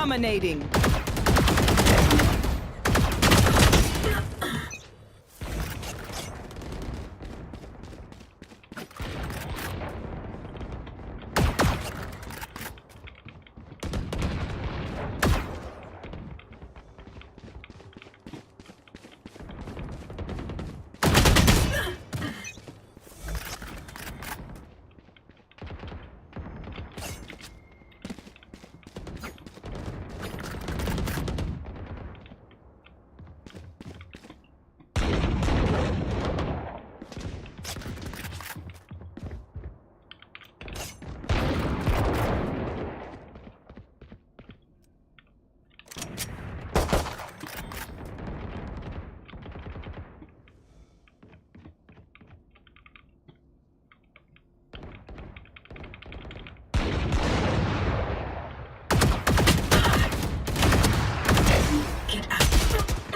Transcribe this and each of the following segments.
Dominating.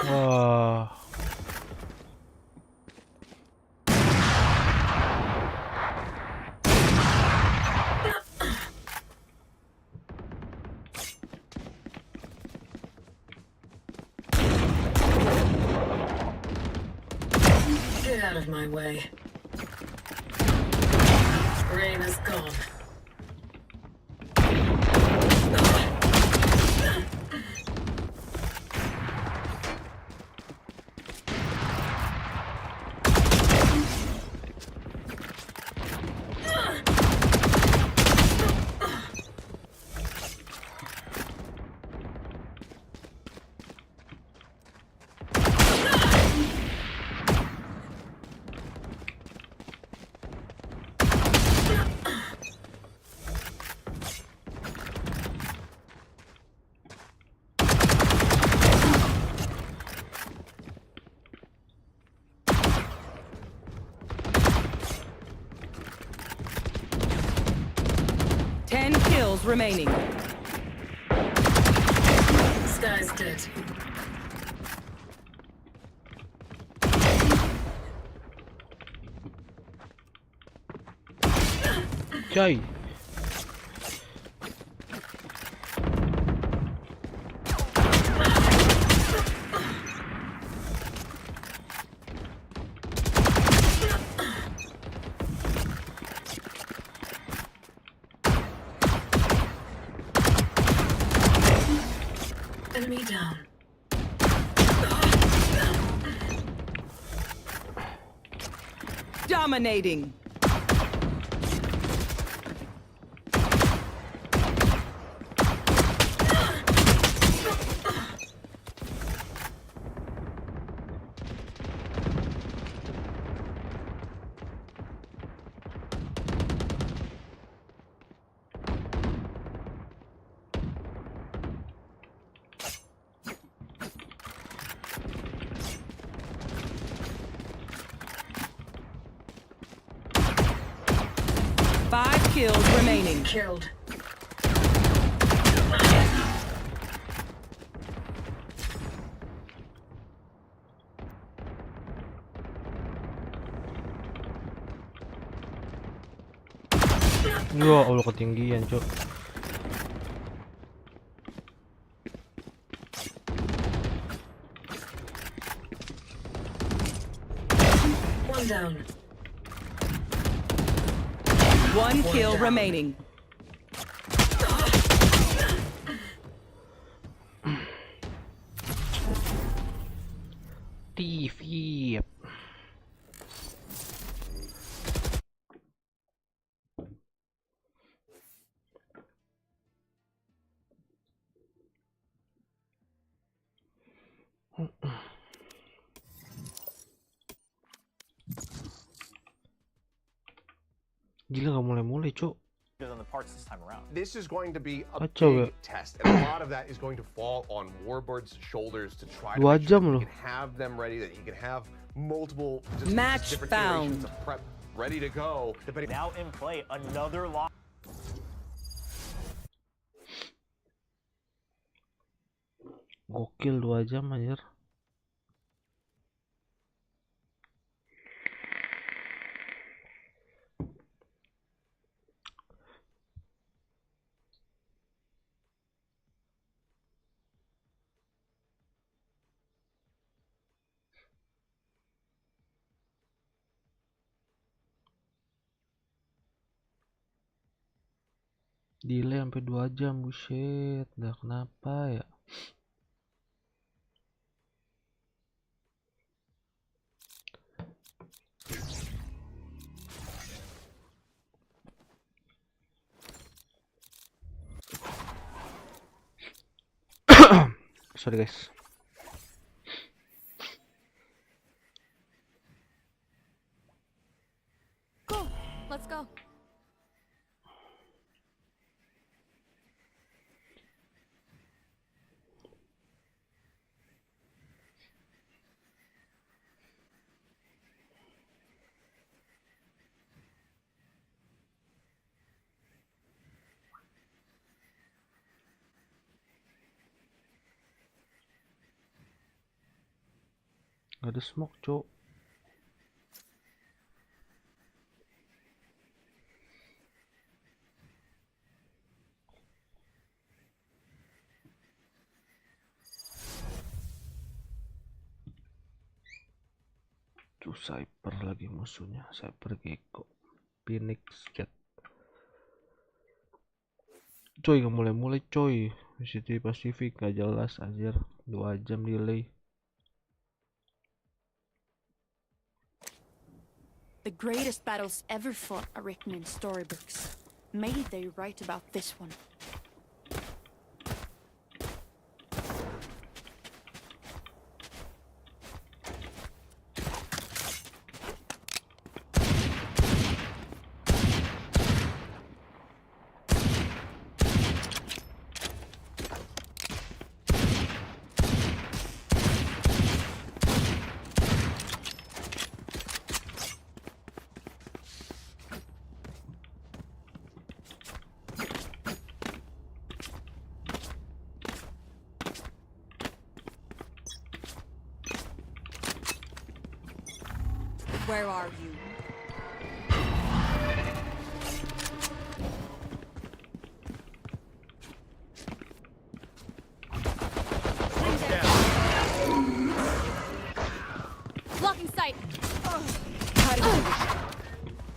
Wah. Get out of my way. Rain is gone. Remaining. Sky's dead. Coy. Enemy down. Dominating. Five kills remaining. Killed. Ya Allah, ketinggian, Cok. One down. One kill remaining. TV. Gila, gak mulai-mulai, Cok. On the parts this time around. This is going to be a Kacau, big ya. test, and a lot of that is going to fall on Warbird's shoulders to try to 2 make sure jam that loh. he can have them ready, that he can have multiple Match different found. iterations of prep ready to go. Depending Now in play, another lock. Gokil 2 jam anjir. Delay sampai 2 jam, buset. Dah kenapa ya? Sorry guys. Cool. Let's go. Gak ada smoke, cok. Tuh Cyper lagi musuhnya, Cyper Gecko, Phoenix Jet. Coy, gak mulai-mulai coy. City Pacific gak jelas anjir, 2 jam delay. The greatest battles ever fought are written in storybooks. Maybe they write about this one. Where are you? Blocking sight.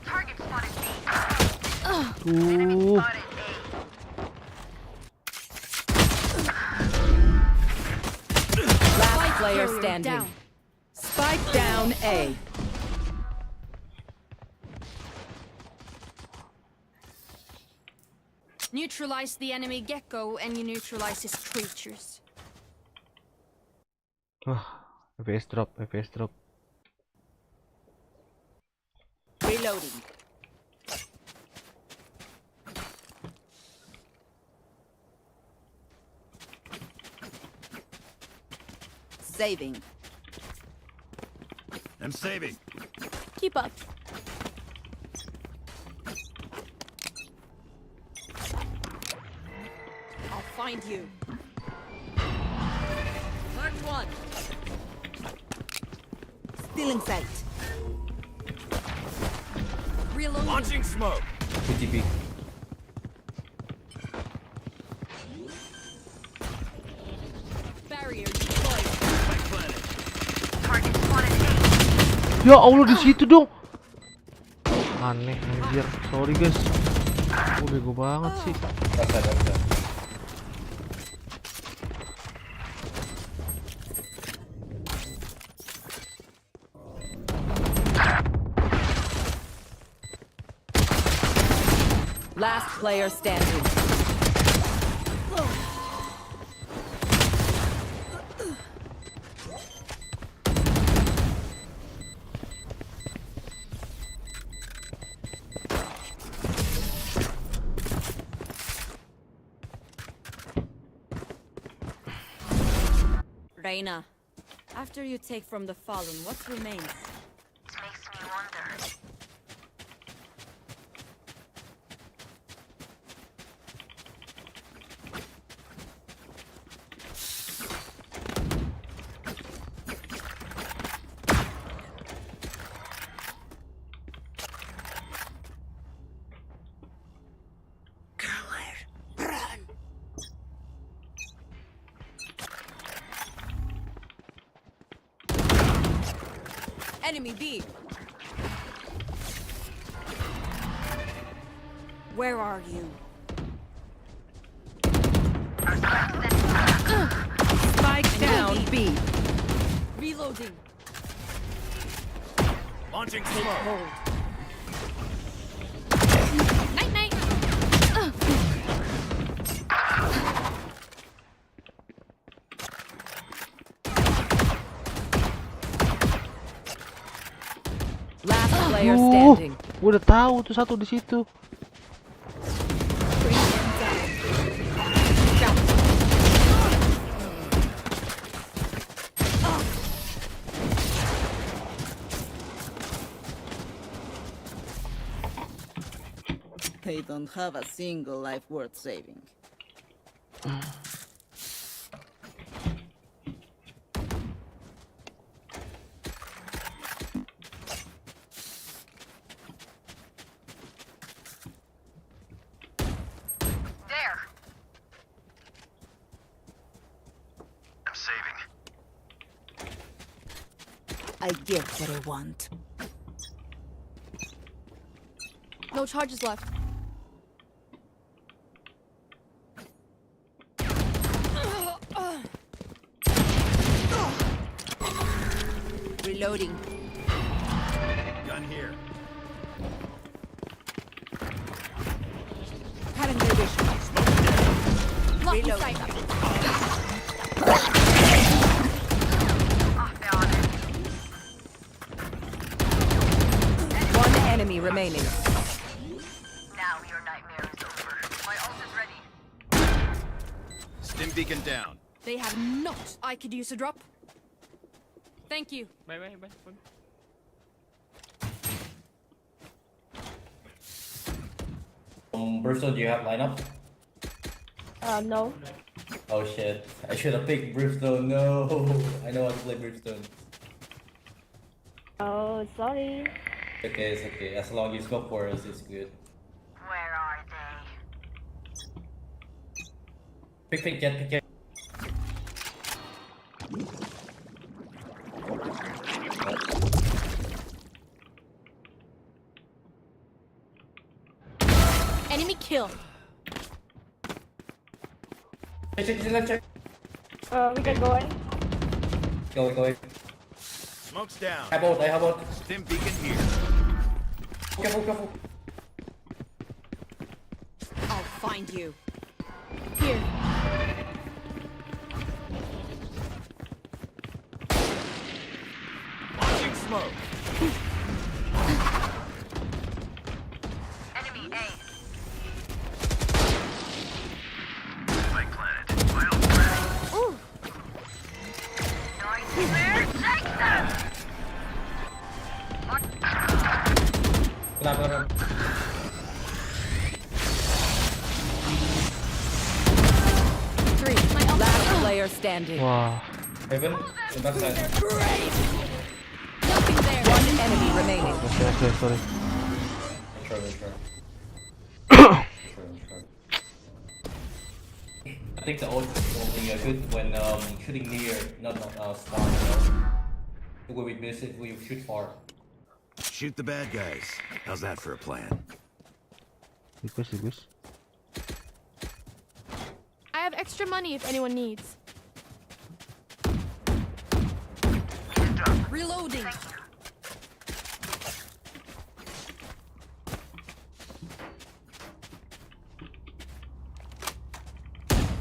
Target spotted B. Tuh. Spotted A. Last player Carrier standing. down. Spike down A. Neutralize the enemy gecko and you neutralize his creatures. FPS drop, FPS drop. Reloading. Saving. I'm saving. Keep up. I'll find you. Mark one. Still in sight. Reloading. Launching smoke. PTP. Barrier deployed. Spike planted. Target spotted A. Ya Allah, di situ dong. Aneh anjir. Sorry guys. Bego banget sih. Bisa. Last player standing. Reina, after you take from the fallen, what remains? Makes me wonder. Enemy B. Where are you? Spike down B. Reloading. Launching Take smoke. hold. Night night. Last player Oh, standing. gua udah tahu tuh satu di situ. They don't have a single life worth saving. There. I'm saving. I get what I want. No charges left. Reloading. Gun here. Having their vision. Blocking Reload. sight. Off balance. One enemy remaining. Now your nightmare is over. My ult is ready. Stim beacon down. They have not. I could use a drop. Thank you. Bye. Brimstone, do you have lineup? No. Oh shit. I should have picked Brimstone. No. I know how to play Brimstone. Oh, sorry. Okay, it's okay. As long as you go for us, it's good. Where are they? Pick Jet. Enemy kill. Check. We can go in. Go. Smoke's down. I have both. Stim beacon here. Careful. I'll find you. Here. Launching smoke. Enemy A. Ooh. Noise clear. Take them. Kenapa? Three. Last player standing. Wah, Heaven? The back side. Nothing there. One enemy remaining. oke, sorry. Sure. I think the ult is only good when shooting near, not spawn. It will be best if we shoot far. Shoot the bad guys. How's that for a plan? Request. I have extra money if anyone needs. Reloading.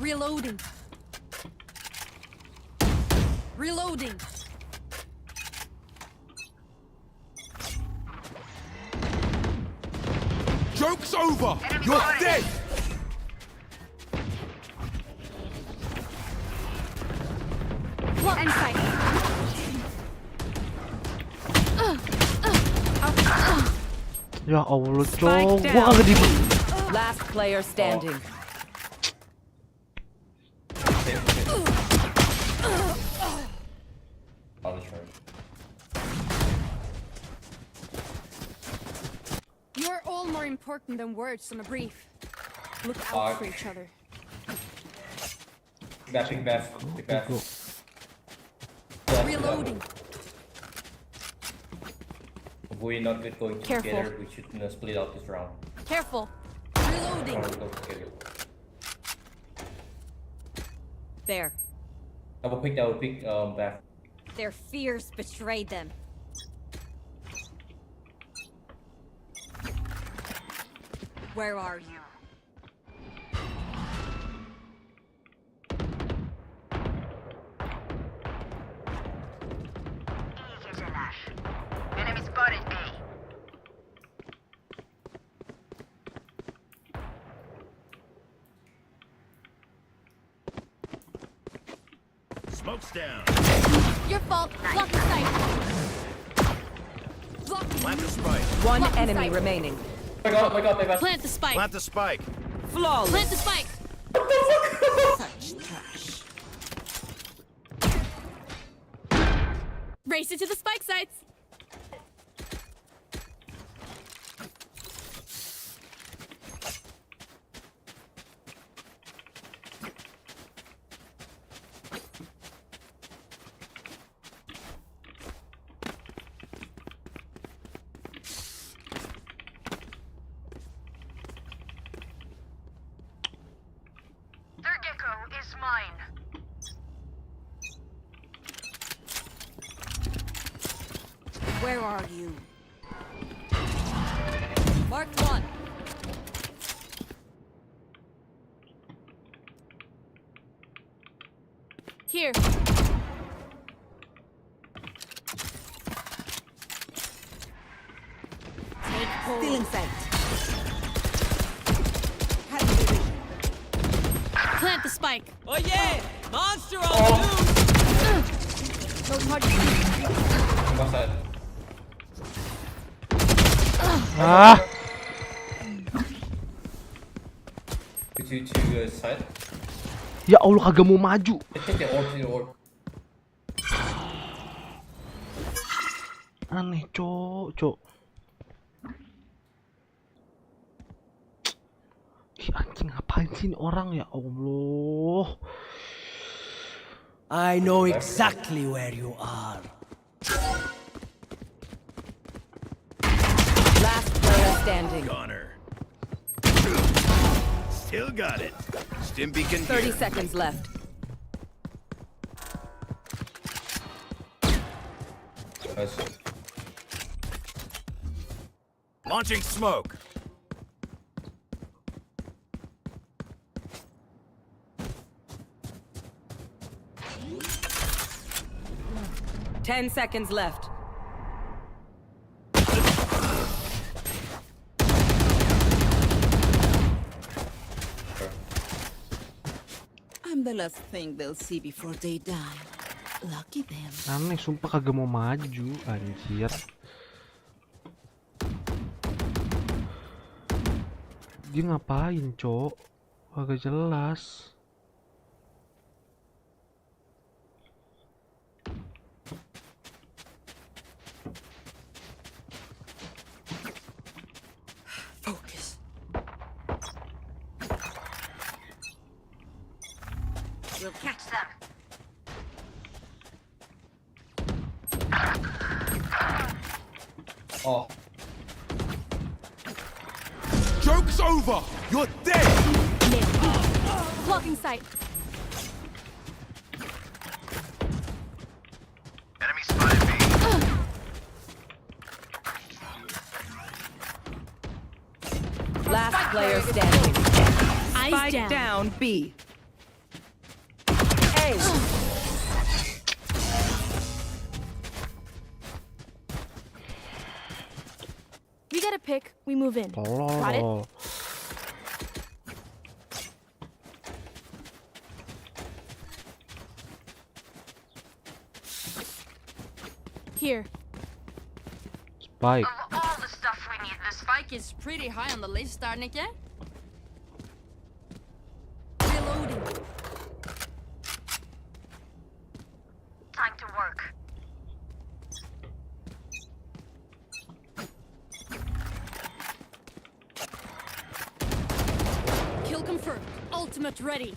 Reloading. Reloading. Joke's over! You're dead! Block in sight. Ya Allah, Spike cowok. down. Gua agak di Last player standing. You're all more important than words on a brief. Look out for each other. Pick back. Go. Reloading. If we're not going Careful. together, we should split out this round. Careful. Reloading. Round go together. There. I will pick back. Their fears betrayed them. Where are you? Easy, Lash. Enemy spotted A. Smoke's down. Your fault. Blocking sight. Blocking. Plant the spike. One Blocking enemy sight. remaining. Oh my god, my bad. Plant the spike. Plant the spike. Flawless. Plant the spike. Such trash. Race it to the spike sites. Their gecko is mine. Where are you? Mark one. Here. Take hold. Still in sight. Plant the spike. Oh yeah! Monster on No target. What's that? Ah! To side. Ya Allah, kagak mau maju. Take the orb. Aneh, cok. Ih, anjing, ngapain sih ini orang, ya Allah. I know exactly where you are. Last player standing. Goner. Still got it. Stim beacon 30 here. seconds left. Nice. Launching smoke. Ten seconds left. I'm the last thing they'll see before they die. Lucky them. Aneh, sumpah kagak mau maju, anjir. Dia ngapain, cok? Kagak jelas. Focus. We'll catch them. Oh, Joke's over. You're dead. Blocking sight. Enemy spotted B. Last player standing. Eyes Spike down B. A. We get a pick. We move in. Got it? Tolol. Here. Spike. Of all the stuff we need, this fight Spike is pretty high on the list, Arnike. Reloading. time to work. Kill confirmed. Ultimate ready.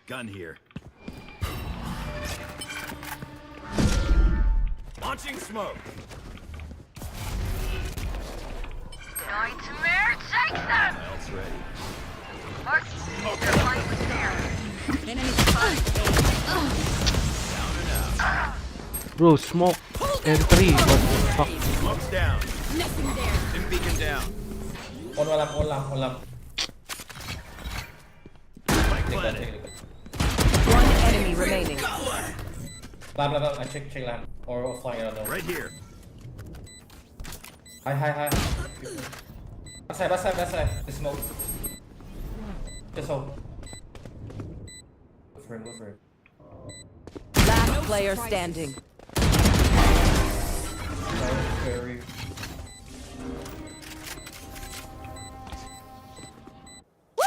Gun here. Launching smoke. Nightmare takes them! Else ready. Mark, you're flying with fear. Enemy spotted. Bro, smoke entry. What the fuck? Smoke's down. Dim beacon down. One lamp. Spike planted. One enemy remaining. Lamp. I check lamp. Or flying, I don't know. Right here. Hi. Back side. The smoke. Just hold. Go for it. Last player standing. Very. Woo!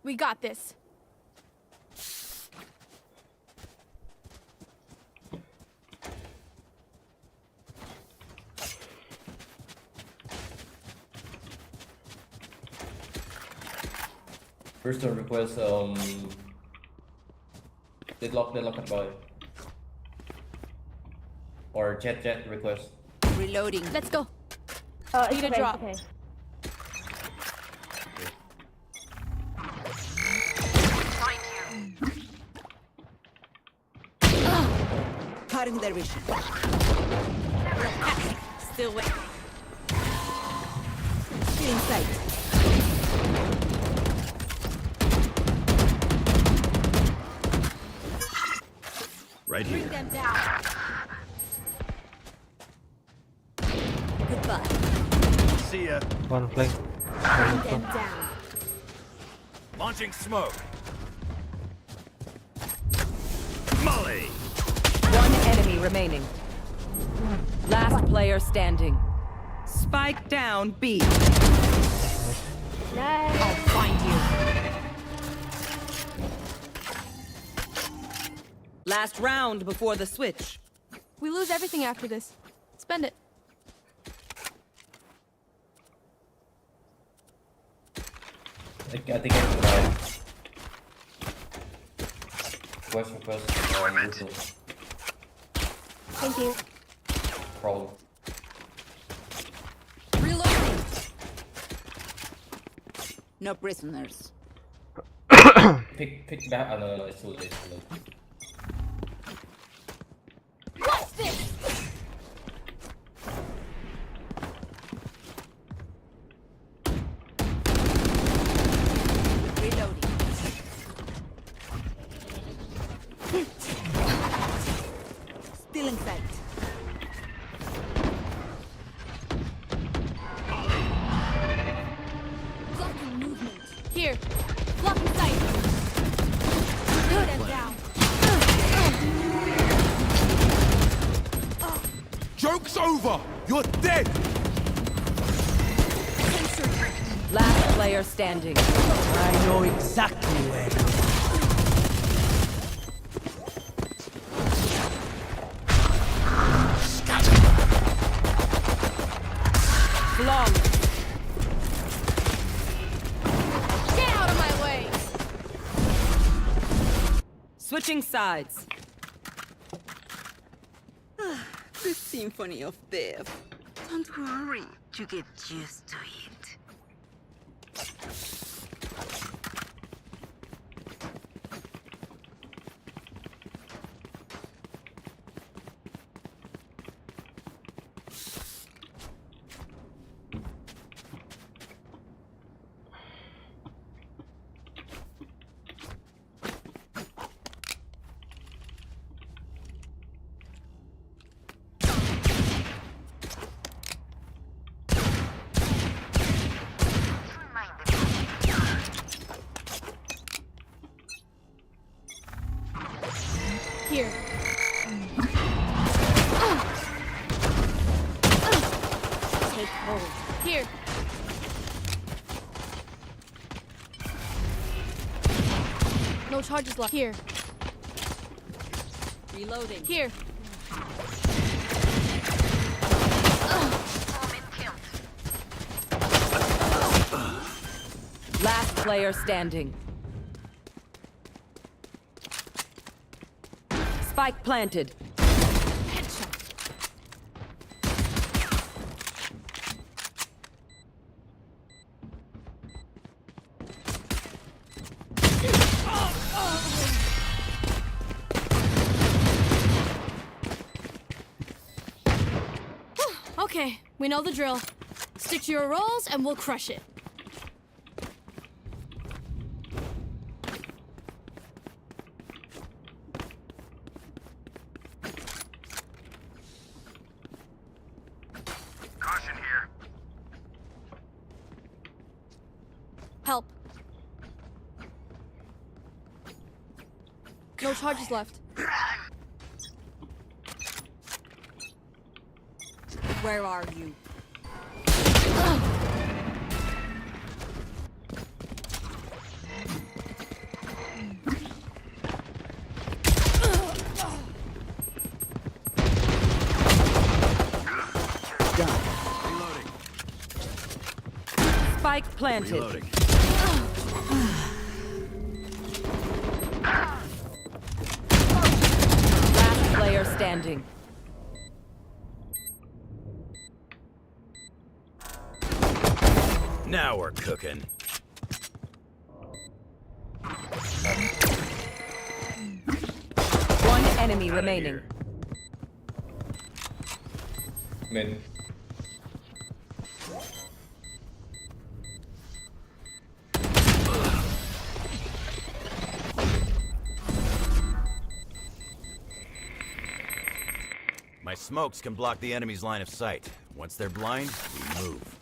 We got this. First request, deadlock and buy. Or jet request. Reloading. Let's go. Need a drop. Find you. Cutting their vision. Still wait. Still in sight. Right here. Them down. Goodbye. See ya. One flank. Them down. Launching smoke. Molly. One enemy remaining. Last player standing. Spike down B. I'll find you. Last round before the switch. We lose everything after this. Spend it. I think I can buy. Request. Thank you. Problem. Reloading. No prisoners. Pick back. No, it's too late. What's this? Reloading. Still in sight. Blocking movement. Here. Blocking sight. Good and down. Joke's over! You're dead! Last player standing. I know exactly where you are. Long. Get out of my way. Switching sides. The symphony of death. Don't worry, you get used to it. Here. Take hold. Here. No charges left. Here. Reloading. Here. Last player standing. Spike planted. We know the drill. Stick to your roles and we'll crush it. Caution here. Help. No charges left. Where are you? Reloading. Spike planted. Reloading. Last player standing. Now we're cooking. One enemy remaining. Here. Men. My smokes can block the enemy's line of sight. Once they're blind, we move.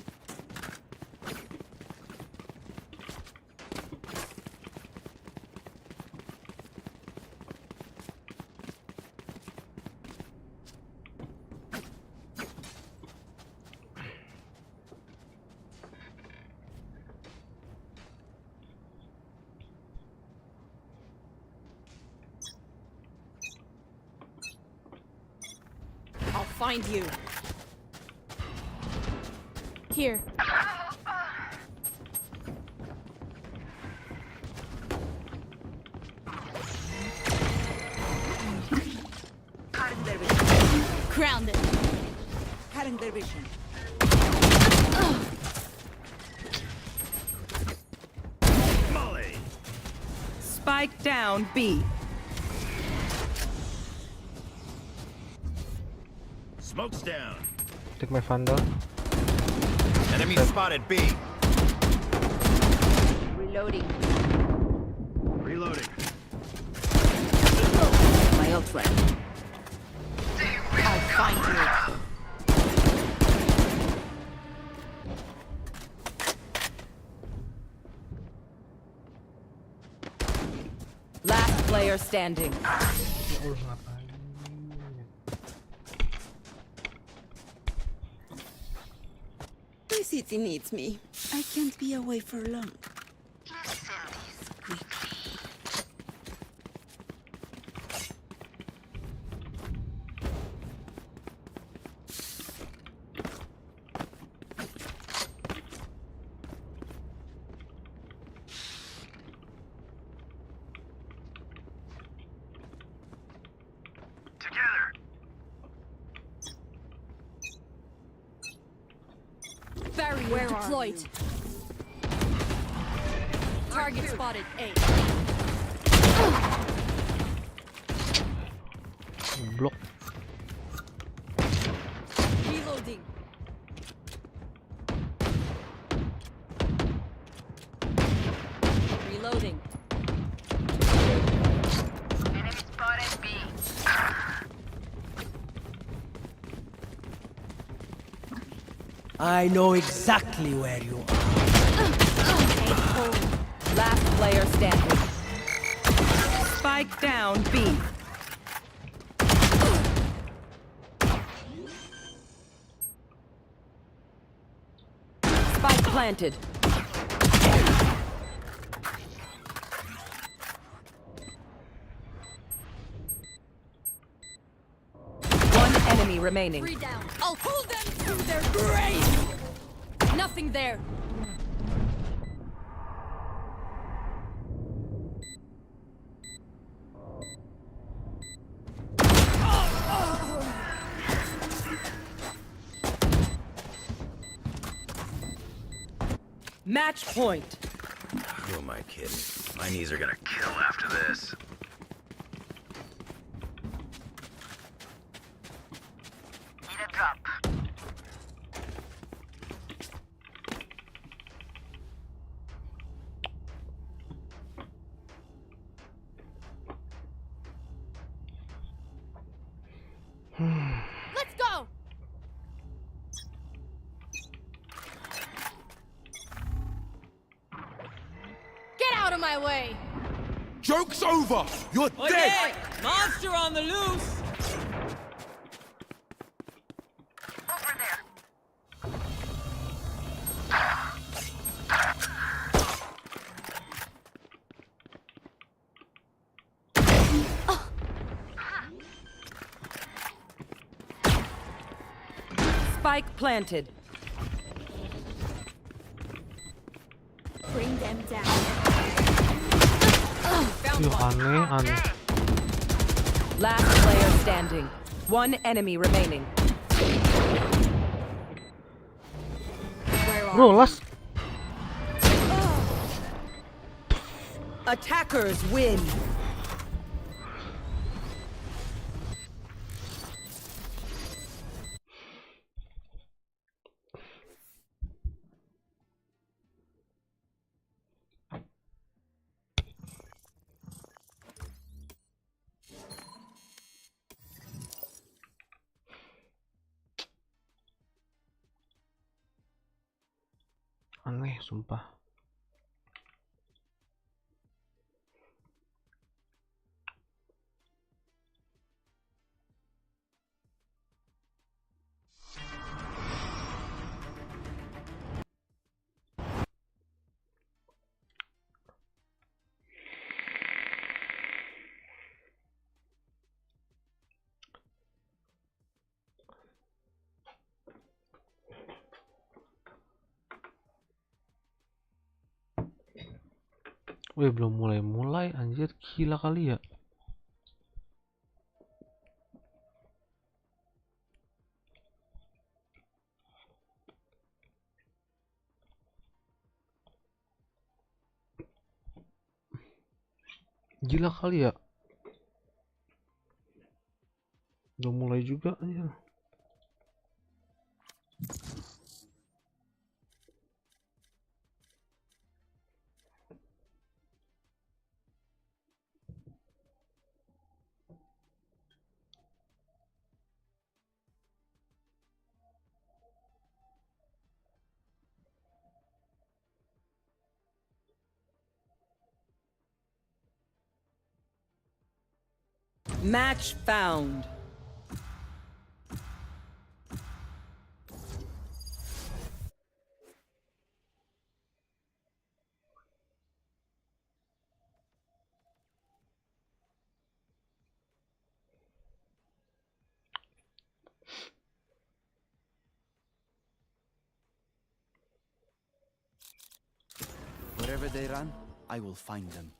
I'll find you. Here. Grounded. Cutting their vision. Molly! Spike down B. Smoke's down. Take my Vandal. Enemy spotted B. Reloading. Reloading. My ult ready. I'll find you. Last player standing. The city needs me. I can't be away for long. Together. Barrier deployed. Target spotted. A. Block. Reloading. Reloading. Enemy spotted B. I know exactly where you are. Last player standing. Spike down B. Spike planted. One enemy remaining. 3 down. I'll hold them to their grave. Nothing there. Match point. Who am I kidding? My knees are gonna kill after this. Need a drop. of my way. Joke's over! You're dead! Monster on the loose! Over there. Spike planted. Bring them down. Yuh, aneh. Last player standing. One enemy remaining. Bro, last. Attackers win. Aneh, sumpah. Weh, belum mulai anjir, gila kali ya. Gila kali ya. Belum mulai juga anjir. Match found. Wherever they run, I will find them.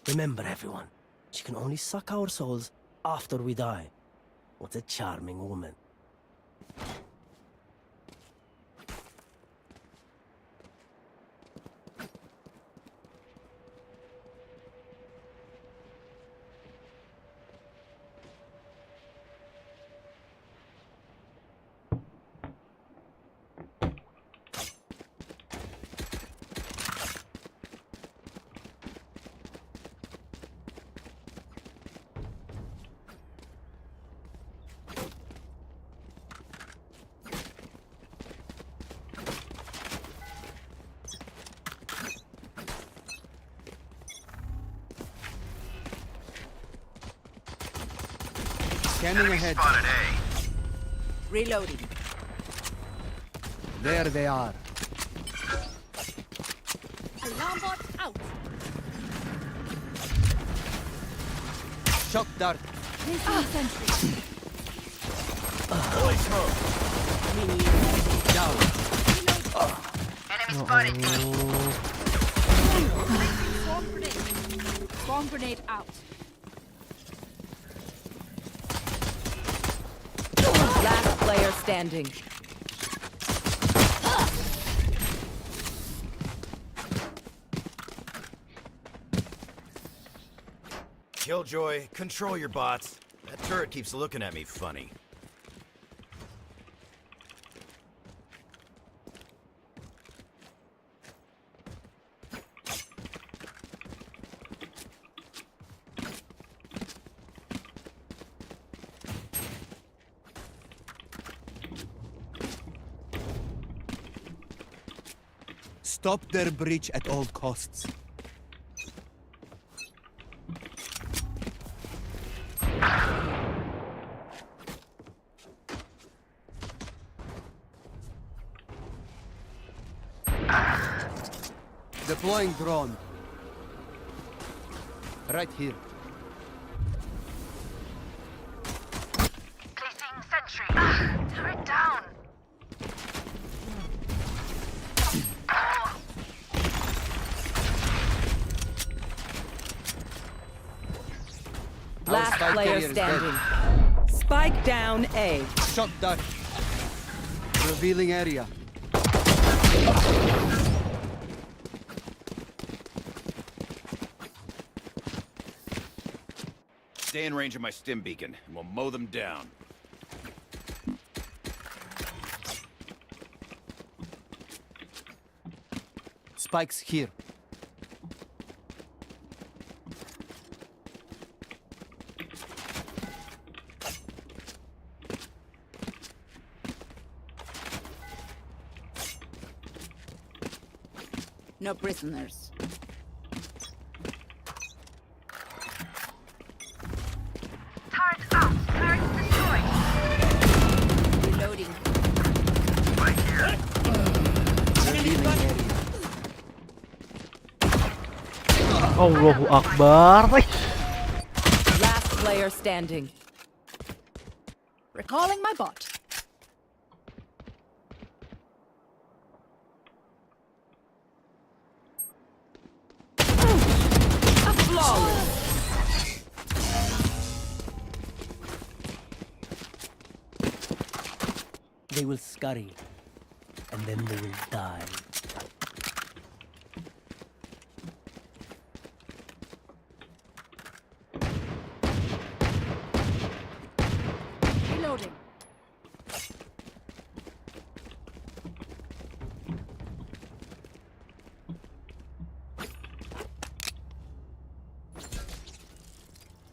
Remember, everyone, she can only suck our souls after we die. What a charming woman. Scanning ahead. Reloading. There they are. Alarm bot out. Shock dart. Placing sentry. Holy smoke! Down. Enemy spotted. Swarm grenade. Swarm grenade out. Last player standing. Killjoy, control your bots. That turret keeps looking at me funny. Stop their breach at all costs. Deploying drone. Right here. Placing sentry. Turret down. Last spike player carrier is dead. standing. Spike down A. Shock dart. Revealing area. Stay in range of my stim beacon, and we'll mow them down. Spikes here. No prisoners. Turret out. Turret destroyed. Reloading. Revealing area. Allahu Akbar. Last player standing. Recalling my bot. They will scurry, and then they will die. Reloading.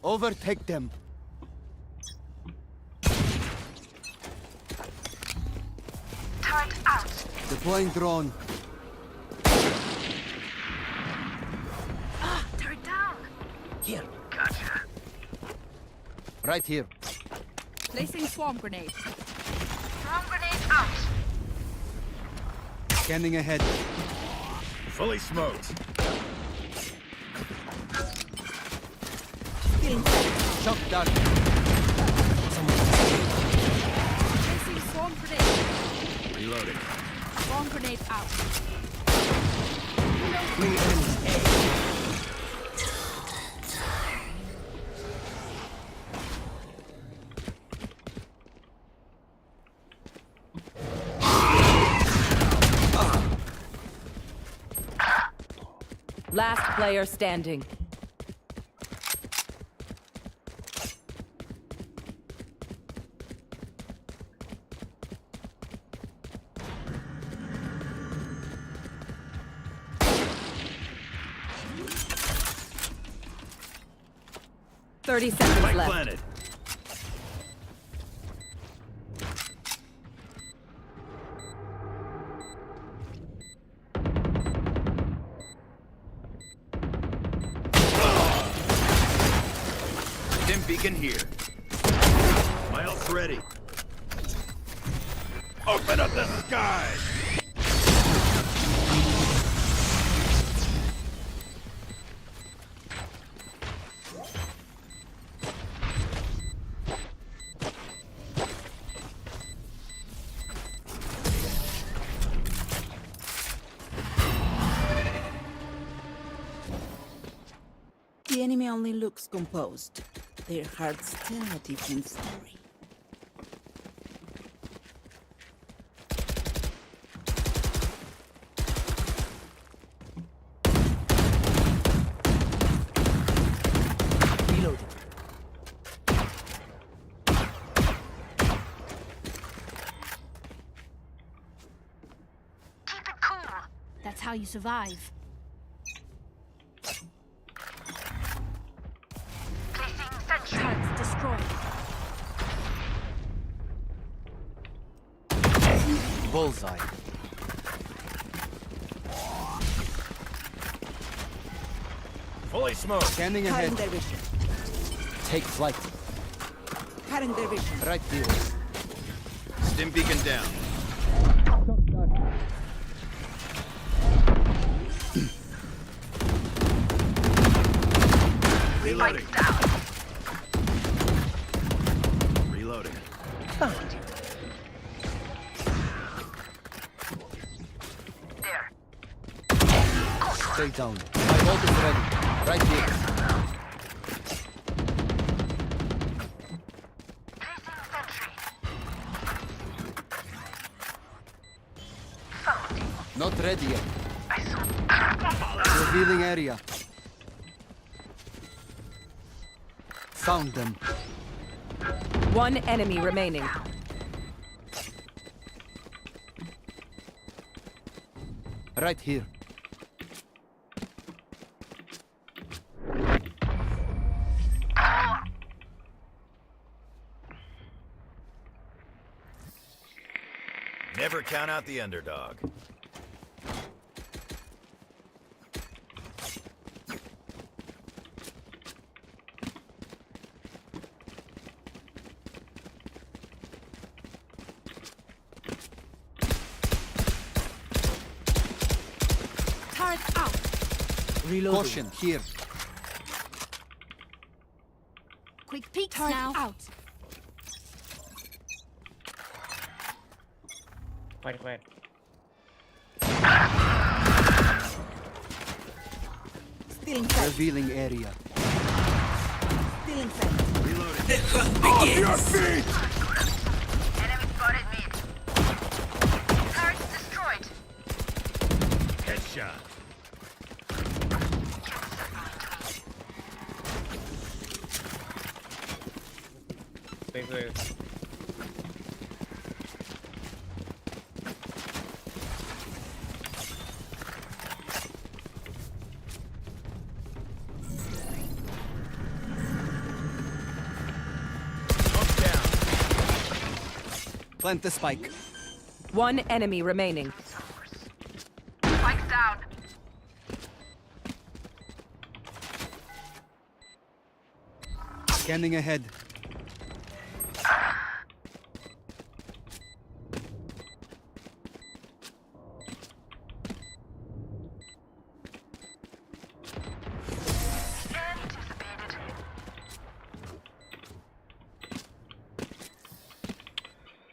Overtake them. Turret out. Deploying drone. Turret down. Here. Gotcha. Right here. Placing swarm grenade. Swarm grenade out. Scanning ahead. Fully smoked. Shock dart. Placing swarm grenade. Reloading. Swarm grenade out. Three enemies. Last player standing. Thirty seconds Spike left. planted. Dim beacon here. My ult's ready. Open up the sky! The enemy only looks composed. Their hearts tell a different story. Reloading. Keep it cool. That's how you survive. Placing sentry. Turrets destroyed. Bullseye. Fully smoked. Scanning ahead. Cutting their vision. Take flight. Cutting their vision. Right here. Stim beacon down. Reloading. Reloading. There. Stay down. My ult is ready. Right here. Placing sentry. Not ready yet. Revealing area. Found them. One enemy remaining. Right here. Never count out the underdog. Turret out. Reloading. Caution here. Quick peeks now. Out. Quiet. Still in sight. Revealing area. Still in sight. Reloading. Enemy spotted mid. Turrets destroyed. Headshot. Wait. Smoke down. Plant the spike. One enemy remaining. Spike down. Scanning ahead. Anticipated.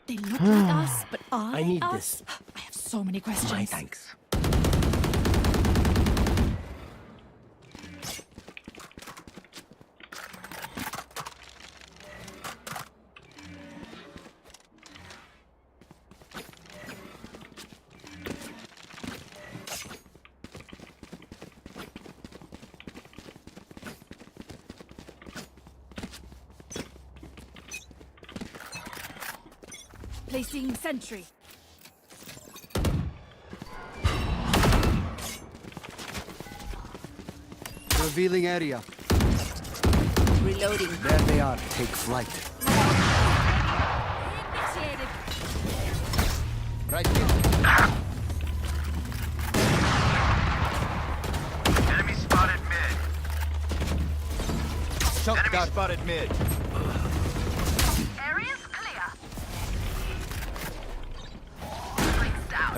They look like us, but I need us? this. I have so many questions. My thanks. Placing sentry. Revealing area. Reloading. There they are. Take flight. Initiated. Right here. Enemy spotted mid. Shot Enemy that. spotted mid. Area's clear.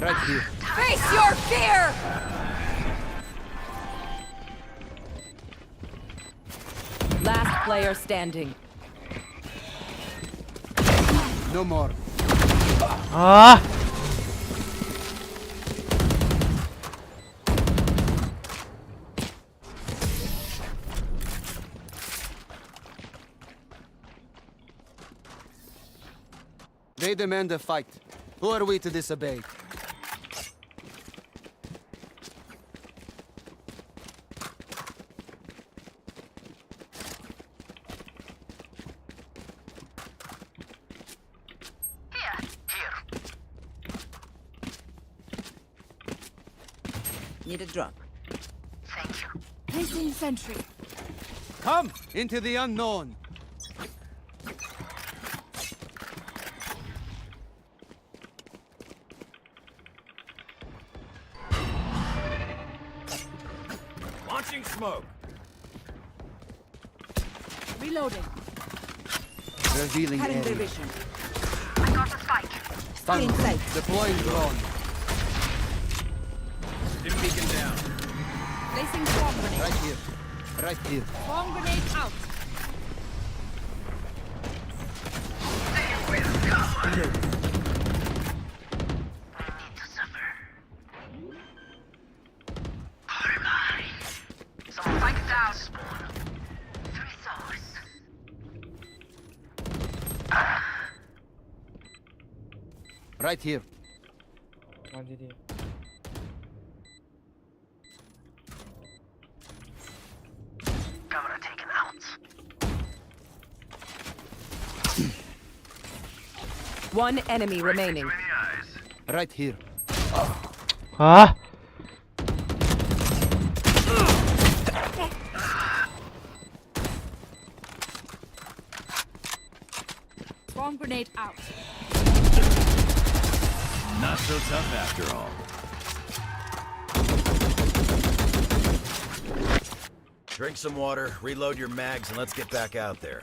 Right here. Face your fear! Last player standing. No more. Ah! They demand a fight. Who are we to disobey? Need a drop. Thank you. Placing sentry. Come into the unknown. Launching smoke. Reloading. Revealing Cutting their area. vision. I got the spike. Stun. In sight. Deploying drone. Dim beacon down. Placing swarm grenade. Right here. Right here. Swarm grenade out. Some spike down. 3 souls. Right here. Mandiri. Camera taken out. One enemy remaining. Right here. Ah! Swarm grenade out. Not so tough after all. Drink some water, reload your mags, and let's get back out there.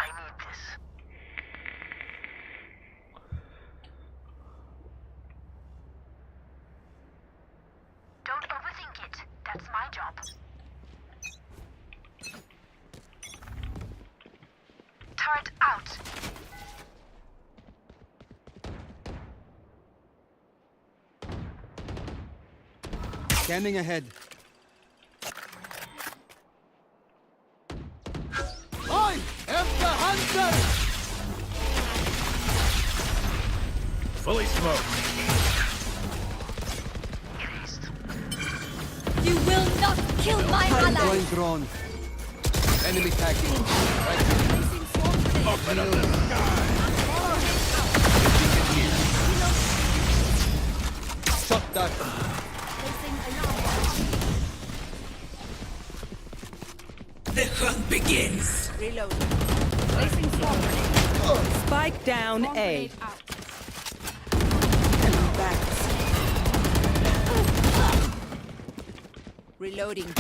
I need this. Don't overthink it. That's my job. Turret out. Scanning ahead. I am the hunter! Fully smoked. You will not kill my ally. Deploying drone. Enemy tagging. Right here. Placing swarm grenade. Open up the sky. Shot that. Placing alarm. The hunt begins. Reloading. Placing swarm grenade. Spike down Swarm A. grenade out. Backs. Reloading.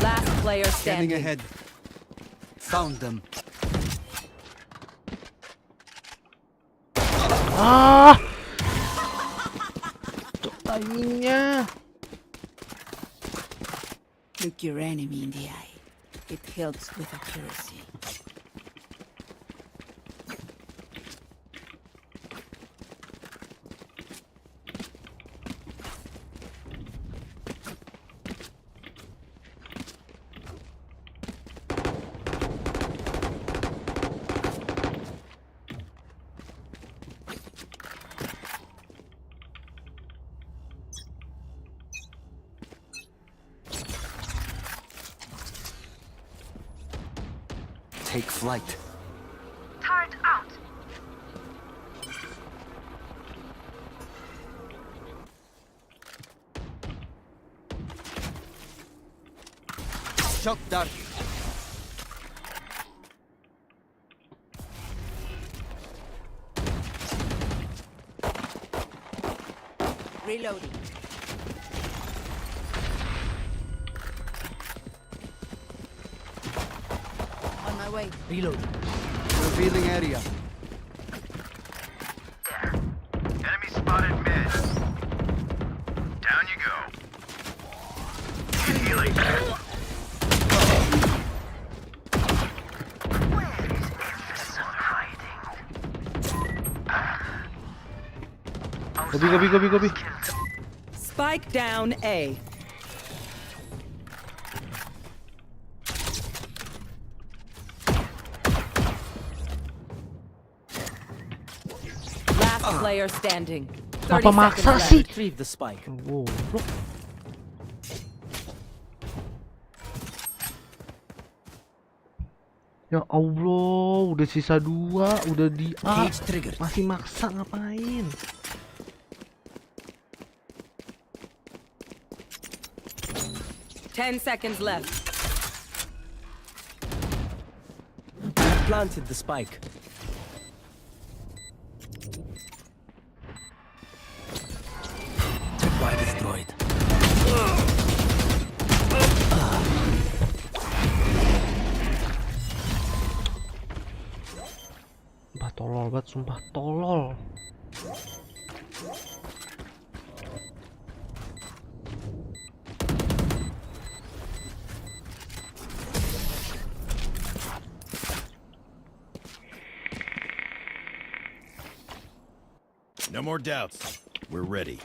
Last player Scanning standing. ahead. Found them. Ah! Timingnya. Look your enemy in the eye. It helps with accuracy. Take flight. Turret out. Shock dart. Reloading. On my way. Reload. Revealing area. Enemy spotted mid. Down you go. Healing. Gobi. Spike down A. Last player standing. 30 Apa maksa seconds left. sih? Retrieve the spike. Wow, bro. Ya Allah, udah sisa 2, udah di A, Cage triggered. masih maksa ngapain? Ten seconds left. Planted the spike. Wire destroyed. Sumpah tolol banget, sumpah tolol. No more doubts. We're ready.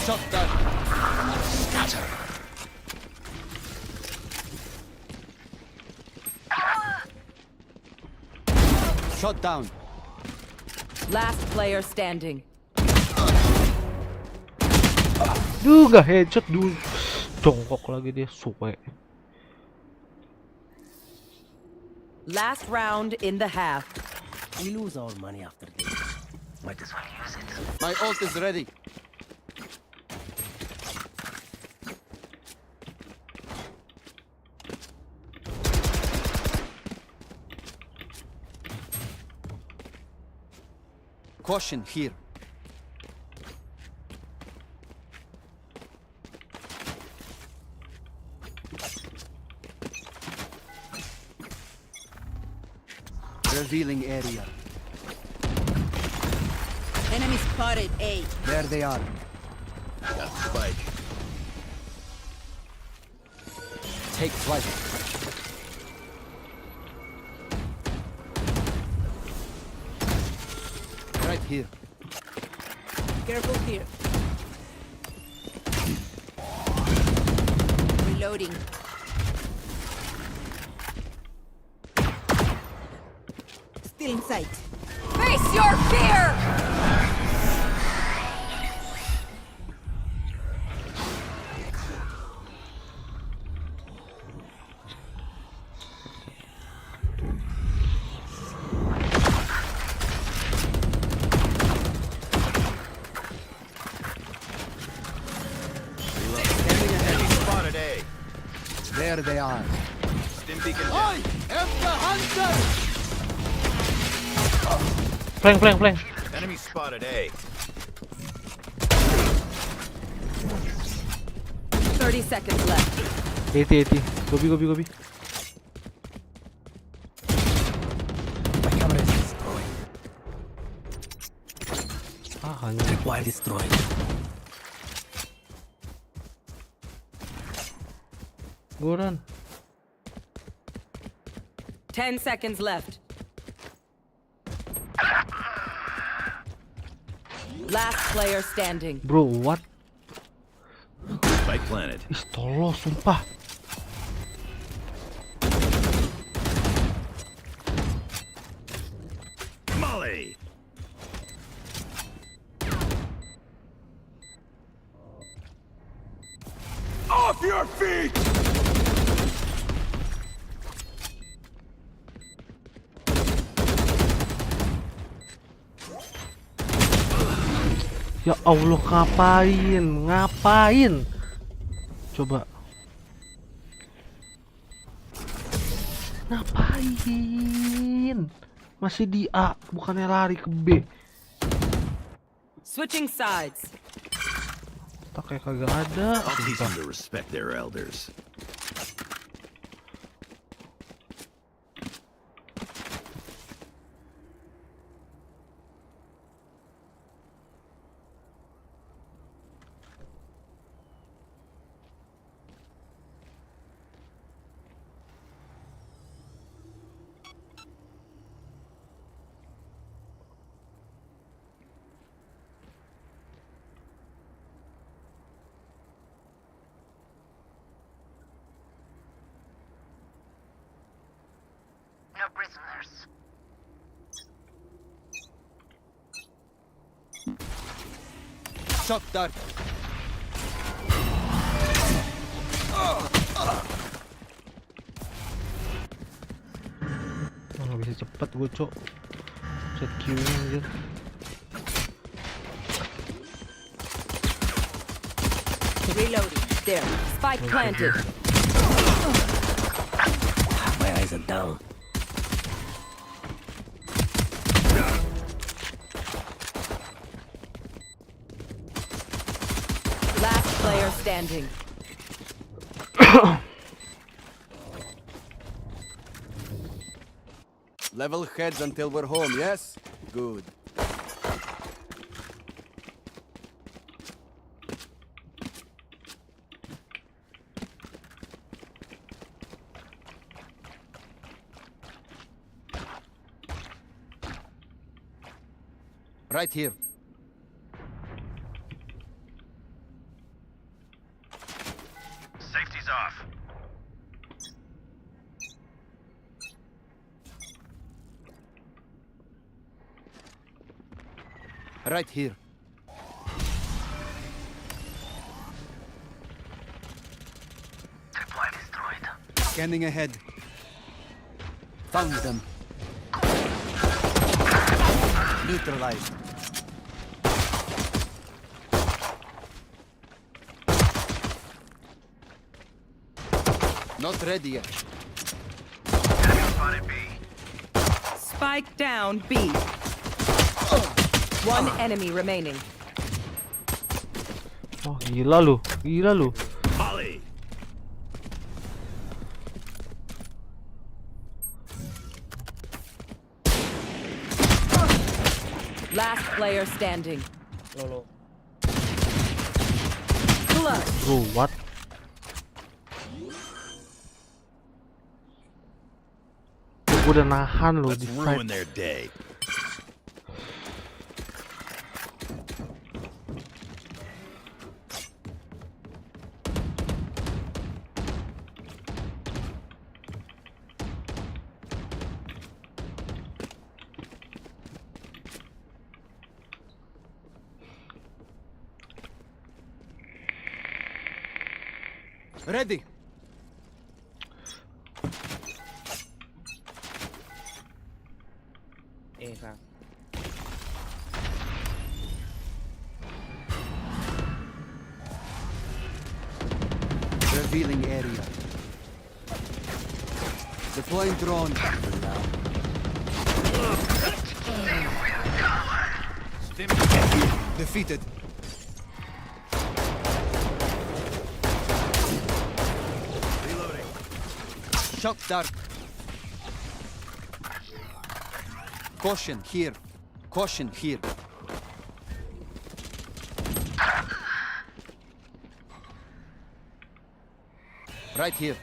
Shot dart. Scatter. Shot down. Last player standing. Duh, gak headshot dulu. Jongkok lagi dia, suwe. Last round in the half. We lose our money after this. Might as well use it. My ult is ready. Caution here. Revealing area. Enemy spotted A. There they are. Got the spike. Take flight. Right here. Careful here. Reloading. Still in sight. Face your fear! Enemy spotted A. There they are. Stim beacon. I am the hunter! Flank. Enemy spotted A. 30 seconds left. 80. Gobi. My camera is destroyed. Ah, hanya. Wire destroyed. Go run. 10 seconds left. Last player standing. Bro, what? Spike planted. Ih, tolol, sumpah. Molly. Off your feet! Ya Allah, ngapain? Coba. Ngapain? Masih di A, bukannya lari ke B. Switching sides. Tak kayak kagak ada. I'll teach them to respect their elders. No prisoners. Shock dart. Nggak bisa cepet gue, cok. Set Q-nya anjir. Reloading. There. Spike planted. My eyes are down. Last player standing. Level heads until we're home, yes? Good. Right here. Safety's off. Right here. Tripwire destroyed. Scanning ahead. Found them. Neutralized. Not ready yet. Spike down B. One enemy remaining. Oh, gila lu. Molly. Last player standing. Lolo. Clutch. Bro, what? Gue udah nahan lu Let's di ruin fight. their day. Ready. Kak. Revealing area. Deploying drone. Defeated. Reloading. Shock dart. Caution here. Caution here. Right here.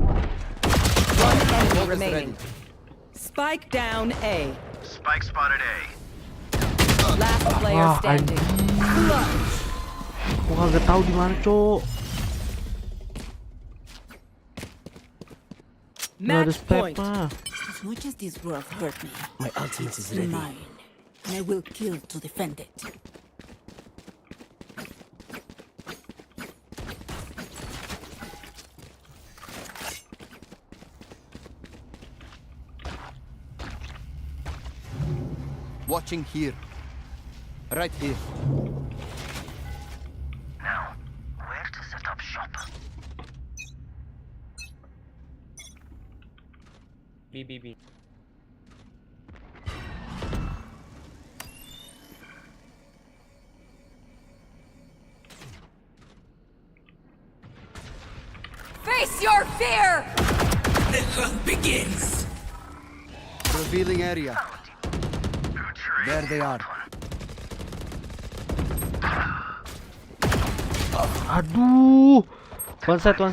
One enemy remaining. Spike down A. Spike spotted A. Last player Ah, standing. Clutch. Gua kagak tahu di mana, Cok. Nggak ada Match step point. mah. As much as this world hurt me, My ultimate is it's ready. mine. And I will kill to defend it. Watching here. Right here. Now, where to set up shop? B. Face your fear. The hunt begins! Revealing area. There they are. Aduh. One side. Rena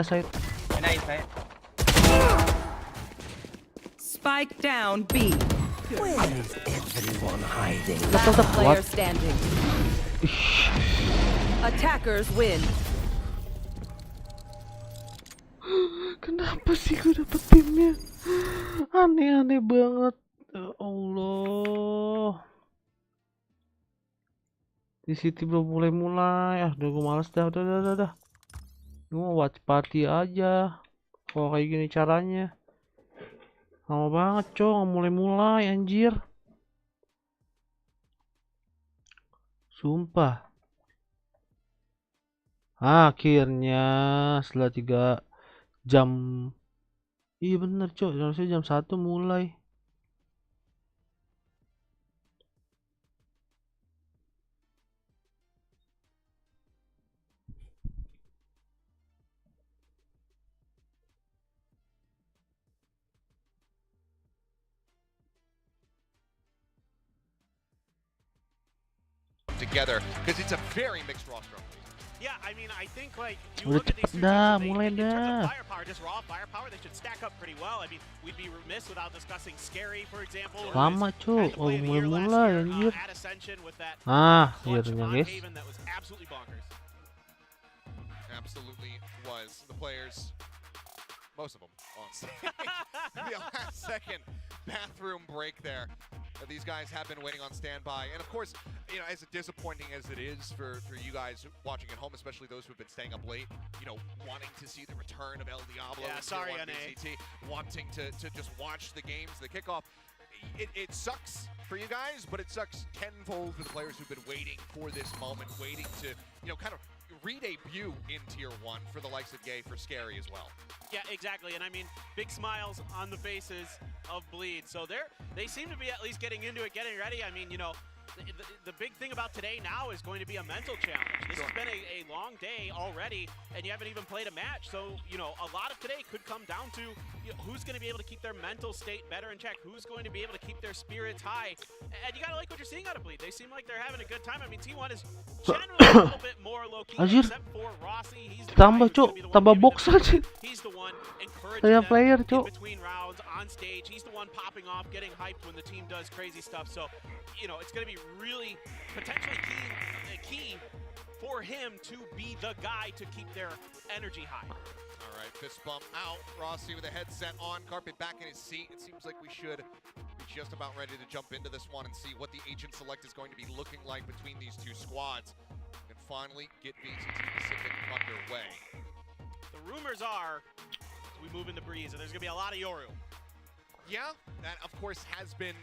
side. Inside. Spike down B. Where is everyone hiding? Last player What? standing. Attackers win. Kenapa sih gue dapet timnya? Aneh banget. Ya Allah. Di City belum mulai. Udah gue males dah. Udah. Gue mau watch party aja. Kalau kayak gini caranya. Lama banget, Cok. Nggak mulai anjir. Sumpah. Akhirnya setelah 3 jam. Iya bener, Cok. Harusnya jam 1 mulai. Together, because it's a very mixed roster. Yeah, I mean, I think like you Udah look at these cepet two dah, teams, mulai in terms dah. of firepower, just raw firepower, they should stack up pretty well. I mean, we'd be remiss without discussing Scary, for example. who Lama, is- Cok. had to play the year last Mulai year, anjir. at Ascension with that Iya clutch ternyata, on guys. Haven that was absolutely bonkers. Absolutely was. The players, most of them, honestly. The last second bathroom break there. These guys have been waiting on standby. And of course, you know, as disappointing as it is for you guys watching at home, especially those who've been staying up late, you know, wanting to see the return of El Diablo Yeah, and sorry, Tier 1 NA. BCT, wanting to just watch the games, the kickoff. It sucks for you guys, but it sucks tenfold for the players who've been waiting for this moment, waiting to, you know, kind of re-debut in Tier 1 for the likes of Gay, for Scary as well. Yeah, exactly. And I mean, big smiles on the faces of Bleed. So they seem to be at least getting into it, getting ready. I mean, you know, the big thing about today now is going to be a mental challenge. This has been a long day already, and you haven't even played a match. So, you know, a lot of today could come down to, you know, who's going to be able to keep their mental state better in check, who's going to be able to keep their spirits high. And you got to like what you're seeing out of Bleed. They seem like they're having a good time. I mean, T1 is generally a little bit more low-key, Anjir. except for Rossi. He's the Tambah, guy who's gonna Cok. be the one Tambah giving box them aja. He's the one encouraging Kayak them player, in Cok. between rounds on stage. He's the one popping off, getting hyped when the team does crazy stuff. So, you know, it's going to be really potentially key for him to be the guy to keep their energy high. All right, fist bump out. Rossi with a headset on, Carpet back in his seat. It seems like we should be just about ready to jump into this one and see what the Agent Select is going to be looking like between these two squads. And finally get VCT Pacific underway. The rumors are, as we move into Breeze, that there's going to be a lot of Yoru. Yeah, that of course has been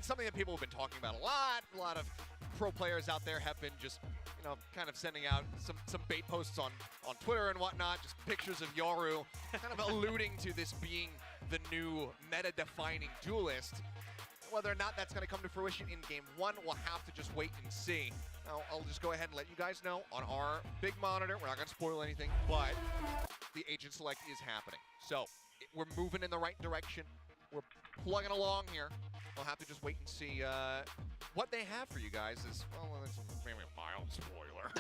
something that people have been talking about a lot. A lot of pro players out there have been just, you know, kind of sending out some bait posts on Twitter and whatnot, just pictures of Yoru, kind of alluding to this being the new meta-defining duelist. Whether or not that's going to come to fruition in Game 1, we'll have to just wait and see. Now, I'll just go ahead and let you guys know on our big monitor. We're not going to spoil anything, but the Agent Select is happening. So, we're moving in the right direction. We're plugging along here. We'll have to just wait and see what they have for you guys. Is well, there's maybe a mild spoiler.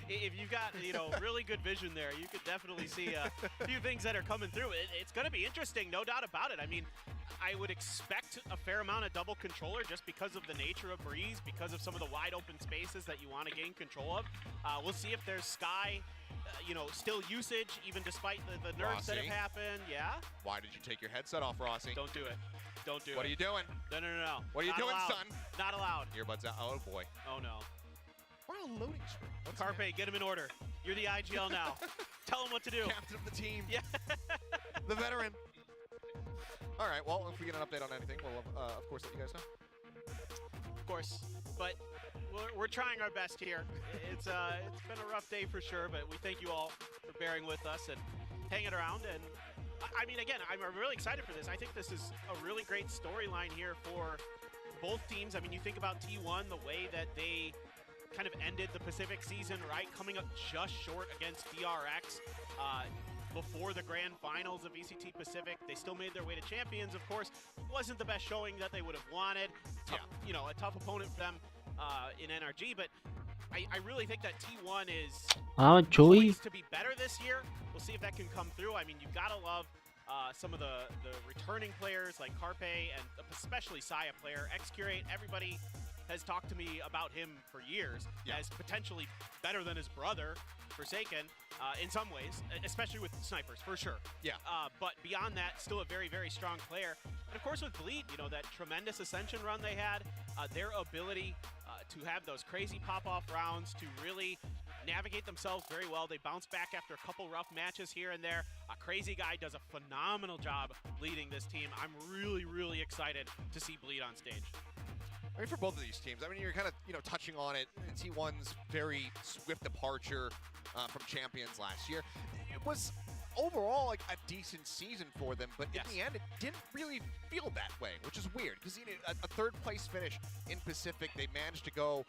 If you've got really good vision there, you could definitely see a few things that are coming through. It's going to be interesting, no doubt about it. I mean, I would expect a fair amount of double controller just because of the nature of Breeze, because of some of the wide open spaces that you want to gain control of. We'll see if there's Sky, still usage, even despite the nerfs that have happened. Yeah? Why did you take your headset off, Rossi? Don't do it. Don't do it. What are you doing? No. What are you Not doing, allowed. son? Not allowed. Earbuds out. Oh, boy. Oh, no. We're on a loading screen. What's Carpe, get him in order. You're the IGL now. Tell him what to do. Captain of the team. Yeah. The veteran. All right, well, if we get an update on anything, we'll, of course, let you guys know. Of course. But we're trying our best here. It's been a rough day for sure, but we thank you all for bearing with us and hanging around. And I mean, again, I'm really excited for this. I think this is a really great storyline here for both teams. I mean, you think about T1, the way that they kind of ended the Pacific season, right? Coming up just short against DRX before the grand finals of ECT Pacific. They still made their way to champions, of course. Wasn't the best showing that they would have wanted. Tough, a tough opponent for them in NRG, but I really think that T1 is poised to be better this year. We'll see if that can come through. I mean, you've got to love some of the returning players like Carpe and especially Saya player. Xcurate, everybody has talked to me about him for years as potentially better than his brother, Forsaken, in some ways, especially with snipers, for sure. Yeah. But beyond that, still a very, very strong player. And of course with Bleed, that tremendous Ascension run they had, their ability to have those crazy pop-off rounds, to really navigate themselves very well. They bounce back after a couple rough matches here and there. A Crazy Guy does a phenomenal job leading this team. I'm really, really excited to see Bleed on stage. I mean, for both of these teams, I mean, you're kind of, touching on it. T1's very swift departure from champions last year. It was overall like a decent season for them, but in the end, it didn't really feel that way, which is weird because a third place finish in Pacific, they managed to go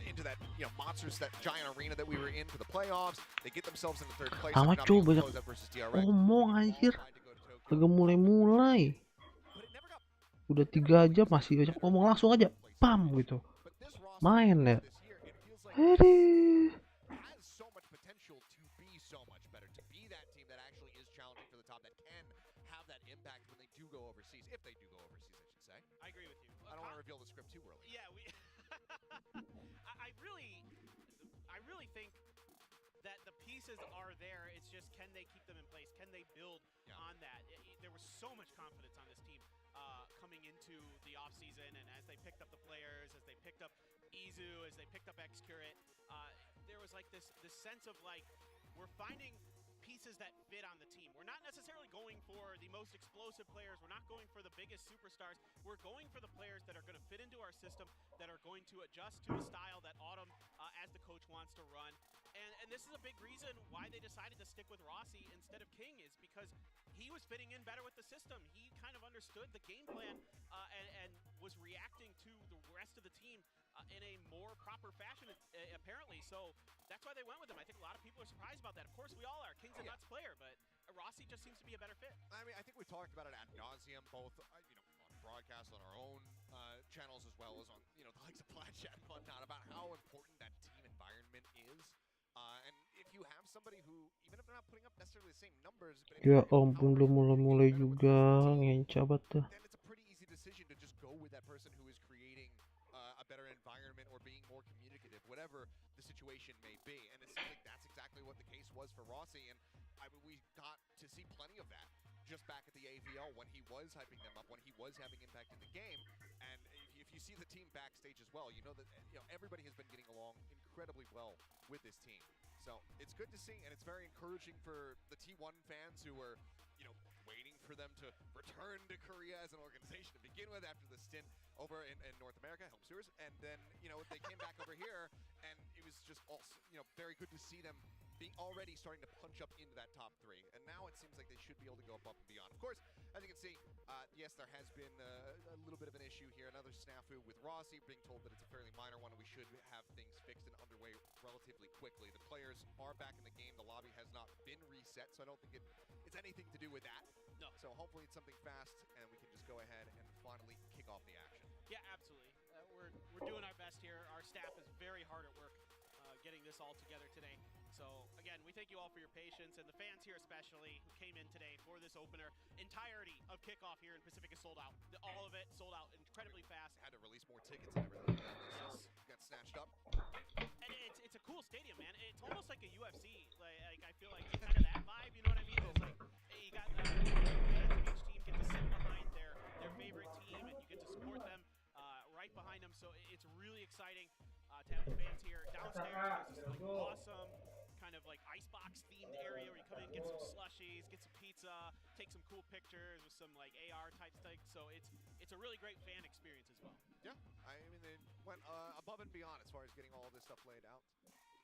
into that, monsters, that giant arena that we were in for the playoffs. They get themselves into third place. Amat cuy, banyak ngomong anjir. Kagak mulai-mulai. Udah 3 jam masih banyak ngomong, langsung aja pam gitu. Main ya. Aduh. I agree with you. I don't want to reveal the script too early. Yeah, I really think that the pieces are there. It's just, can they keep them in place? Can they build on that? There was so much confidence on this team coming into the offseason, and as they picked up the players, as they picked up Izu, as they picked up Xcurate, there was like this sense of like, we're finding pieces that fit on the team. We're not necessarily going for the most explosive players. We're not going for the biggest superstars. We're going for the players that are going to fit into our system, that are going to adjust to a style that Autumn, as the coach, wants to run. And this is a big reason why they decided to stick with Rossi instead of King, is because he was fitting in better with the system. He kind of understood the game plan and was reacting to the rest of the team in a more proper fashion, apparently. So that's why they went with him. I think a lot of people are surprised about that. Of course, we all are. King's a nuts player, but Rossi just seems to be a better fit. I mean, I think we've talked about it ad nauseum, both on broadcast, on our own channels, as well as on the likes of Flat Chat and whatnot, about how important that team environment is. And if you have somebody who, even if they're not putting up necessarily the same numbers, but ya ampun, udah mulai juga ngencabat dah. then it's a pretty easy decision to just go with that person who is creating a better environment or being more communicative, whatever the situation may be. And it seems like that's exactly what the case was for Rossi. And I mean, we got to see plenty of that just back at the AVL when he was hyping them up, when he was having impact in the game. And if you see the team backstage as well, you know that everybody has been getting along incredibly well with this team. So it's good to see, and it's very encouraging for the T1 fans who were, waiting for them to return to Korea as an organization to begin with after the stint over in North America, Helm Sewers, and then, they came back over here, and it was just also, very good to see them being already starting to punch up into that top 3, and now it seems like they should be able to go up and beyond. Of course, as you can see, yes, there has been a little bit of an issue here, another snafu with Rossi, being told that it's a fairly minor one and we should have things fixed and underway relatively quickly. The players are back in the game. The lobby has not been reset, so I don't think it's anything to do with that. No. So hopefully it's something fast and we can just go ahead and finally kick off the action. Yeah, absolutely. We're doing our best here. Our staff is very hard at work getting this all together today. So again, we thank you all for your patience, and the fans here especially who came in today for this opener. Entirety of kickoff here in Pacific is sold out. All of it sold out incredibly fast. Had to release more tickets and everything. Yes. Got snatched up. And it's a cool stadium, man. It's almost like a UFC. Like I feel like it's kind of that vibe. You know what I mean? It's like, hey, you got fans of each team get to sit behind their favorite team, and you get to support them right behind them. So it's really exciting to have the fans here. Downstairs, there's this like awesome kind of like icebox themed area where you come in, get some slushies, get some pizza, take some cool pictures with some like AR type stuff. So it's a really great fan experience as well. Yeah, I mean they went above and beyond as far as getting all of this stuff laid out.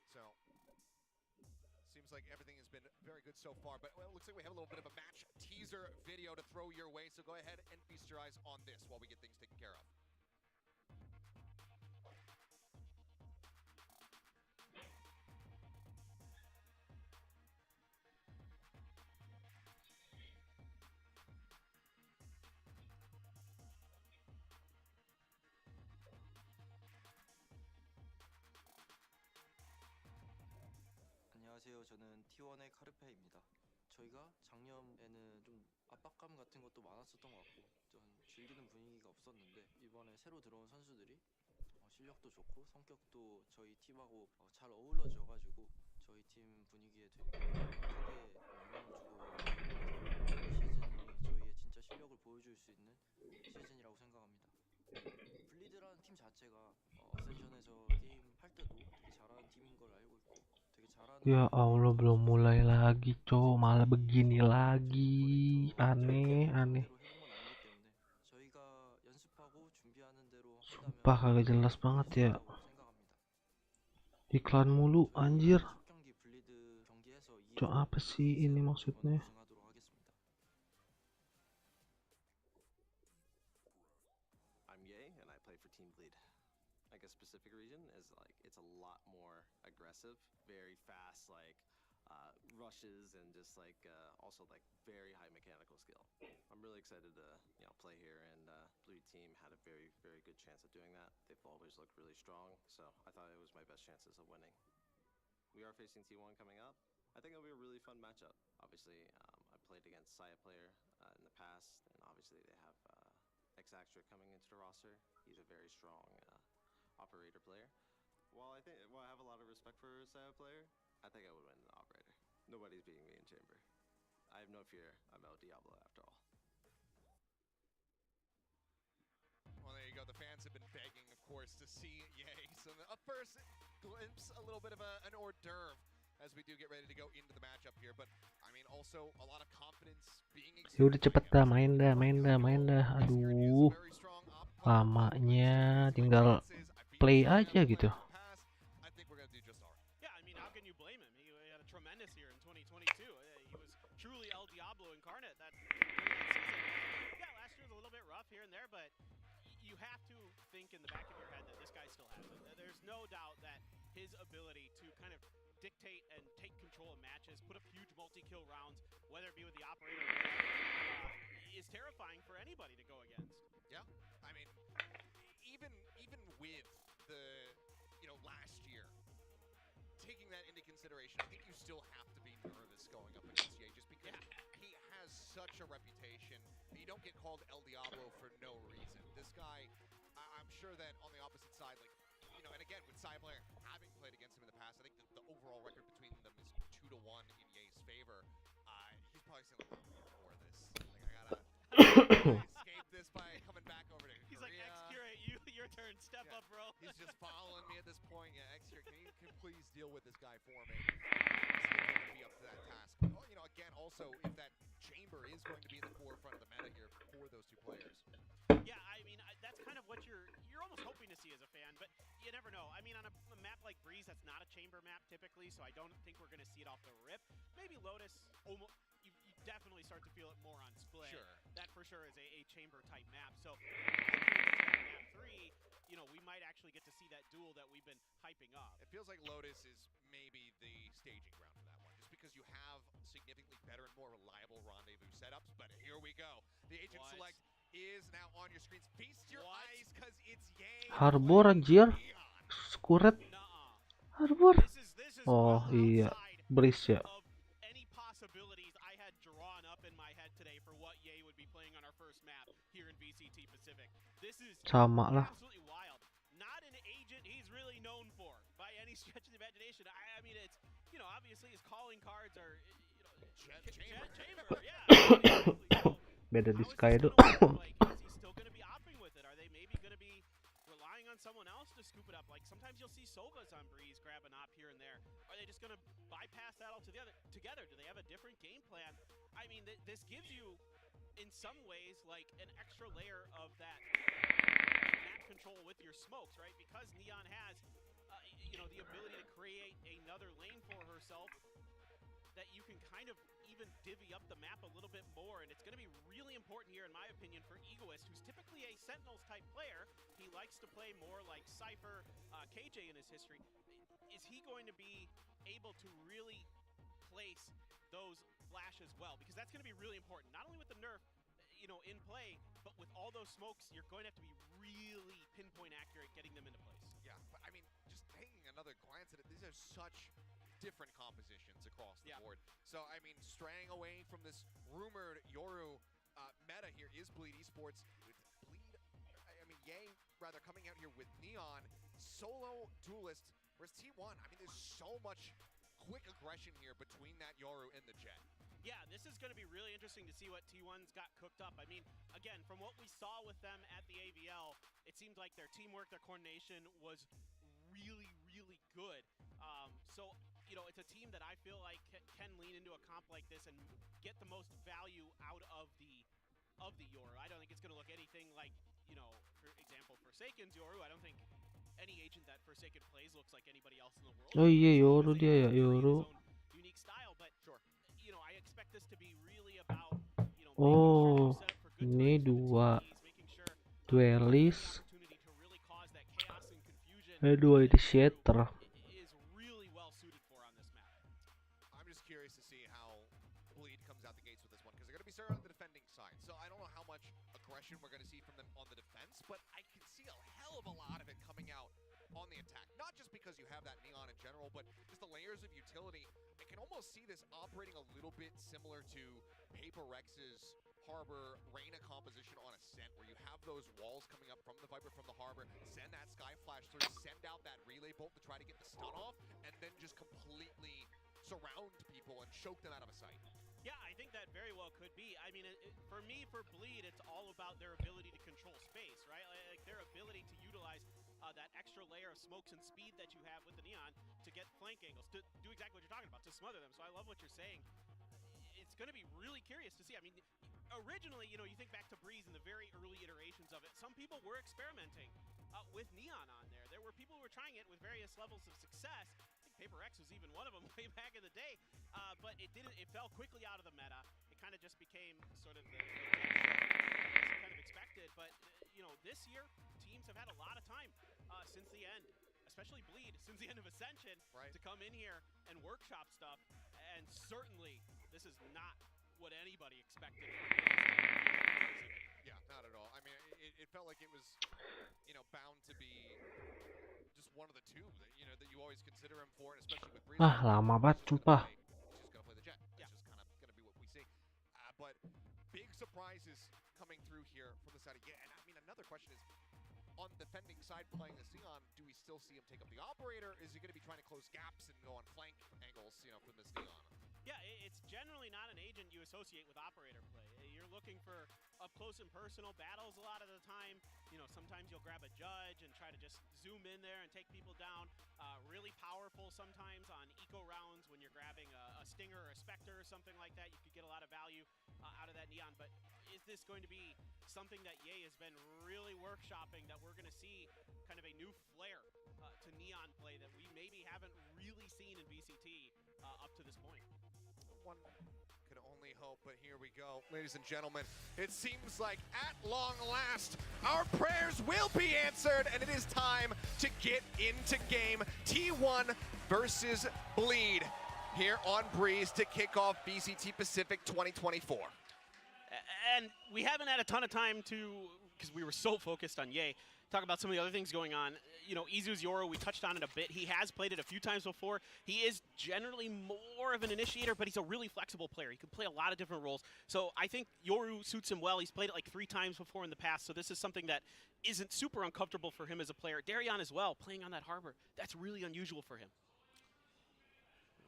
So seems like everything has been very good so far, but it looks like we have a little bit of a match teaser video to throw your way. So go ahead and feast your eyes on this while we get things taken care of. 안녕하세요. 저는 T1의 카르페입니다. 저희가 작년에는 좀 압박감 같은 것도 많았었던 것 같고 좀 즐기는 분위기가 없었는데 이번에 새로 들어온 선수들이 실력도 좋고 성격도 저희 팀하고 잘 어우러져가지고 저희 팀 분위기에 되게 크게 영향을 주고 시즌이 저희의 진짜 실력을 보여줄 수 있는 시즌이라고 생각합니다. 블리드라는 팀 자체가 어센션에서 게임 할 때도 되게 잘하는 팀인 걸 알고 있고 되게 잘하는 Ya Allah, belum mulai lagi, cowok. Malah begini lagi. Aneh. 저희가 연습하고 준비하는 대로 Sumpah kagak jelas banget ya. Iklan mulu, anjir. Cok, apa sih ini maksudnya? I'm Ye and I play for Team Bleed. I guess specific reason is like it's a lot more aggressive, very fast, like rushes and just like also like very high mechanical skill. I'm really excited to play here, and Blue Team had a very good chance at doing that. They've always looked really strong, so I thought it was my best chances of winning. We are facing T1 coming up. I think it'll be a really fun matchup. Obviously, I played against Saya player in the past, and obviously they have X-Actor coming into the roster. He's a very strong operator player. While I have a lot of respect for Saya player, I think I would win the operator. Nobody's beating me in chamber. I have no fear. I'm El Diablo after all. Well, there you go. The fans have been begging, of course, to see Ye. So a first glimpse, a little bit of an hors d'oeuvre as we do get ready to go into the matchup here. But I mean, also a lot of confidence being Yaudah cepet dah, main dah. Aduh, lamanya tinggal play aja gitu. Yeah, I mean, how can you blame him? He had a tremendous year in 2022. He was truly El Diablo incarnate that season. Yeah, last year was a little bit rough here and there, but you have to think in the back of your head that this guy still has it. There's no doubt that his ability to kind of dictate and take control of matches, put up huge multi-kill rounds, whether it be with the operator or whatever, is terrifying for anybody to go against. Yeah, I mean, even with the last year, taking that into consideration, I think you still have to be nervous going up against Ye, just because he has such a reputation. You don't get called El Diablo for no reason. This guy, I'm sure that on the opposite side, like, and again, with Sai player having played against him in the past, I think the overall record between them is 2-1 in Ye's favor. He's probably saying, like, more of this. Like, I gotta escape this by coming back over to Korea. He's like, X-Curate, your turn. Step up, bro. He's just following me at this point. Yeah, X-Curate, can you please deal with this guy for me? He's going to be up to that task. Well, again, also, if that chamber is going to be in the forefront of the meta here for those two players. Yeah, I mean, that's kind of what you're almost hoping to see as a fan, but you never know. I mean, on a map like Breeze, that's not a chamber map typically, so I don't think we're going to see it off the rip. Maybe Lotus, you definitely start to feel it more on Split. Sure. That for sure is a chamber-type map, so hopefully it's that map duel that we've been hyping up. It feels like Lotus is maybe the staging ground for that one, just because you have significantly better and more reliable rendezvous setups. But here we go. The agent select is now on your screens. Feast your eyes, because it's Yang. Harbor anjir. Skuret. Harbor. Oh iya. Breeze ya. Any possibilities I had drawn up in my head today for what Ye would be playing on our first map here in VCT Pacific. This is Sama lah. absolutely wild. Not an agent he's really known for by any stretch of the imagination. I mean, it's, you know, obviously his calling cards are, you know, chamber, yeah. Beda di Sky do. Like, is he still going to be opting with it? Are they maybe going to be relying on someone else to scoop it up? Like, sometimes you'll see Sovas on Breeze grab an op here and there. Are they just going to bypass that altogether? Do they have a different game plan? I mean, this gives you, in some ways, like an extra layer of that map control with your smokes, right? Because Neon has, you know, the ability to create another lane for herself, that you can kind of even divvy up the map a little bit more, and it's going to be really important here, in my opinion, for Egoist, who's typically a Sentinels type player. He likes to play more like Cypher, KJ in his history. Is he going to be able to really place those flashes well? Because that's going to be really important, not only with the nerf, you know, in play, but with all those smokes, you're going to have to be really pinpoint accurate getting them into place. Yeah, but I mean, just taking another glance at it, these are such different compositions across the board. So, I mean, straying away from this rumored Yoru meta here is Bleed Esports with Bleed, I mean, Yang, rather, coming out here with Neon, solo duelist, whereas T1, I mean, there's so much quick aggression here between that Yoru and the Jet. Yeah, this is going to be really interesting to see what T1's got cooked up. I mean, again, from what we saw with them at the AVL, it seemed like their teamwork, their coordination was really, really good. So, you know, it's a team that I feel like can lean into a comp like this and get the most value out of the Yoru. I don't think it's going to look anything like, you know, for example, Forsaken's Yoru. I don't think any agent that Forsaken plays looks like anybody else in the world. Oh iya, Yoru dia ya, Yoru. Unique style, but you know, I expect this to be really about, you know, Oh, ini dua duelist. Dua initiator. Is really well suited for on this map. I'm just curious to see how Bleed comes out the gates with this one, because they're going to be starting on the defending side. So I don't know how much aggression we're going to see from them on the defense, but I can see a hell of a lot of it coming out on the attack. Not just because you have that Neon in general, but just the layers of utility. I can almost see this operating a little bit similar to Paper Rex's Harbor Reyna composition on Ascent, where you have those walls coming up from the Viper from the Harbor, send that Sky Flash through, send out that relay bolt to try to get the stun off, and then just completely surround people and choke them out of a sight. Yeah, I think that very well could be. I mean, for me, for Bleed, it's all about their ability to control space, right? Like their ability to utilize that extra layer of smokes and speed that you have with the Neon to get flank angles, to do exactly what you're talking about, to smother them. So I love what you're saying. It's going to be really curious to see. I mean, originally, you know, you think back to Breeze in the very early iterations of it, some people were experimenting with Neon on there. There were people who were trying it with various levels of success. I think Paper X was even one of them way back in the day, but it fell quickly out of the meta. It kind of just became sort of the kind of expected, but you know, this year, teams have had a lot of time since the end, especially Bleed, since the end of Ascension, to come in here and workshop stuff, and certainly this is not what anybody expected. Yeah, not at all. I mean, it felt like it was, you know, bound to be just one of the two that, you know, that you always consider him for, and especially with Breeze. Lama banget sumpah. He's just gonna play the Jet. It's just kind of gonna be what we see. But big surprises coming through here from the side of and I mean, another question is, on the defending side playing the Xeon, do we still see him take up the operator? Is he going to be trying to close gaps and go on flank angles, you know, from this Xeon? Yeah, it's generally not an agent you associate with operator play. You're looking for up close and personal battles a lot of the time. You know, sometimes you'll grab a judge and try to just zoom in there and take people down. Really powerful sometimes on eco rounds when you're grabbing a Stinger or a Spectre or something like that. You could get a lot of value out of that Neon. But is this going to be something that Ye has been really workshopping, that we're going to see kind of a new flair to Neon play that we maybe haven't really seen in VCT up to this point? One could only hope, but here we go. Ladies and gentlemen, it seems like at long last, our prayers prayers will be answered, and it is time to get into game. T1 versus Bleed here on Breeze to kick off BCT Pacific 2024. And we haven't had a ton of time to, because we were so focused on Ye, talk about some of the other things going on. You know, Izu's Yoru, we touched on it a bit. He has played it a few times before. He is generally more of an initiator, but he's a really flexible player. He can play a lot of different roles. So I think Yoru suits him well. He's played it like 3 times before in the past, so this is something that isn't super uncomfortable for him as a player. Darion as well, playing on that harbor. That's really unusual for him.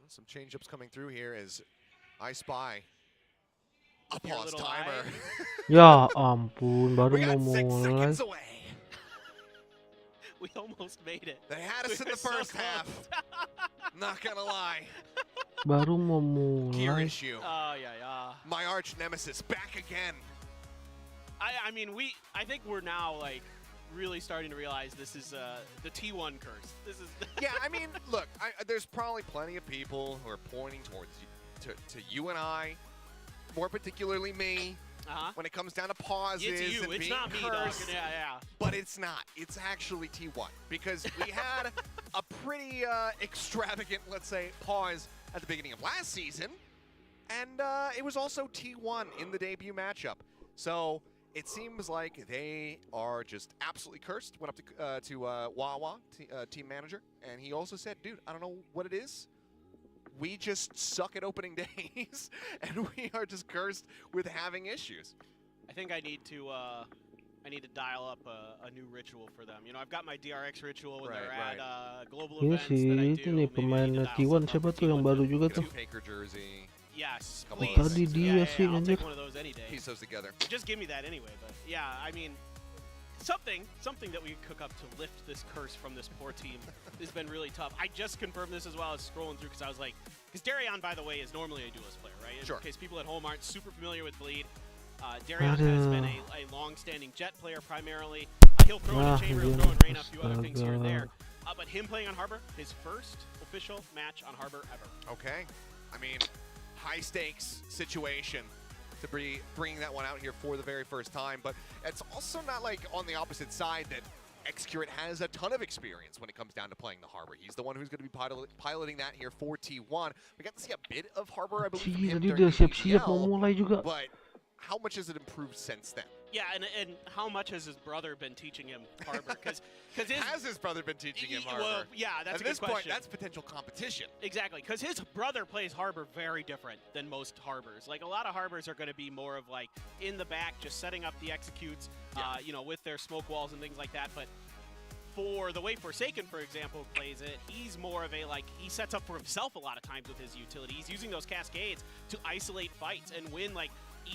Some change-ups coming through here as I spy a Your pause little timer. Ya ampun, baru We got mau 6 mulai. seconds away. We almost made it. They had us in We the were so first half. Not gonna lie. Baru mau Gear mulai. issue. Oh, yeah. My arch nemesis back again. I mean, I think we're now, like, really starting to realize this is the T1 curse. This is Yeah, I mean, look, there's probably plenty of people who are pointing towards to you and I, more particularly me, when it comes down to pauses It's you. and It's being not me, dog. cursed. Yeah. But it's not. It's actually T1 because we had a pretty extravagant, let's say, pause at the beginning of last season, and it was also T1 in the debut matchup. So it seems like they are just absolutely cursed. Went up to Wawa, team manager, and he also said, dude, I don't know what it is. We just suck at opening days, and we are just cursed with having issues. I think I need to dial up a new ritual for them. You know, I've got my DRX ritual when they're at global Ini events si that I itu do. nih pemain T1 siapa tuh yang baru juga tuh? Faker jersey. Yes, Couple please. of Tadi things. dia sih I'll anjir. take one of those any day. Piece those together. Just give me that anyway. But yeah, I mean, something that we could cook up to lift this curse from this poor team has been really tough. I just confirmed this as well as scrolling through because I was like, because Darion, by the way, is normally a duelist player, right? Sure. In case people at home aren't super familiar with Bleed, Darion has been a long-standing Jet player primarily. He'll throw in a Chamber, he'll throw in Reyna, a few other things here and there. But him playing on Harbor, his first official match on Harbor ever. Okay. I mean, high-stakes situation to be bringing that one out here for the very first time, but it's also not like on the opposite side that Xcurate has a ton of experience when it comes down to playing the Harbor. He's the one who's going to be piloting that here for T1. We got to see a bit of Harbor, I believe, from him Tadi during udah the siap-siap mau EPL, mulai juga. but how much has it improved since then? Yeah, and how much has his brother been teaching him Harbor? Because Has his brother been teaching him Harbor? Well, yeah, that's At a good this point, question. that's potential competition. Exactly, because his brother plays Harbor very different than most Harbors. Like, a lot of Harbors are going to be more of, like, in the back, just setting up the executes, you know, with their smoke walls and things like that. But for the way Forsaken, for example, plays it, he's more of a, like, he sets up for himself a lot of times with his utility. He's using those cascades to isolate fights and win, like,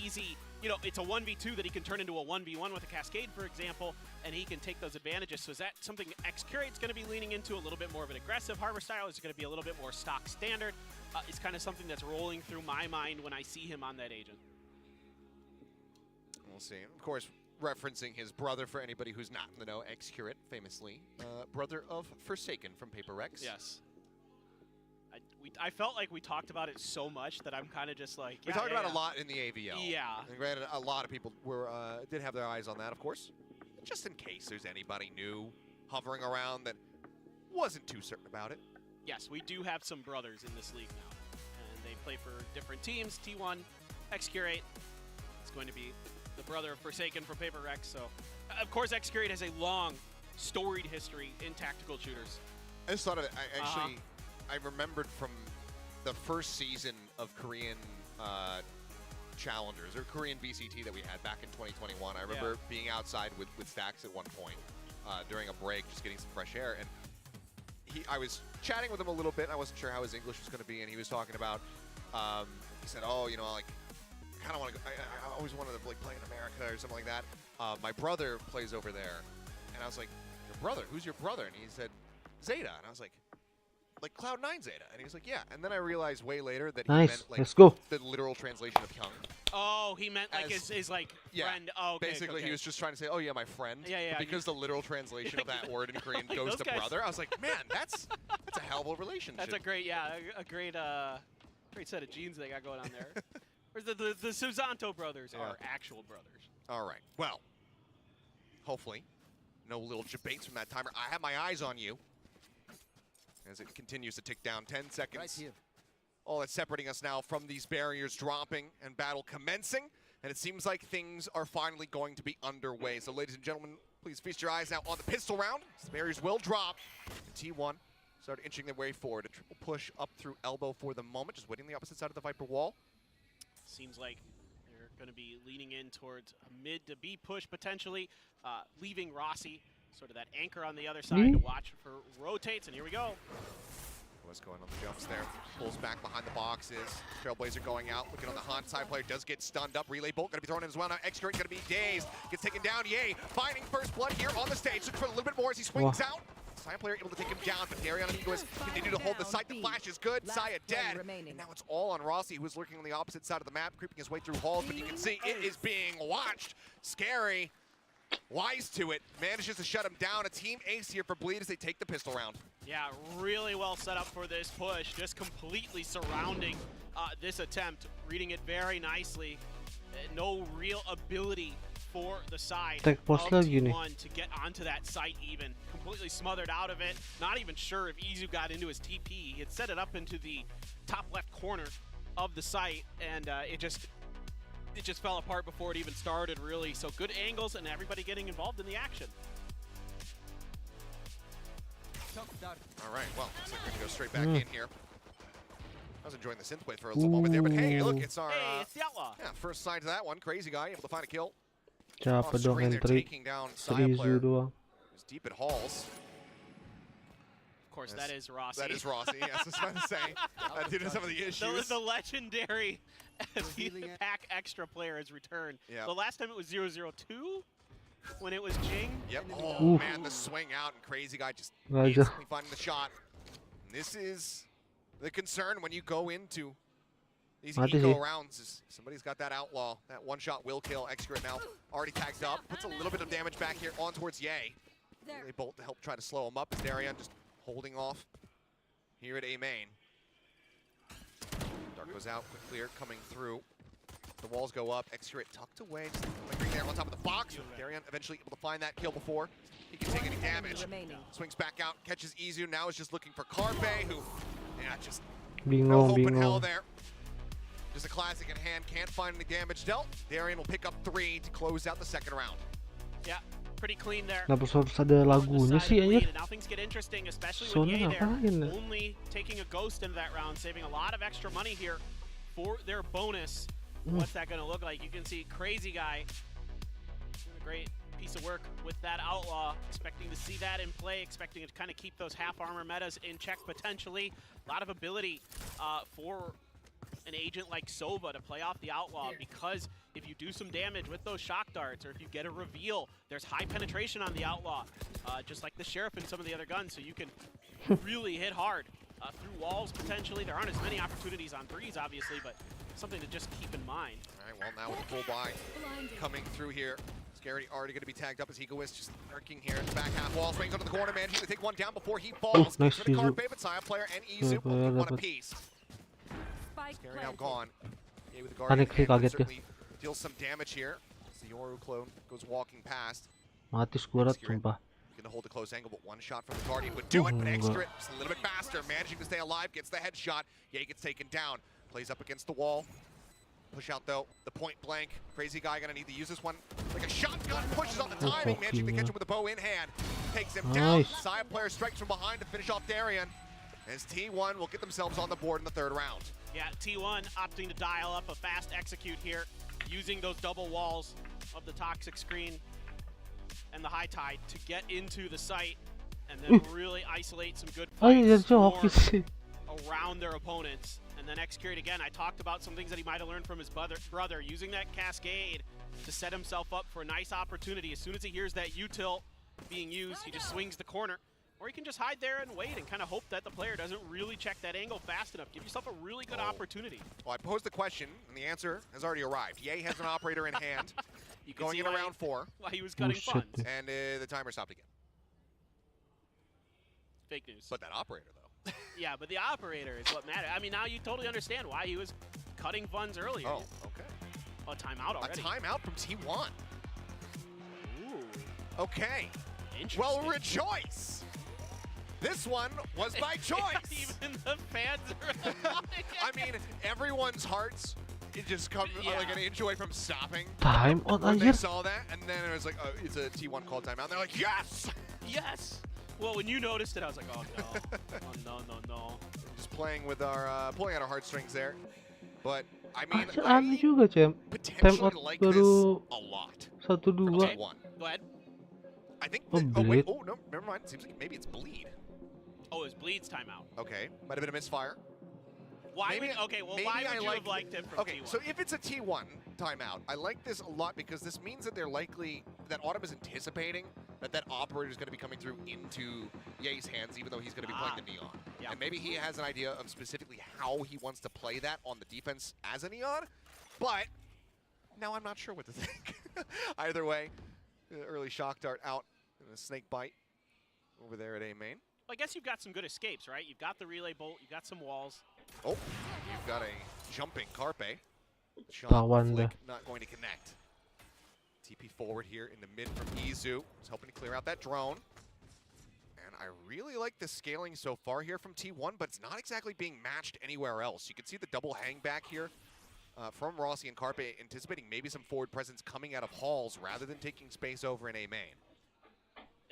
easy, you know, it's a 1v2 that he can turn into a 1v1 with a cascade, for example, and he can take those advantages. So is that something Xcurate's going to be leaning into, a little bit more of an aggressive Harbor style? Is it going to be a little bit more stock standard? It's kind of something that's rolling through my mind when I see him on that agent. We'll see. Of course, referencing his brother for anybody who's not in the know, Xcurate, famously, brother of Forsaken from Paper Rex. Yes. I felt like we talked about it so much that I'm kind of just like, We talked about it a lot in the AVL. Yeah. And granted, a lot of people were did have their eyes on that, of course. Just in case there's anybody new hovering around that wasn't too certain about it. Yes, we do have some brothers in this league now. And they play for different teams. T1, Xcurate. It's going to be the brother of Forsaken from Paper Rex. So, of course, Xcurate has a long, storied history in tactical shooters. I just thought of it. I remembered from the first season of Korean Challengers, or Korean BCT that we had back in 2021. I remember being outside with Stacks at one point during a break, just getting some fresh air. And I was chatting with him a little bit. I wasn't sure how his English was going to be, and he was talking about, he said, oh, you know, like, I kind of want to go, I always wanted to like play in America or something like that. My brother plays over there. And I was like, your brother? Who's your brother? And he said, Zeta. And I was like Cloud9 Zeta. And he was like, yeah. And then I realized way later that he meant like let's go. the literal translation of Hyung. Oh, he meant like his like friend. Oh, okay, basically okay. He was just trying to say, oh yeah, my friend. Yeah. But because the literal translation of that word in Korean like goes those to guys. brother, I was like, man, that's a hell of a relationship. That's a great, great set of genes they got going on there. Whereas the Susanto brothers are actual brothers. All right. Well, hopefully No little debates from that timer. I have my eyes on you. As it continues to tick down, 10 seconds. Right here. All that's separating us now from these barriers dropping and battle commencing. And it seems like things are finally going to be underway. So ladies and gentlemen, please feast your eyes now on the pistol round. The barriers will drop. And T1 start inching their way forward. A triple push up through elbow for the moment. Just waiting on the opposite side of the Viper wall. Seems like they're going to be leaning in towards a mid to B push potentially, leaving Rossi sort of that anchor on the other side to watch for rotates. And here we go. What's going on the jumps there? Pulls back behind the boxes. Trailblazer going out, looking on the hunt. Side player does get stunned up. Relay bolt going to be thrown in as well. Now X-Current going to be dazed. Gets taken down. Yay! Finding first blood here on the stage. Looks for a little bit more as he swings out. Side player able to take him down, but Darian and Egoist continue to hold the site. The flash is good. Saya dead. And now it's all on Rossi, who is lurking on the opposite side of the map, creeping his way through halls. But you can see it is being watched. Scary. Wise to it. Manages to shut him down. A team ace here for Bleed as they take the pistol round. Yeah, really well set up for this push. Just completely surrounding this attempt. Reading it very nicely. No real ability for the side of T1 to get onto that site even. Completely smothered out of it. Not even sure if Izu got into his TP. He had set it up into the top left corner of the site, and it just fell apart before it even started, really. So good angles and everybody getting involved in the action. All right, well, looks like we're going to go straight back in here. I was enjoying the synthwave for a little moment there, but hey, look, it's our it's the Outlaw. Yeah, first sign to that one. Crazy guy able to find a kill. Siapa dong entry? Serizu doang. He's deep at halls. Of course, that is Rossi. That is Rossi, yes, I was trying to say. Due to some of the issues. The legendary pack extra player has returned. Yep. The last time it was 002 when it was Jing. Yep. Oh, man, the swing out and Crazy Guy just instantly finding the shot. And this is the concern when you go into these eco rounds. Is somebody's got that Outlaw. That one shot will kill. X-Current now already tagged up. Puts a little bit of damage back here on towards Ye. They bolt to help try to slow him up. As Darian just holding off here at A main. Dark goes out, quick clear coming through. The walls go up, X-Current tucked away, just lingering there on top of the box. Darian eventually able to find that kill before he can take any damage. Swings back out, catches Izu, now is just looking for Carpe, who, just no hope in hell there. Just a classic in hand, can't find any damage dealt. Darian will pick up 3 to close out the second round. Yeah. Pretty clean there. Kenapa harus ada lagunya sih anjir? Now things get interesting, especially with Ye there. Only taking a ghost into that round, saving a lot of extra money here for their bonus. What's that going to look like? You can see Crazy Guy doing a great piece of work with that Outlaw. Expecting to see that in play, expecting to kind of keep those half armor metas in check potentially. A lot of ability for an agent like Sova to play off the Outlaw, because if you do some damage with those shock darts, or if you get a reveal, there's high penetration on the Outlaw, just like the Sheriff and some of the other guns, so you can really hit hard through walls potentially. There aren't as many opportunities on threes, obviously, but something to just keep in mind. All right, well, now with the full buy coming through here. Scary already going to be tagged up as Egoist just lurking here in the back half wall. Swings onto the corner, managing to take one down before he falls. Nice for the card, but Saya player and Izu only one apiece. Scary now gone. Yeah, with the Guardian certainly deals some damage here. As the Yoru clone goes walking past. Mati skurat sumpah. Gonna hold a close angle, but one shot from the Guardian would do it. But X-Current just a little bit faster, managing to stay alive, gets the headshot. Ye gets taken down. Plays up against the wall. Push out though, the point blank. Crazy Guy gonna need to use this one like a shotgun. Pushes on the timing, managing to catch him with a bow in hand. Takes him down. Side player strikes from behind to finish off Darian. As T1 will get themselves on the board in the third round. Yeah, T1 opting to dial up a fast execute here, using those double walls of the toxic screen and the high tide to get into the site and then really isolate some good fights around their opponents. And then execute again. I talked about some things that he might have learned from his brother, using that cascade to set himself up for a nice opportunity. As soon as he hears that util being used, he just swings the corner. Or you can just hide there and wait and kind of hope that the player doesn't really check that angle fast enough. Give yourself a really good opportunity. Well, I posed the question, and the answer has already arrived. Ye has an operator in hand, going in round 4. While he was cutting funds. And the timer stopped again. Fake news. But that operator, though. Yeah, but the operator is what matters. I mean, now you totally understand why he was cutting funds earlier. Oh, okay. Oh, timeout already. A timeout from T1. Ooh. Okay. Well, rejoice! This one was by choice. Even the fans are I mean, everyone's hearts it just come like an inch away from stopping. Time out When they anjir. saw that, and then it was like, oh, it's a T1 call timeout. And they're like, yes! Yes! Well, when you noticed it, I was like, oh no. Oh no. Just playing with our, pulling out our heartstrings there. But, I mean, Anjir, aneh juga Cem. Time potentially out like baru this a lot. 1-2. Okay, T1. go ahead. I think Oh, that, oh, wait, Bleed. oh, no, never mind. Seems like maybe it's Bleed. Oh, it was Bleed's timeout. Okay, might have been a misfire. Why Maybe- would, okay, well, maybe why I would you like- have liked it from Okay, T1? so if it's a T1 timeout, I like this a lot because this means that they're likely, that Autumn is anticipating that that operator is going to be coming through into Ye's hands, even though he's going to be playing the Neon. Yeah. And maybe he has an idea of specifically how he wants to play that on the defense as a Neon, but now I'm not sure what to think. Either way, early shock dart out and a snake bite over there at A main. I guess you've got some good escapes, right? You've got the relay bolt, you've got some walls. Oh, you've got a jumping Carpe. Shot KAWAN flick, dah. not going to connect. TP forward here in the mid from Izu. He's hoping to clear out that drone. And I really like the scaling so far here from T1, but it's not exactly being matched anywhere else. You can see the double hang back here from Rossi and Carpe, anticipating maybe some forward presence coming out of halls rather than taking space over in A main.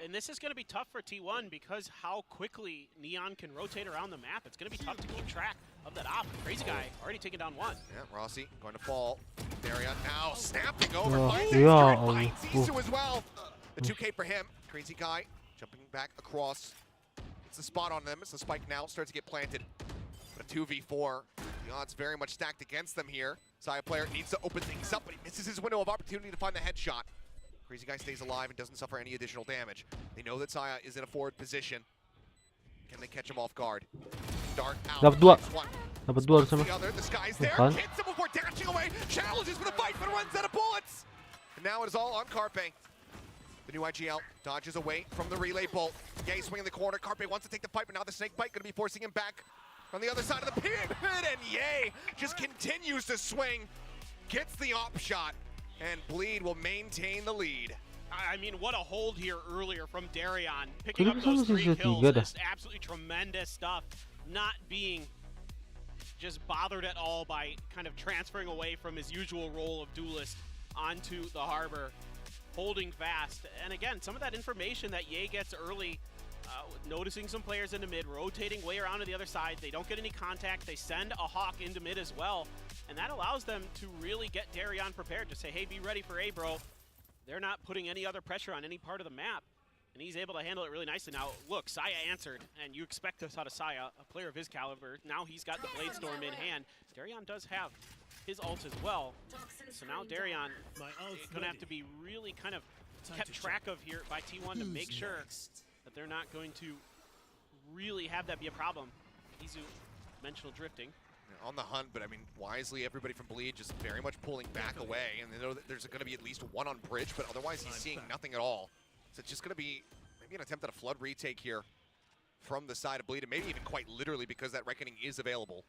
And this is going to be tough for T1 because how quickly Neon can rotate around the map. It's going to be tough to keep track of that op. Crazy guy already taken down one. Yeah, Rossi going to fall. Darian now snapping over. Oh, finds yeah, Izu, finds oh. Izu as well. The 2K for him. Crazy guy jumping back across. It's the spot on them. It's the spike now. Starts to get planted. But a 2v4. The odds very much stacked against them here. Saya player needs to open things up, but he misses his window of opportunity to find the headshot. Crazy guy stays alive and doesn't suffer any additional damage. They know that Saya is in a forward position. Can they catch him off guard? Dart out. Dapat dua. Next one. Dapat dua The sama. other, the sky's there. Bukan. Hits him before dashing away. Challenges for the fight, but runs out of bullets. And now it is all on Carpe. The new IGL dodges away from the relay bolt. Yay swinging the corner. Carpe wants to take the fight, but now the snake bite going to be forcing him back on the other side of the pyramid. And Yay just continues to swing. Gets the op shot. And Bleed will maintain the lead. I mean, what a hold here earlier from Darian. Picking Kenapa up those sama 3 sisa kills 3 dah? is absolutely tremendous stuff. Not being just bothered at all by kind of transferring away from his usual role of duelist onto the harbor, holding fast. And again, some of that information that Ye gets early, noticing some players into mid, rotating way around to the other side. They don't get any contact. They send a Hawk into mid as well. And that allows them to really get Darian prepared to say, hey, be ready for A, bro. They're not putting any other pressure on any part of the map. And he's able to handle it really nicely. Now, look, Saya answered, and you expect this out of Saya, a player of his caliber. Now he's got the Blade Storm in hand. Darian does have his ult as well. So now Darian is going to have to be really kind of kept track of here by T1 to make sure that they're not going to really have that be a problem. Izu, dimensional drifting. On the hunt, but I mean, wisely, everybody from Bleed just very much pulling back away, and they know that there's going to be at least one on bridge, but otherwise he's seeing nothing at all. So it's just going to be maybe an attempt at a flood retake here from the side of Bleed, and maybe even quite literally because that Reckoning is available.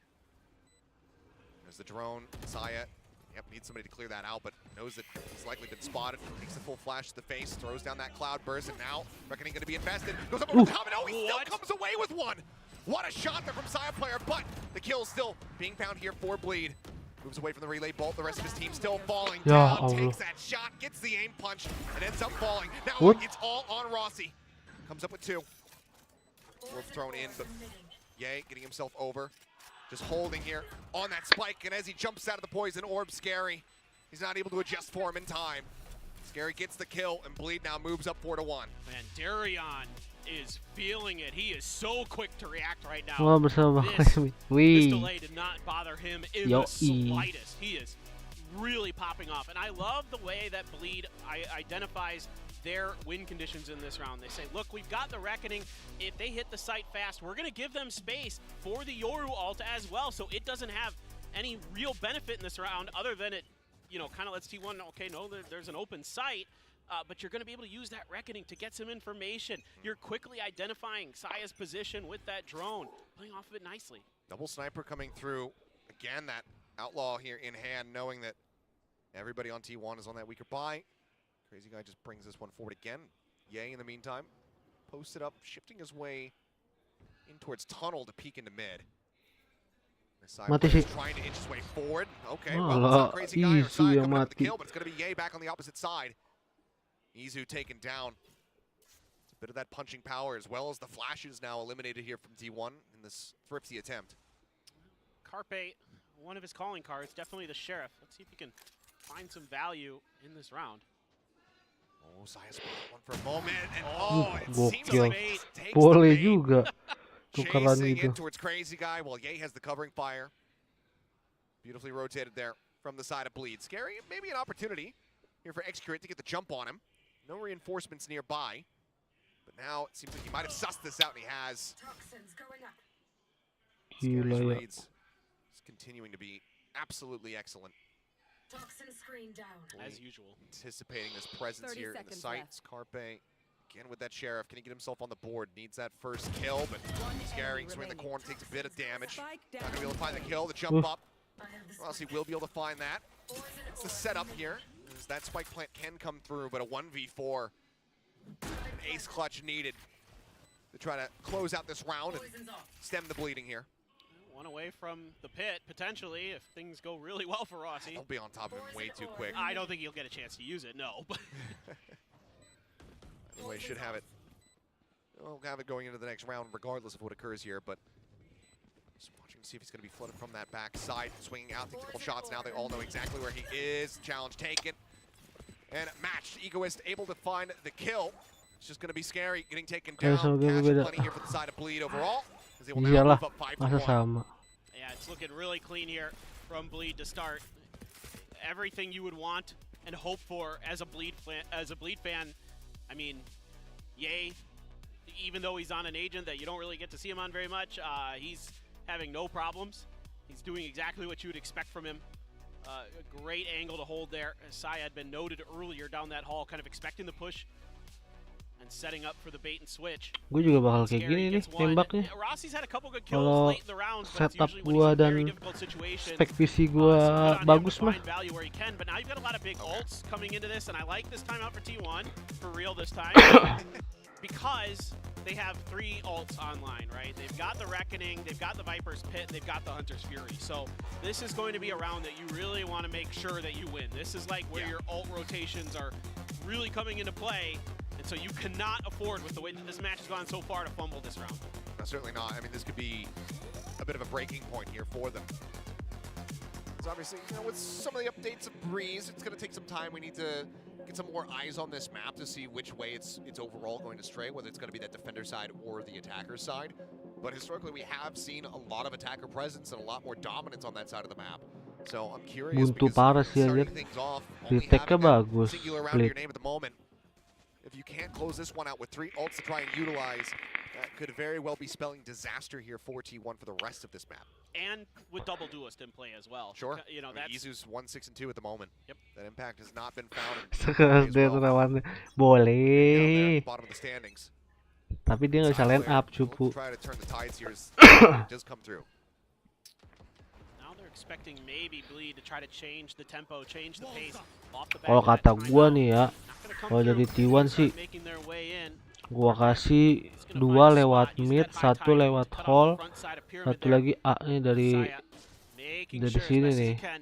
There's the drone, Saya. Yep, needs somebody to clear that out, but knows that he's likely been spotted. Takes a full flash to the face, throws down that cloud burst, and now Reckoning going to be invested. Goes up over the top, and oh, he still comes away with one! What a shot there from Saya player, but the kill still being found here for Bleed. Moves away from the relay bolt, the rest of his team still falling Ya down, Allah. takes that shot, gets the aim punch, and ends up falling. Now What? it's all on Rossi. Comes up with 2. Wolf thrown in, but Yay getting himself over. Just holding here on that spike, and as he jumps out of the poison orb, Scary, he's not able to adjust for him in time. Scary gets the kill, and Bleed now moves up 4-1. Man, Darian is feeling it. He is so quick to react right now. Wah, bersama This kami. Wih. delay did not bother him in Yoi. the slightest. He is really popping off. And I love the way that Bleed identifies their win conditions in this round. They say, look, we've got the Reckoning. If they hit the site fast, we're going to give them space for the Yoru ult as well. So it doesn't have any real benefit in this round other than it, you know, kind of lets T1 know, okay, no, there's an open site. But you're going to be able to use that Reckoning to get some information. You're quickly identifying Saya's position with that drone, playing off of it nicely. Double sniper coming through. Again, that Outlaw here in hand, knowing that everybody on T1 is on that weaker buy. Crazy guy just brings this one forward again. Ye, in the meantime, posted up, shifting his way in towards tunnel to peek into mid. Mati sih. Trying to inch his way forward. Okay, well, it's not Crazy Guy or Sai yang coming up with the mati. kill, but it's going to be Ye back on the opposite side. Izu taken down. It's a bit of that punching power, as well as the flashes now eliminated here from T1 in this thrifty attempt. Carpe, one of his calling cards, definitely the Sheriff. Let's see if he can find some value in this round. Oh, Saya spot one for a moment, and it seems Gokil. like he takes the Boleh bait. juga tukaran Chasing itu. in towards Crazy Guy while Ye has the covering fire. Beautifully rotated there from the side of Bleed. Scary, maybe an opportunity here for Excurate to get the jump on him. No reinforcements nearby. But now it seems like he might have sussed this out, and he has. Toxins going up. Gila Scary's ya. raids is continuing to be absolutely excellent. Toxin screen down. As usual. Anticipating this presence 30 here in the seconds sights. Carpe, again with that Sheriff. Can he get himself on the board? Needs that first kill, but Scary swinging the corner, takes a bit of damage. Not going to be able to find the kill, the jump up. Well, he will be able to find that. It's the setup here. As that spike plant can come through, but a 1v4. An ace clutch needed to try to close out this round and stem the bleeding here. One away from the pit, potentially, if things go really well for Rossi. He'll be on top of him way too quick. I don't think he'll get a chance to use it, no. Anyway, should have it. We'll have it going into the next round regardless of what occurs here, but just watching to see if he's going to be flooded from that back side. Swinging out, takes a couple shots. Now they all know exactly where he is. Challenge taken. And matched. Egoist able to find the kill. It's just going to be Scary getting taken down. Cash plenty here for the side of Bleed overall. As they will now Iyalah, move up 5-1. masa sama. Yeah, it's looking really clean here from Bleed to start. Everything you would want and hope for as a Bleed fan. I mean, Ye, even though he's on an agent that you don't really get to see him on very much, he's having no problems. He's doing exactly what you would expect from him. A great angle to hold there. Sai had been noted earlier down that hall, kind of expecting the push and setting up for the bait and switch. Gue juga bakal kayak gini nih tembaknya. Rossi's had a couple good kills Kalau late in the rounds, but it's setup usually when gua he's in a very dan difficult situation. spek PC gua bagus mah. Value where he can, but now you've got a lot of big ults coming into this, and I like this timeout for T1 for real this time because they have 3 ults online, right? They've got the Reckoning, they've got the Viper's Pit, they've got the Hunter's Fury. So this is going to be a round that you really want to make sure that you win. This is like where your ult rotations are really coming into play, and so you cannot afford, with the way that this match has gone so far, to fumble this round. No, certainly not. I mean, this could be a bit of a breaking point here for them. Because obviously, you know, with some of the updates of Breeze, it's going to take some time. We need to get some more eyes on this map to see which way it's overall going to stray, whether it's going to be that defender side or the attacker side. But historically, we have seen a lot of attacker presence and a lot more dominance on that side of the map. So I'm curious Buntu because parah sih starting aja. things off, only Retake-nya having that bagus, singular round to your Split. name at the moment. If you can't close this one out with 3 ults to try and utilize, that could very well be spelling disaster here for T1 for the rest of this map. And with double duelist in play as well. Sure. You know, I mean, that's Izu's 1-6-2 at the moment. Yep. That impact has not been found. Sekarang dia lawannya boleh, Bottom of the standings. tapi dia nggak bisa line up cupu. Try to turn the tides here as it does come through. now they're expecting maybe Bleed to try to change the tempo, change the pace off the back. Kalau of that kata timeout. gua nih ya, Not gonna come kalau through. jadi T1 sih, Start making their way in. gua kasih 2 lewat mid, 1 lewat hall, 1 lagi A nih dari Making dari sure as sini best as nih. he can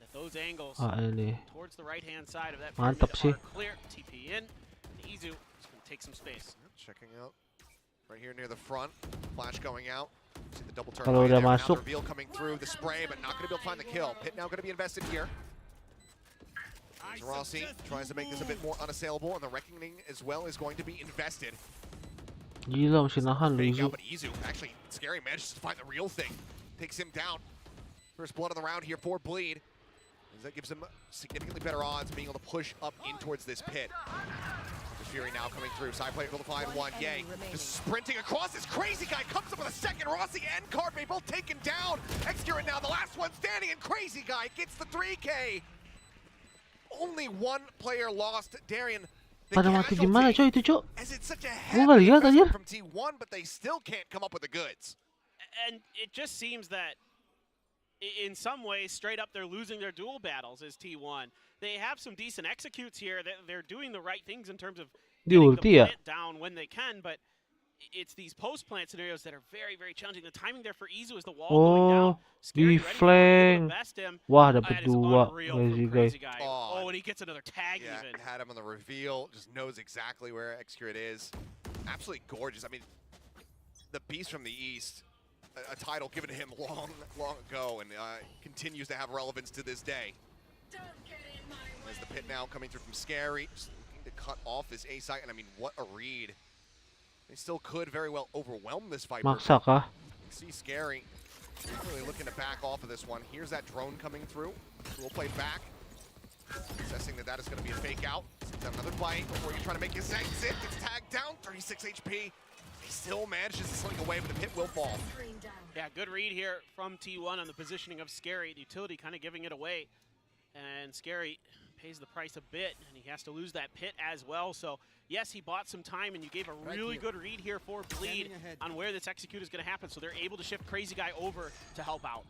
that those angles A ini. towards the right hand side of that Mantap pyramid sih. are clear. TP in. And Izu is going to take some space. Checking out right here near the front. Flash going out. See the double turn. Kalau right udah there. Now masuk. the reveal coming through the spray, but not going to be able to find the kill. Pit now going to be invested here. As Rossi tries to make this a bit more unassailable, and the Reckoning as well is going to be invested. Gila masih nahan lu Fake Izu. out, but Izu actually Scary manages to find the real thing. Takes him down. First blood of the round here for Bleed. As that gives him significantly better odds of being able to push up in towards this pit. The Fury now coming through. Side player able to find one. Yay. Just sprinting across. This Crazy Guy comes up with a second. Rossi and Carpe both taken down. Excurate now the last one standing, and Crazy Guy gets the 3K. Only one player lost. Darian. Pada mati gimana coy itu coy? As it's such a Gua nggak lihat aja. from T1, but they still can't come up with the goods. And it just seems that in some ways, straight up, they're losing their duel battles as T1. They have some decent executes here. They're doing the right things in terms of Di ulti ya? down when they can, but it's these post plant scenarios that are very, very challenging. The timing there for Izu is the wall going down. Oh, Scary di ready to flank. best him. Wah, dapat That is 2 unreal from Crazy Crazy Guy. Guy. Oh, and he gets another tag Yeah, even. had him on the reveal, just knows exactly where Execute is. Absolutely gorgeous. I mean, the Beast from the East, a title given to him long, long ago, and continues to have relevance to this day. As the pit now coming through from Scary, just looking to cut off this A site, and I mean, what a read. They still could very well overwhelm this Viper. Maksa kah? See Scary really looking to back off of this one. Here's that drone coming through. We'll play back. Assessing that that is going to be a fake out. Another bite before you're trying to make his exit. Gets tagged down, 36 HP. He still manages to slink away, but the pit will fall. Yeah, good read here from T1 on the positioning of Scary. The utility kind of giving it away. And Scary pays the price a bit, and he has to lose that pit as well. So, yes, he bought some time, and you gave a really good read here for Bleed on where this execute is going to happen. So they're able to shift Crazy Guy over to help out.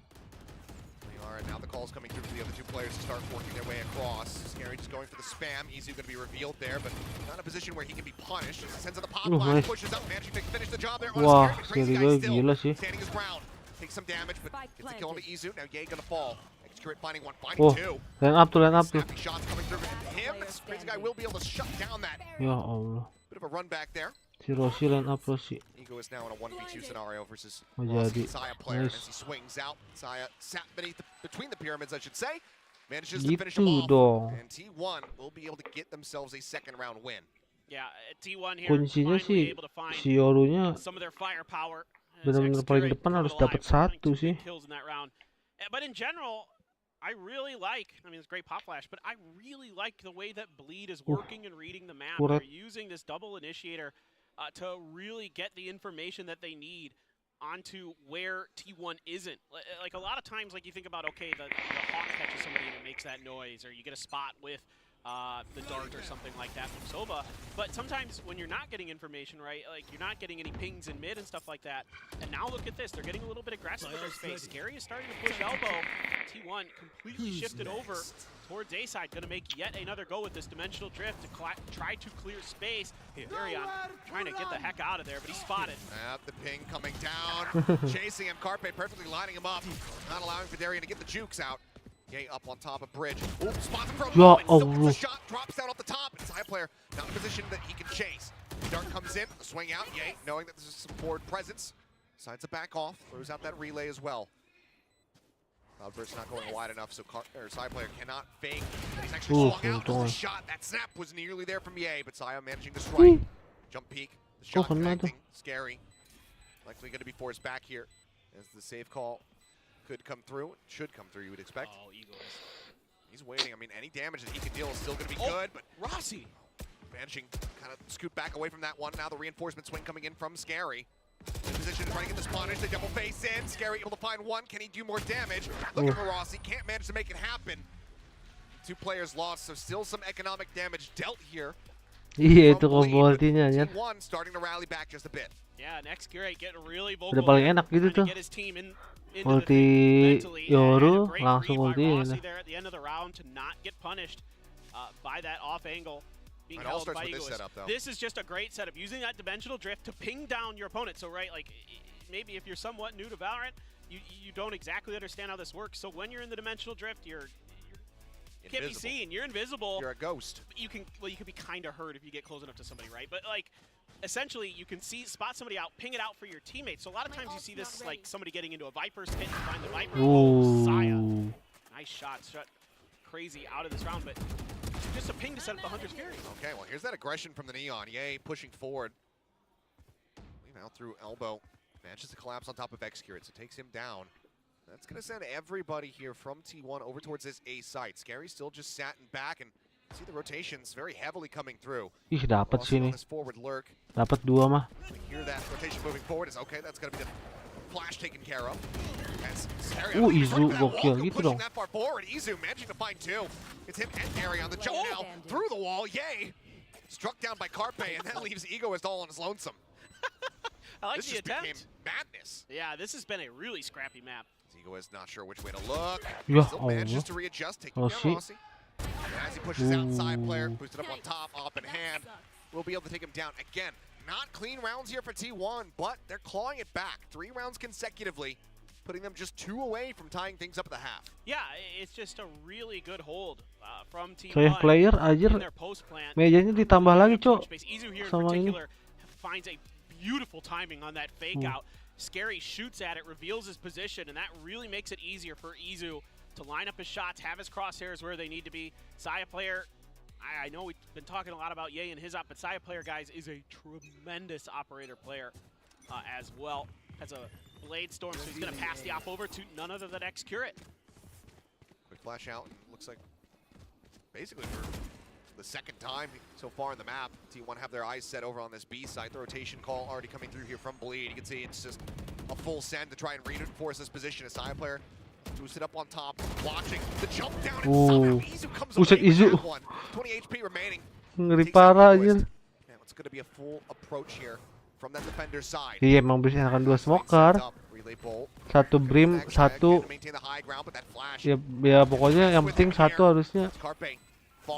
They are, and now the call's coming through for the other two players to start working their way across. Scary just going for the spam. Izu going to be revealed there, but not in a position where he can be punished. Just sends of the pop flash, nice. pushes up, managing to finish the job there. Wah, on Scary, Scary but Crazy Guy gila still sih. standing his ground. Takes some damage, but gets the kill onto Izu. Now Ye going to fall. Execute finding one, finding Oh, two. line up tuh, line up tuh. Snappy shots coming through from him. Crazy Guy will be able to shut down that. Ya Allah. Bit of a run back there. Si Rossi line up Rossi. Ego is now in a 1v2 scenario versus Oh, Rossi, jadi. Saya player. Nice. As he swings out, Saya sat between the pyramids, I should say. Manages to finish him Gitu off. dong. And T1 will be able to get themselves a second round win. Yeah, T1 here Kuncinya finally sih able to find si Yorunya some of their firepower. benar-benar paling depan harus dapat satu sih. Kills in that round. But in general, I really like, I mean, it's great pop flash, but I really like the way that Bleed is working and reading the map. Correct. They're using this double initiator to really get the information that they need onto where T1 isn't. Like a lot of times, like you think about, okay, the hawk catches somebody and it makes that noise, or you get a spot with the dart or something like that from Sova. But sometimes when you're not getting information, right, like you're not getting any pings in mid and stuff like that. And now look at this, they're getting a little bit aggressive with their space. Scary is starting to push elbow. T1 completely shifted over towards A side, gonna make yet another go with this dimensional drift to try to clear space. Varian trying to get the heck out of there, but he's spotted. The ping coming down, chasing him. Carpe perfectly lining him up, not allowing Darian to get the jukes out. Yay, up on top of bridge. Ooh, spots him from Ya still gets Allah. a shot, drops down off the top. And Side player not in a position that he can chase. Dart comes in, the swing out. Yay, knowing that there's some forward presence, decides to back off, throws out that relay as well. Cloudburst not going wide enough, so Side player cannot fake. And he's actually swung out. Oh, the shot. That snap was nearly there from Ye, but Saya managing to strike. Jump peek. The shot connecting. Scary. Likely going to be forced back here as the save call could come through. Should come through, you would expect. Oh, Eagles. He's waiting. I mean, any damage that he can deal is still going to be good, but Rossi managing kind of scoot back away from that one. Now the reinforcement swing coming in from Scary. In position to try to get this punish. They double face in. Scary able to find one. Can he do more damage? Looking for Rossi. Can't manage to make it happen. Two players lost, so still some economic damage dealt here. Iya itu komboltinya ya. T1 starting to rally back just a bit. Yeah, next Gray getting really vocal. Udah paling enak gitu tuh. Ulti Yoru langsung ulti there at the end of the round to not get punished by that off angle being It all held starts by with this Eagles. setup, though. This is just a great setup, using that dimensional drift to ping down your opponent. So right, like maybe if you're somewhat new to Valorant, you don't exactly understand how this works. So when you're in the dimensional drift, you can't be seen. You're invisible. You're a ghost. But you can be kind of hurt if you get close enough to somebody, right? But like, essentially, you can spot somebody out, ping it out for your teammates. So a lot of times you see this like somebody getting into a Viper's pit and find the Viper. Oh, Saya. Nice shot. Shut Crazy out of this round, but just a ping to set up the Hunter's Fury. Okay, well here's that aggression from the Neon. Yay, pushing forward. Now through elbow. Manages to collapse on top of Execute, so takes him down. That's going to send everybody here from T1 over towards this A site. Scary still just sat in back and see the rotations very heavily coming through. Ih, dapat sini. Forward lurk. Dapat dua mah. Hear that rotation moving forward is okay. That's going to be the flash taken care of. Izu gokil gitu dong. That far forward. Izu managing to find two. It's him and Gary on the jump now through the wall. Yay! Struck down by Carpe, and that leaves Egoist all on his lonesome. I like this the just attempt. became madness. Yeah, this has been a really scrappy map. Egoist not sure which way to look. Ya Still manages to readjust, taking down Rossi. And as he pushes out, Side player boosted up on top, up in hand. will be able to take him down. Again, not clean rounds here for T1, but they're clawing it back. 3 rounds consecutively, putting them just 2 away from tying things up at the half. Yeah, it's just a really good hold from T1. Saya player aja mejanya ditambah lagi, Cok. Izu here in Sama ini. particular finds a beautiful timing on that fake out. Scary shoots at it, reveals his position, and that really makes it easier for Izu to line up his shots, have his crosshairs where they need to be. Saya player, I know we've been talking a lot about Ye and his op, but Saya player, guys, is a tremendous operator player as well. Has a blade storm, so he's going to pass the op over to none other than X-Curate. Quick flash out, and looks like basically for the second time so far in the map, T1 have their eyes set over on this B side. The rotation call already coming through here from Bleed. You can see it's just a full send to try and reinforce this position. A side player boosted up on top, watching the jump down, and somehow Izu comes away with that one. 20 HP remaining. Ngeri parah anjir. Man, it's going to be a full approach here from that defender's side. Iya, emang bisa akan 2 smoker. 1 brim, 1 ya pokoknya yang penting 1 harusnya.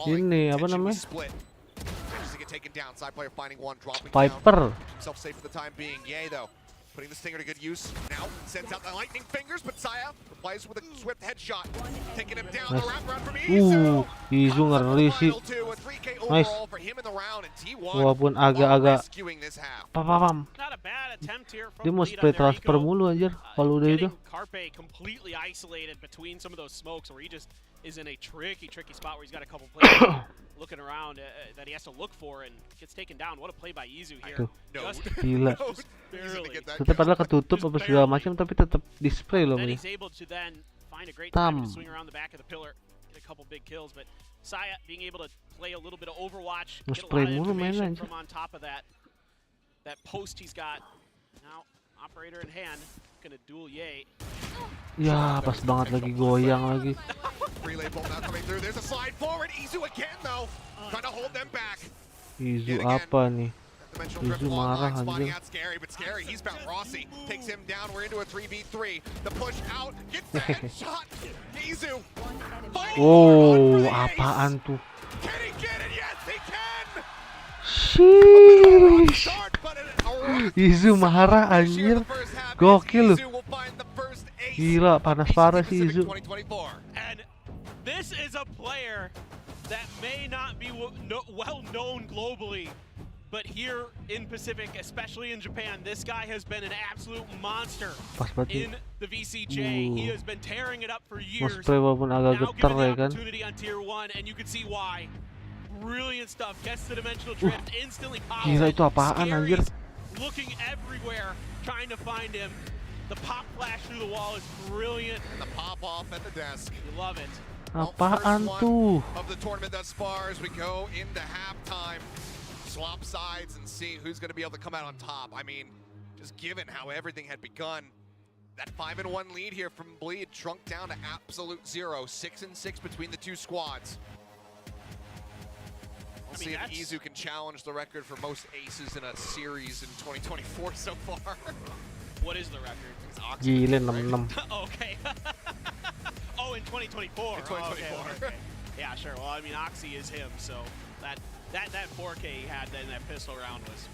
Ini apa namanya? Viper. Putting the stinger to good use. Now sends out the lightning fingers, but Saya replies with a swift headshot, taking him down. The wraparound from Izu. Izu ngeri sih. Nice. Walaupun agak-agak pam. Dia mau spray transfer mulu anjir kalau udah itu. Carpe completely isolated between some of those smokes, where he just is in a tricky spot where he's got a couple players looking around that he has to look for and gets taken down. What a play by Izu here. Tuh, gila. Tetap padahal ketutup apa segala macam tapi tetap display loh ini. Tam. Saya being able to play a little bit of Overwatch, get a lot of mulu information from on top of that post he's got. Now operator in hand, gonna duel Ye. Ya, pas banget lagi goyang lagi. Relay bolt now coming through. There's a slide forward. Izu again though, trying to hold them back. Izu apa nih? Izu marah anjir. Scary, but Scary, he's found Rossi. Takes him down. We're into a 3v3. The push out. Gets the headshot. Izu. Oh, apaan tuh? Can he get it? Yes, he can. Sheesh. Izu marah anjir. Gokil lu. Gila, panas parah sih Izu. And this is a player that may not be well known globally, but here in Pacific, especially in Japan, this guy has been an absolute monster in the VCJ. He has been tearing it up for years. Now given the opportunity on tier 1, and you can see why. Brilliant stuff. Gets the dimensional drift, instantly pops. Gila, itu apaan anjir? Looking everywhere, trying to find him. The pop flash through the wall is brilliant. And the pop off at the desk. You love it. Apaan tuh? Of the tournament thus far as we go into halftime. Swap sides and see who's going to be able to come out on top. I mean, just given how everything had begun, that 5-1 lead here from Bleed shrunk down to absolute 0. 6-6 between the two squads. We'll see if Izu can challenge the record for most aces in a series in 2024 so far. What is the record? Gila, 6-6. Okay. Oh, in 2024. In 2024. Okay. Yeah, sure. Well, I mean, Oxy is him, so that 4K he had in that pistol round was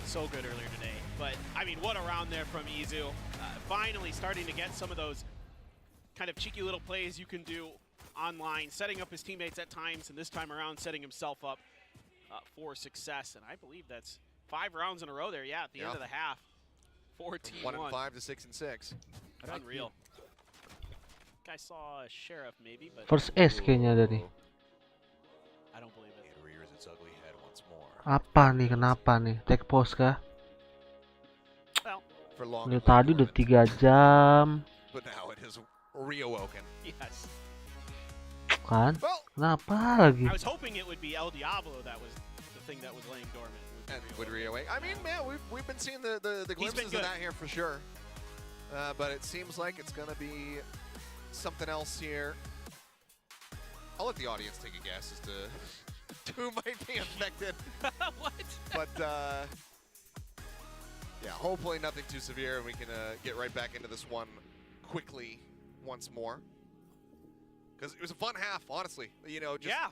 so good earlier today. But I mean, what a round there from Izu. Finally starting to get some of those kind of cheeky little plays you can do online, setting up his teammates at times, and this time around setting himself up for success. And I believe that's 5 rounds in a row there. Yeah, at the end of the half. 4-1. 1-5 to 6-6. Unreal. I saw a sheriff maybe, but First S kayaknya ada nih. I don't believe it. It rears its ugly head once more. Apa nih? Kenapa nih? Take pause kah? Well, for long. Udah tadi udah 3 jam. But now it has reawoken. Yes. Kan? Well, kenapa lagi? I was hoping it would be El Diablo that was the thing that was laying dormant. And would reawake. I mean, man, we've been seeing the glimpses of that here for sure. But it seems like it's gonna be something else here. I'll let the audience take a guess as to who might be affected. What? But yeah, hopefully nothing too severe, and we can get right back into this one quickly once more. Because it was a fun half, honestly. You know, just I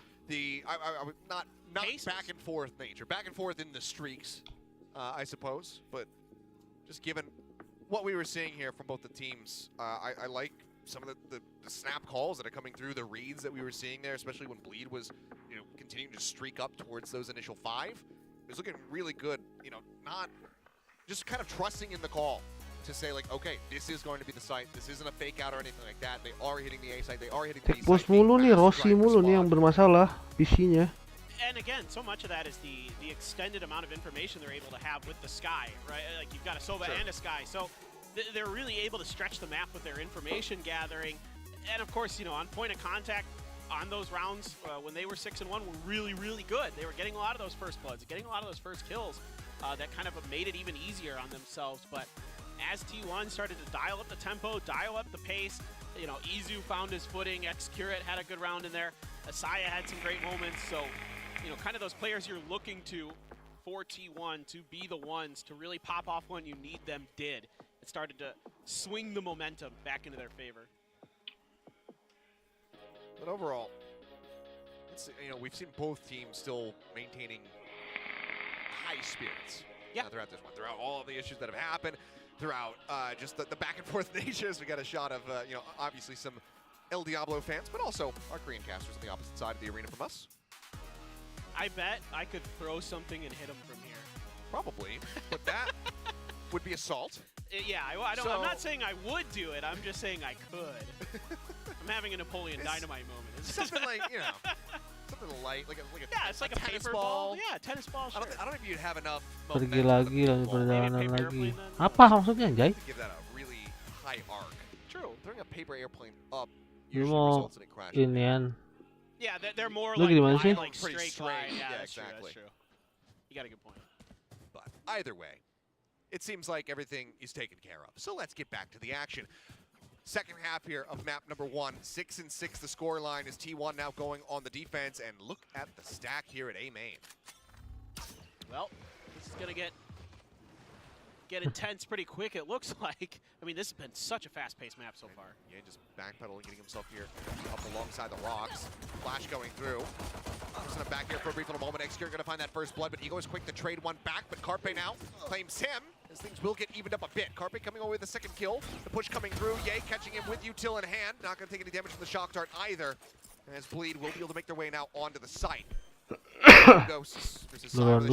was not not paces. back and forth nature. Back and forth in the streaks, I suppose. But just given what we were seeing here from both the teams, I like some of the snap calls that are coming through, the reads that we were seeing there, especially when Bleed was, continuing to streak up towards those initial 5. It was looking really good, not just kind of trusting in the call to say, like, okay, this is going to be the site. This isn't a fake out or anything like that. They are hitting the A site. They are hitting the B Take post site. mulu nih, Rossi mulu nih yang bermasalah PC-nya. And again, so much of that is the extended amount of information they're able to have with the Sky, right? Like, you've got a Sova and a Sky. So they're really able to stretch the map with their information gathering. And of course, on point of contact on those rounds, when they were 6-1, were really, really good. They were getting a lot of those first bloods, getting a lot of those first kills. That kind of made it even easier on themselves. But as T1 started to dial up the tempo, dial up the pace, Izu found his footing, X-Curate had a good round in there, Asaya had some great moments. So, kind of those players you're looking to for T1 to be the ones to really pop off when you need them did. It started to swing the momentum back into their favor. But overall, we've seen both teams still maintaining high spirits throughout this one, throughout all of the issues that have happened, throughout just the back and forth natures. We got a shot of, obviously some El Diablo fans, but also our Korean casters on the opposite side of the arena from us. I bet I could throw something and hit them from here. Probably, but that would be assault. Yeah, I'm not saying I would do it. I'm just saying I could. I'm having a Napoleon Dynamite moment. It's something like, something light, like a it's like a tennis paper ball. Yeah, tennis ball. Sure. I don't know if you'd have enough Pergi lagi, lanjut perjalanan lagi. then. Apa maksudnya, Jay? To give that a really high arc. True. Throwing a paper airplane up Lu usually mau results in it crashing. inian. Yeah, they're more Lu gimana sih? like Pretty straight straight. line. Yeah, Yeah, that's true. exactly. That's true. You got a good point. But either way, it seems like everything is taken care of. So let's get back to the action. Second half here of map number 1. 6-6 the score line is T1 now going on the defense. And look at the stack here at A main. Well, this is going to get intense pretty quick, it looks like. I mean, this has been such a fast-paced map so far. Yeah, just backpedaling, getting himself here up alongside the rocks. Flash going through. Forcing him back here for a brief little moment. X-Gear going to find that first blood, but Ego is quick to trade one back. But Carpe now claims him, as things will get evened up a bit. Carpe coming away with the second kill. The push coming through. Yay catching him with util in hand. Not going to take any damage from the shock dart either. As Bleed will be able to make their way now onto the site. Ghosts versus Sheriff.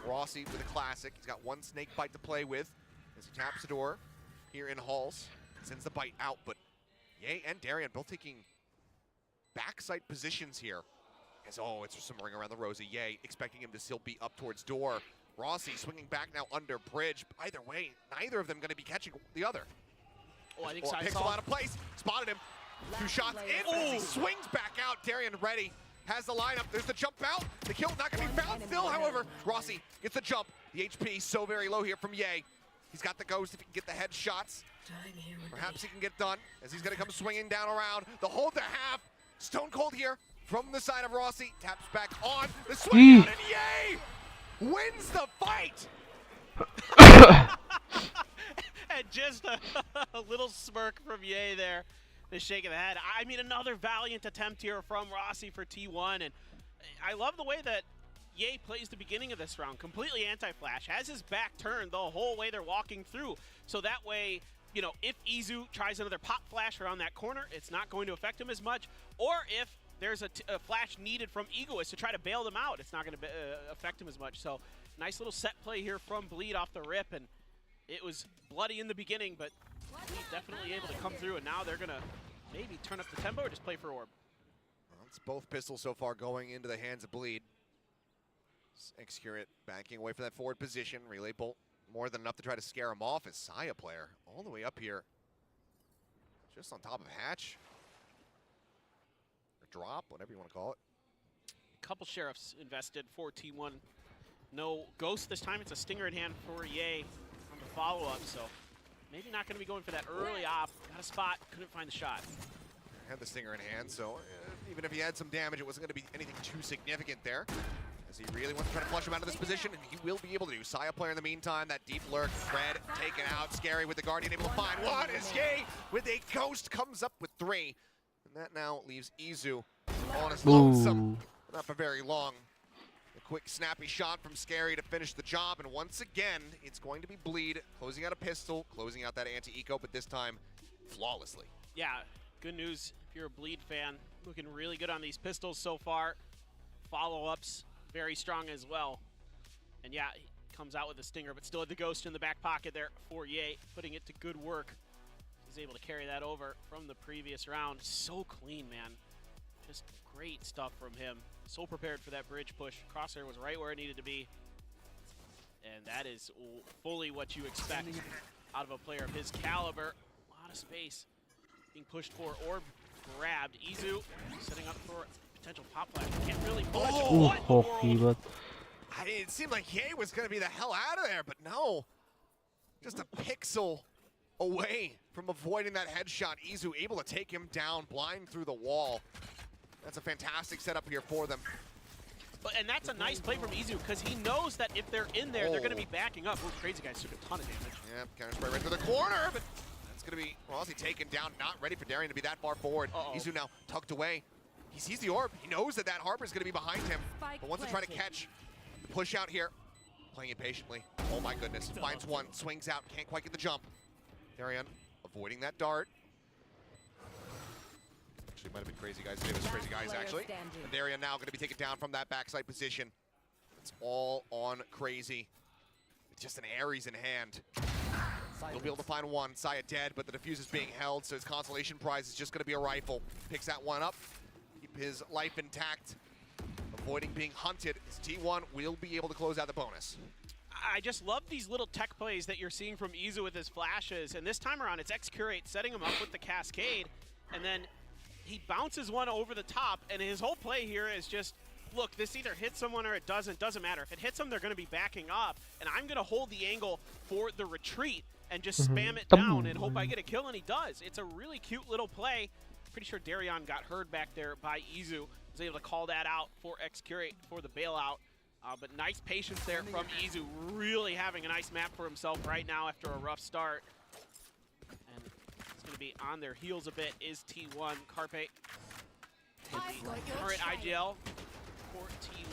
Rossi with a classic. He's got one snake bite to play with as he taps the door here in Halls. Sends the bite out, but Ye and Darian both taking backside positions here. As, it's just some ring around the rosy. Ye expecting him to still be up towards door. Rossi swinging back now under bridge. Either way, neither of them going to be catching the other. I think Pixel out of place. Spotted him. 2 shots in. As he swings back out. Darian ready. Has the lineup. There's the jump out. The kill not going to be found still, however. Rossi gets the jump. The HP so very low here from Ye. He's got the ghost if he can get the headshots. Perhaps he can get done as he's going to come swinging down around. The hold to half. Stone Cold here from the side of Rossi. Taps back on. The swing out, and Ye wins the fight. And just a little smirk from Ye there. The shake of the head. I mean, another valiant attempt here from Rossi for T1. And I love the way that Ye plays the beginning of this round. Completely anti-flash. Has his back turned the whole way they're walking through. So that way, if Izu tries another pop flash around that corner, it's not going to affect him as much. Or if there's a flash needed from Egoist to try to bail them out, it's not going to affect him as much. So nice little set play here from Bleed off the rip. And it was bloody in the beginning, but he's definitely able to come through. And now they're going to maybe turn up the tempo or just play for orb. Well, it's both pistols so far going into the hands of Bleed. X-Curate backing away from that forward position. Relay bolt more than enough to try to scare him off as Saya player all the way up here. Just on top of Hatch. Or drop, whatever you want to call it. A couple sheriffs invested for T1. No ghost this time. It's a stinger in hand for Ye on the follow-up, so maybe not going to be going for that early op. Got a spot, couldn't find the shot. Had the stinger in hand, so even if he had some damage, it wasn't going to be anything too significant there. As he really wants to try to flush him out of this position, and he will be able to do. Saya player in the meantime, that deep lurk, Red taken out, Scary with the Guardian able to find one, as Ye with a ghost comes up with 3. And that now leaves Izu on his lonesome. Not for very long. Quick, snappy shot from Scary to finish the job, and once again, it's going to be Bleed closing out a pistol, closing out that anti-eco, but this time flawlessly. Yeah, good news if you're a Bleed fan. Looking really good on these pistols so far. Follow-ups, very strong as well. And yeah, he comes out with a stinger, but still had the ghost in the back pocket there for Ye, putting it to good work. He's able to carry that over from the previous round. So clean, man. Just great stuff from him. So prepared for that bridge push. Crosshair was right where it needed to be. And that is fully what you expect out of a player of his caliber. A lot of space being pushed for. Orb grabbed. Izu setting up for potential pop flash. Can't really budge. Oh, What in the world? It seemed like Ye was going to be the hell out of there, but no. Just a pixel away from avoiding that headshot. Izu able to take him down, blind through the wall. That's a fantastic setup here for them. And that's a nice play from Izu, because he knows that if they're in there, they're going to be backing up. Ooh, crazy guys took a ton of damage. Yeah, counter spray right to the corner, but that's going to be, well, he taken down, not ready for Darian to be that far forward. Izu now tucked away. He sees the orb. He knows that that Harper is going to be behind him, but wants to try to catch the push out here. Playing it patiently. Oh my goodness. Finds one, swings out, can't quite get the jump. Darian avoiding that dart. Actually, might have been crazy guys. It was crazy guys, actually. And Darian now going to be taken down from that backside position. It's all on crazy. It's just an Ares in hand. He'll be able to find one. Saya dead, but the defuse is being held, so his consolation prize is just going to be a rifle. Picks that one up. Keep his life intact. Avoiding being hunted. His T1 will be able to close out the bonus. I just love these little tech plays that you're seeing from Izu with his flashes, and this time around it's X-Curate setting him up with the Cascade, and then he bounces one over the top, and his whole play here is just, look, this either hits someone or it doesn't matter. If it hits them, they're going to be backing up, and I'm going to hold the angle for the retreat and just spam it down and hope I get a kill, and he does. It's a really cute little play. Pretty sure Darian got heard back there by Izu. Was able to call that out for X-Curate for the bailout. But nice patience there from Izu, really having a nice map for himself right now after a rough start. And it's going to be on their heels a bit is T1. Carpe, current IGL for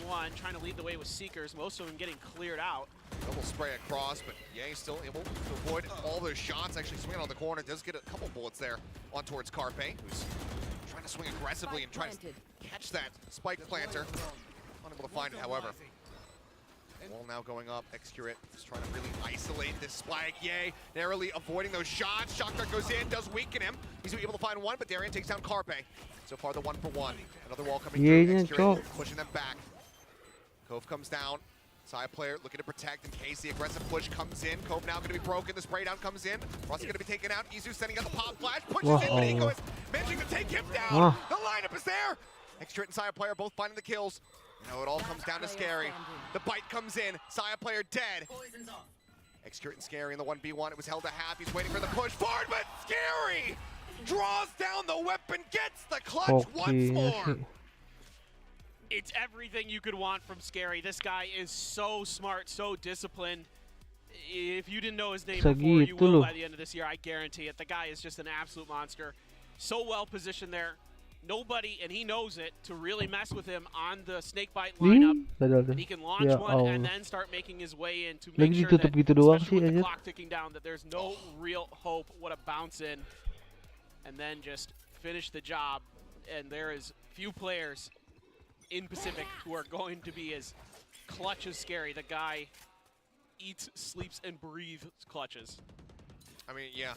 T1, trying to lead the way with Seekers, most of them getting cleared out. Double spray across, but Ye still able to avoid all those shots. Actually swinging on the corner, does get a couple bullets there on towards Carpe, who's trying to swing aggressively and try to catch that spike planter. Unable to find it, however. Wall now going up. X-Curate is trying to really isolate this spike. Ye narrowly avoiding those shots. Shock dart goes in, does weaken him. He's able to find one, but Darian takes down Carpe. So far, the 1-for-1. Another wall coming through. X-Curate pushing them back. Cove comes down. Side player looking to protect in case the aggressive push comes in. Cove now going to be broken. The spray down comes in. Rossi going to be taken out. Izu sending out the pop flash. Pushes in, but Eco is managing to take him down. The lineup is there. X-Curate and Side player both finding the kills. You know, it all comes down to Scary. The bite comes in. Side player dead. X-Curate and Scary in the 1v1. It was held to half. He's waiting for the push forward, but Scary draws down the weapon, gets the clutch once more. It's everything you could want from Scary. This guy is so smart, so disciplined. If you didn't know his name before, you will by the end of this year, I guarantee it. The guy is just an absolute monster. So well positioned there. Nobody, and he knows it, to really mess with him on the snakebite lineup. And he can launch one and then start making his way in to make sure that, especially with the clock ticking down, that there's no real hope. What a bounce in. And then just finish the job. And there is few players in Pacific who are going to be as clutch as Scary. The guy eats, sleeps, and breathes clutches. I mean, yeah.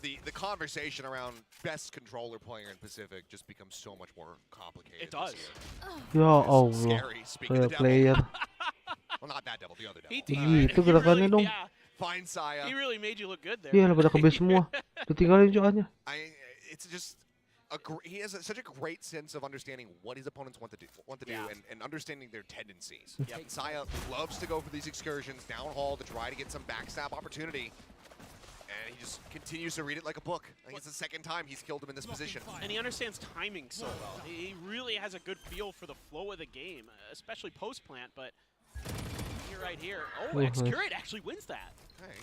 The conversation around best controller player in Pacific just becomes so much more complicated. It does. Scary, speaking of the devil. Well, not that devil, the other devil. Gitu gerakannya dong. Find Saya. He really made you look good there. Iya, pada kebes semua. Ditinggalin coannya. It's just he has such a great sense of understanding what his opponents want to do, and understanding their tendencies. Yep. Saya loves to go for these excursions down hall to try to get some backstab opportunity. And he just continues to read it like a book. I think it's the second time he's killed him in this position. And he understands timing so well. He really has a good feel for the flow of the game, especially post-plant, but you're right here. Oh, X-Curate actually wins that. Okay.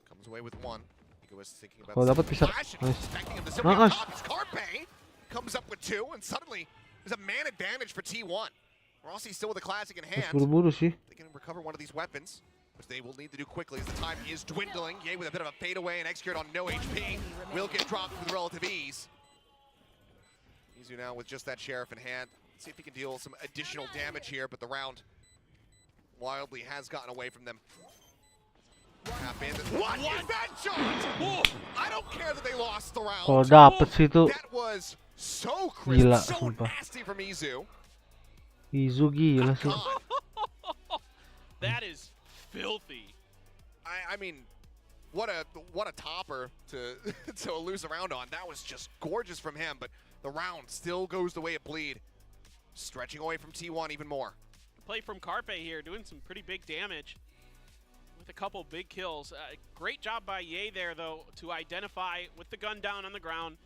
Comes away with one. He was thinking about flash and expecting him to simply on top. Carpe comes up with two, and suddenly there's a man advantage for T1. Rossi still with the classic in Harus hand. buru-buru sih. They can recover one of these weapons, which they will need to do quickly as the time is dwindling. Yay with a bit of a fadeaway and Execute on no HP will get dropped with relative ease. Izu now with just that Sheriff in hand. See if he can deal some additional damage here, but the round wildly has gotten away from them. What is that shot? I don't care that they lost the round. Kalau dapet sih itu That was so crisp, gila, so sumpah. nasty from Izu. Izu gila sih. That is filthy. I mean, what a topper to to lose a round on. That was just gorgeous from him, but the round still goes the way of Bleed. Stretching away from T1 even more. Play from Carpe here, doing some pretty big damage with a couple big kills. Great job by Ye there, though, to identify with the gun down on the ground,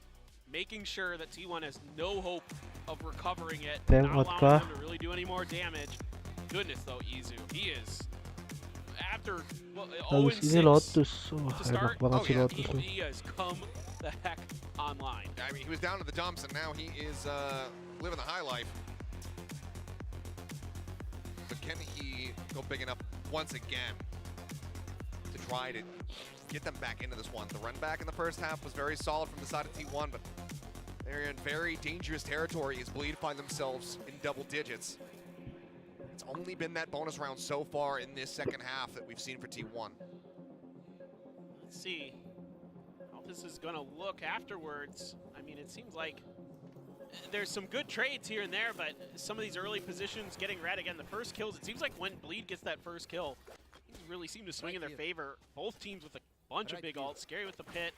making sure that T1 has no hope of recovering it, not allowing them to really do any more damage. Goodness, though, Izu, he is after Habis ini 0-6 Lotus. Wah, to enak start. banget sih yeah, Lotus nih. He has come the heck online. I mean, he was down to the dumps, and now he is living the high life. But can he go big enough once again to try to get them back into this one? The run back in the first half was very solid from the side of T1, but they're in very dangerous territory as Bleed find themselves in double digits. It's only been that bonus round so far in this second half that we've seen for T1. Let's see how this is going to look afterwards. I mean, it seems like there's some good trades here and there, but some of these early positions getting red. Again, the first kills, it seems like when Bleed gets that first kill, things really seem to swing in their favor. Both teams with a bunch of big ults. Scary with the pit.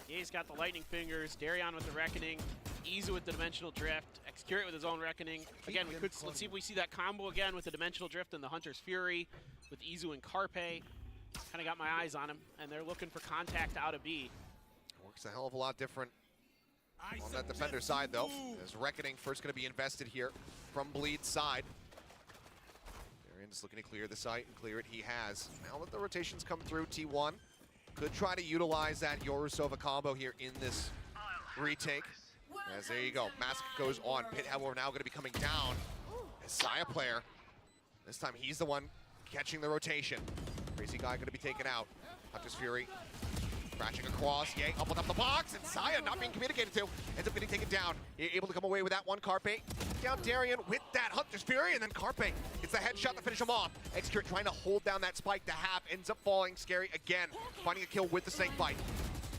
Ye's got the lightning fingers. Darion with the reckoning. Izu with the dimensional drift. Execute with his own reckoning. Again, let's see if we see that combo again with the dimensional drift and the Hunter's Fury with Izu and Carpe. Kind of got my eyes on him, and they're looking for contact out of B. Works a hell of a lot different on that defender side, though. As Reckoning first going to be invested here from Bleed's side. Darion just looking to clear the site and clear it. He has. Now that the rotations come through, T1 could try to utilize that Yorosova combo here in this retake. As there you go, Mask goes on. Pit, however, now going to be coming down. As Saya player, this time he's the one catching the rotation. Crazy guy going to be taken out. Hunter's Fury crashing across. Yay, up the box, and Saya not being communicated to. Ends up getting taken down. Able to come away with that one. Carpe down Darion with that Hunter's Fury, and then Carpe gets the headshot to finish him off. Execute trying to hold down that spike to half. Ends up falling. Scary again. Finding a kill with the snake bite.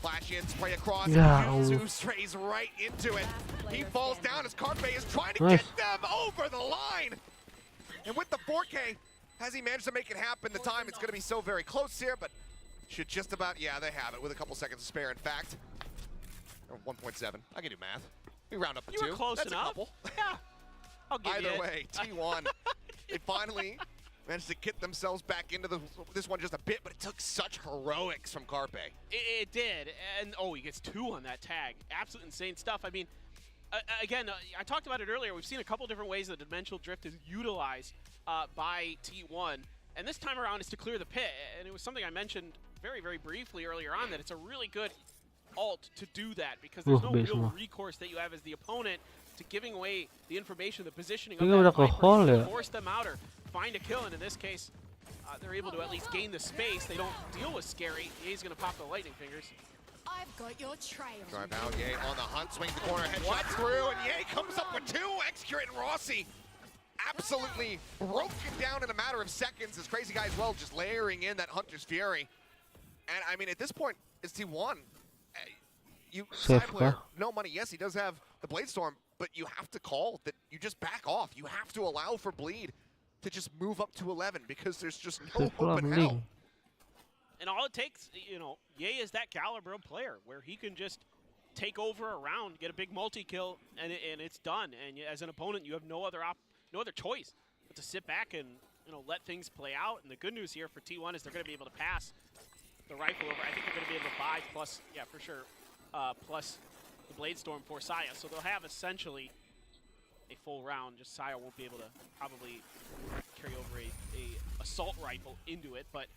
Flash in, spray across, and Zoo strays right into it. He falls down as Carpe is trying to get them over the line. And with the 4K, has he managed to make it happen? The time, it's going to be so very close here, but should just about, yeah, they have it with a couple seconds to spare, in fact. Or 1.7. I can do math. We round up to 2. You were close That's enough. A couple. Yeah. I'll give you Either it. way, T1, they finally managed to get themselves back into this one just a bit, but it took such heroics from Carpe. It did, and oh, he gets 2 on that tag. Absolute insane stuff. I mean, again, I talked about it earlier. We've seen a couple different ways that dimensional drift is utilized by T1, and this time around is to clear the pit. And it was something I mentioned very, very briefly earlier on, that it's a really good ult to do that, because there's no real recourse that you have as the opponent to giving away the information, the positioning of that Viper, to force them out or find a kill. And in this case, they're able to at least gain the space. They don't deal with Scary. Ye's going to pop the lightning fingers. I've got your trail. Drive out, Ye on the hunt, swings the corner, headshot through, and Ye comes up with 2. Execute and Rossi absolutely broken down in a matter of seconds. This Crazy guy as well, just layering in that Hunter's Fury. And I mean, at this point, it's T1. Player, no money. Yes, he does have the Blade Storm, but you have to call that you just back off. You have to allow for Bleed to just move up to 11, because there's just no hope in hell. And all it takes, you know, Ye is that caliber of player where he can just take over a round, get a big multi-kill, and it's done. And as an opponent, you have no other choice but to sit back and, you know, let things play out. And the good news here for T1 is they're going to be able to pass the rifle over. I think they're going to be able to buy plus, yeah, for sure, plus the Blade Storm for Saya. So they'll have essentially a full round. Just Saya won't be able to probably carry over a assault rifle into it, but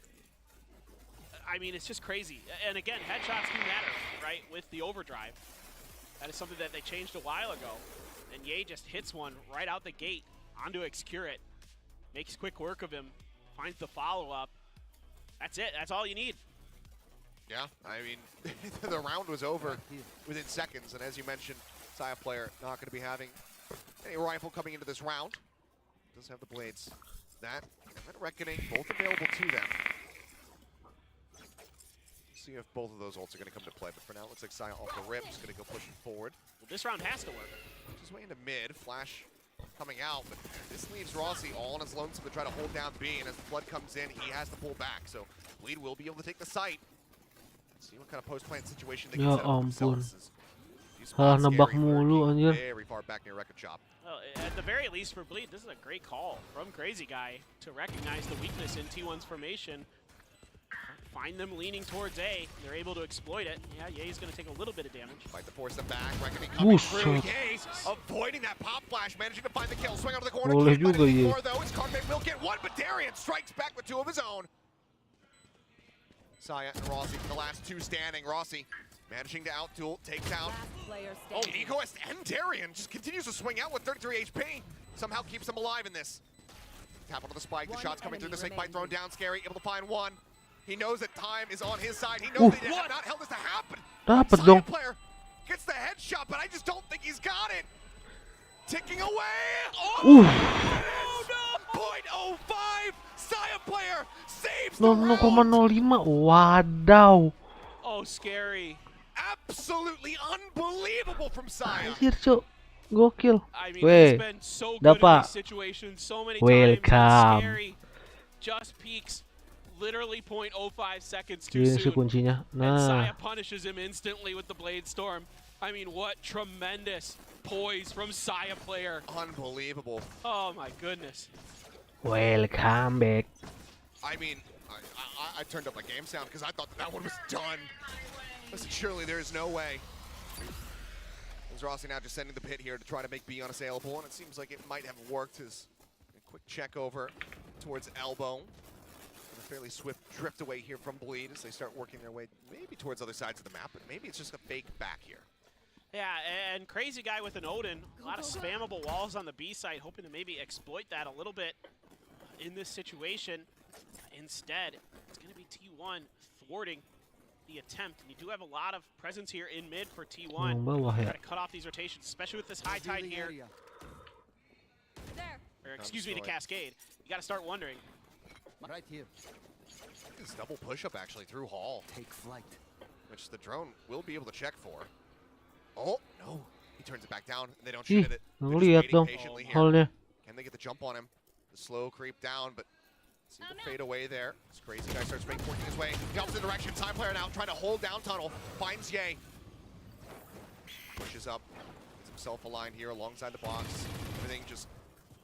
I mean, it's just crazy. And again, headshots do matter, right, with the overdrive. That is something that they changed a while ago. And Ye just hits one right out the gate. onto Excurit. Makes quick work of him. Finds the follow-up. That's it. That's all you need. Yeah, I mean, the round was over within seconds, and as you mentioned, Saya player not going to be having any rifle coming into this round. Does have the blades. That and Reckoning, both available to them. See if both of those ults are going to come to play, but for now, it looks like Saya off the rip is going to go pushing forward. Well, this round has to work. Just way into mid, Flash coming out, but this leaves Rossi all on his lonesome to try to hold down B, and as the flood comes in, he has to pull back, so Bleed will be able to take the site. See what kind of post-plant situation they can set up themselves. Nebak mulu anjir. Very far back near record shop. Well, at the very least for Bleed, this is a great call from Crazy Guy to recognize the weakness in T1's formation. Find them leaning towards A. They're able to exploit it. Yeah, Ye's going to take a little bit of damage. Fight to force them back. Reckoning coming through. Ye's avoiding that pop flash, managing to find the kill. Swing out of the corner. Boleh Can't find juga, anything Ye. more, though. His cardmate will get one, but Darian strikes back with two of his own. Saya and Rossi, the last two standing. Rossi managing to out-duel, takes out. Oh, Egoist and Darian just continues to swing out with 33 HP. Somehow keeps him alive in this. Tap onto the spike. The shots coming through. The snake bite thrown down. Scary, able to find one. He knows that time is on his side. He knows they have not held this to happen. Dapat Saya dong. player gets the headshot, but I just don't think he's got it. Ticking away. Oh, no. 0.05. Saya player saves the round. 0,05. Wadaw. Oh, Scary. Absolutely unbelievable from Saya. Anjir, Cok. Gokil. I mean, Weh, he's been so good in dapat. these situations so many Welcome. times. Scary just peaks literally 0.05 seconds too Ini sih soon. kuncinya. And Nah, Saya punishes him instantly with the Blade Storm. I mean, what tremendous poise from Saya player. Unbelievable. Oh my goodness. welcome back. I mean, I turned up my game sound because I thought that one was done. Listen, surely there is no way. As Rossi now just sending the pit here to try to make B unassailable, and it seems like it might have worked. As a quick check over towards elbow. And a fairly swift drift away here from Bleed as they start working their way maybe towards other sides of the map, but maybe it's just a fake back here. Yeah, and Crazy Guy with an Odin. A lot of spammable walls on the B side, hoping to maybe exploit that a little bit in this situation. Instead, it's going to be T1 thwarting the attempt. And you do have a lot of presence here in mid for T1. Got to cut off these rotations, especially with this high tide here. Or excuse me, the cascade. You got to start wondering. Right here. This double push-up actually through Hall. Take flight. Which the drone will be able to check for. Oh, no. He turns it back down, and they don't shoot Ih, at it. ngeliat They're just dong waiting patiently here. hallnya. Can they get the jump on him? The slow creep down, but seem to fade away there. This Crazy Guy starts working his way. The opposite direction. Time player now trying to hold down tunnel. Finds Ye. Pushes up. Gets himself aligned here alongside the box. Everything just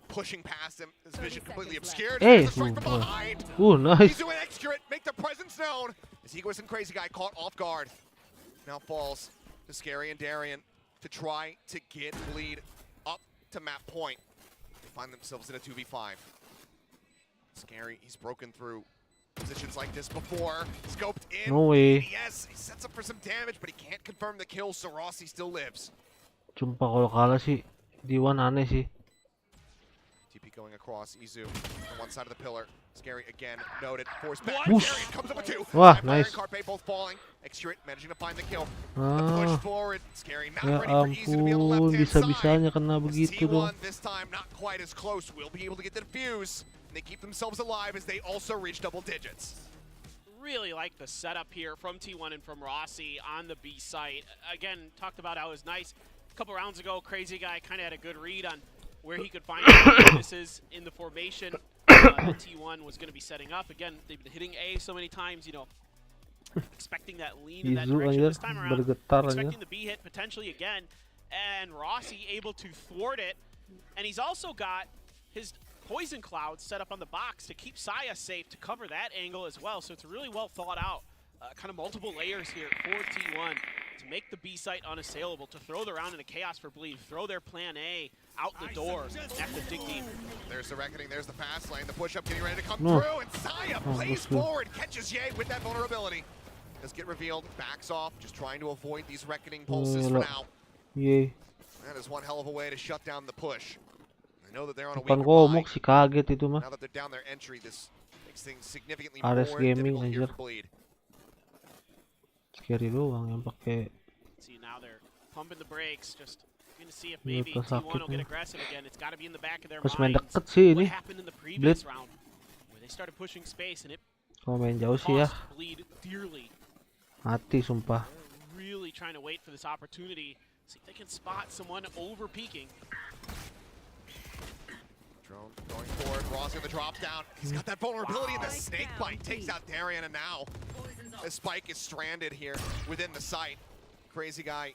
pushing past him. His vision completely obscured. Hey, There's a strike from behind. nice. He's doing Excurit. Make their presence known. As Egoist and Crazy Guy caught off guard. Now falls to Scary and Darian to try to get Bleed up to map point. They find themselves in a 2v5. Scary, he's broken through positions like this before. Scoped in. No way. Yes, he sets up for some damage, but he can't confirm the kill, so Rossi still lives. Sumpah kalau kalah sih, Diwan aneh sih. TP going across, Izu on one side of the pillar. Scary again, noted, force back. Whoosh. Darian comes up with two. Wah, Time player nice. and Carpe both falling. Excurit managing to find the kill. The Ah, push forward. Scary not ya ready for Izu to be on the ampun, left-hand side. bisa-bisanya kena As begitu dong. T1 this time not quite as close. Will be able to get the defuse. And they keep themselves alive as they also reach double digits. Really like the setup here from T1 and from Rossi on the B site. Again, talked about how it was nice. A couple rounds ago, Crazy Guy kind of had a good read on where he could find weaknesses in the formation that T1 was going to be setting up. Again, they've been hitting A so many times, you know, expecting that lean in that Izu direction. aja This time around, bergetar aja. expecting the B hit potentially again. And Rossi able to thwart it. And he's also got his poison cloud set up on the box to keep Saya safe, to cover that angle as well. So it's really well thought out. Kind of multiple layers here for T1 to make the B site unassailable, to throw the round into chaos for Bleed, throw their plan A out the door, have to dig deep. There's the Reckoning, there's the fast lane, the push-up getting ready to come No. through, and Saya plays forward, catches Ye with that vulnerability. Does get revealed, backs off, just trying to avoid these Reckoning pulses for now. Yay. That is one hell of a way to shut down the push. I know that they're on a Depan weaker komuk buy. si kaget itu mah. Now that they're down their entry, this makes things significantly Ares more Gaming difficult here anjir. for Bleed. Scary doang yang pakai. See, now they're pumping the brakes, just going to see if Iya, maybe pas T1 will sakitnya. get aggressive again. It's got to be in the back of their Pas main minds. deket sih What ini. happened in the previous round where they started pushing space and it Kalau main jauh sih ya, cost Bleed dearly. mati sumpah. They're really trying to wait for this opportunity. See if they can spot someone over peaking. Drone going forward. Rossi on the drop down. He's got that vulnerability in the snake bite. Takes out Darian, and now the spike is stranded here within the site. Crazy guy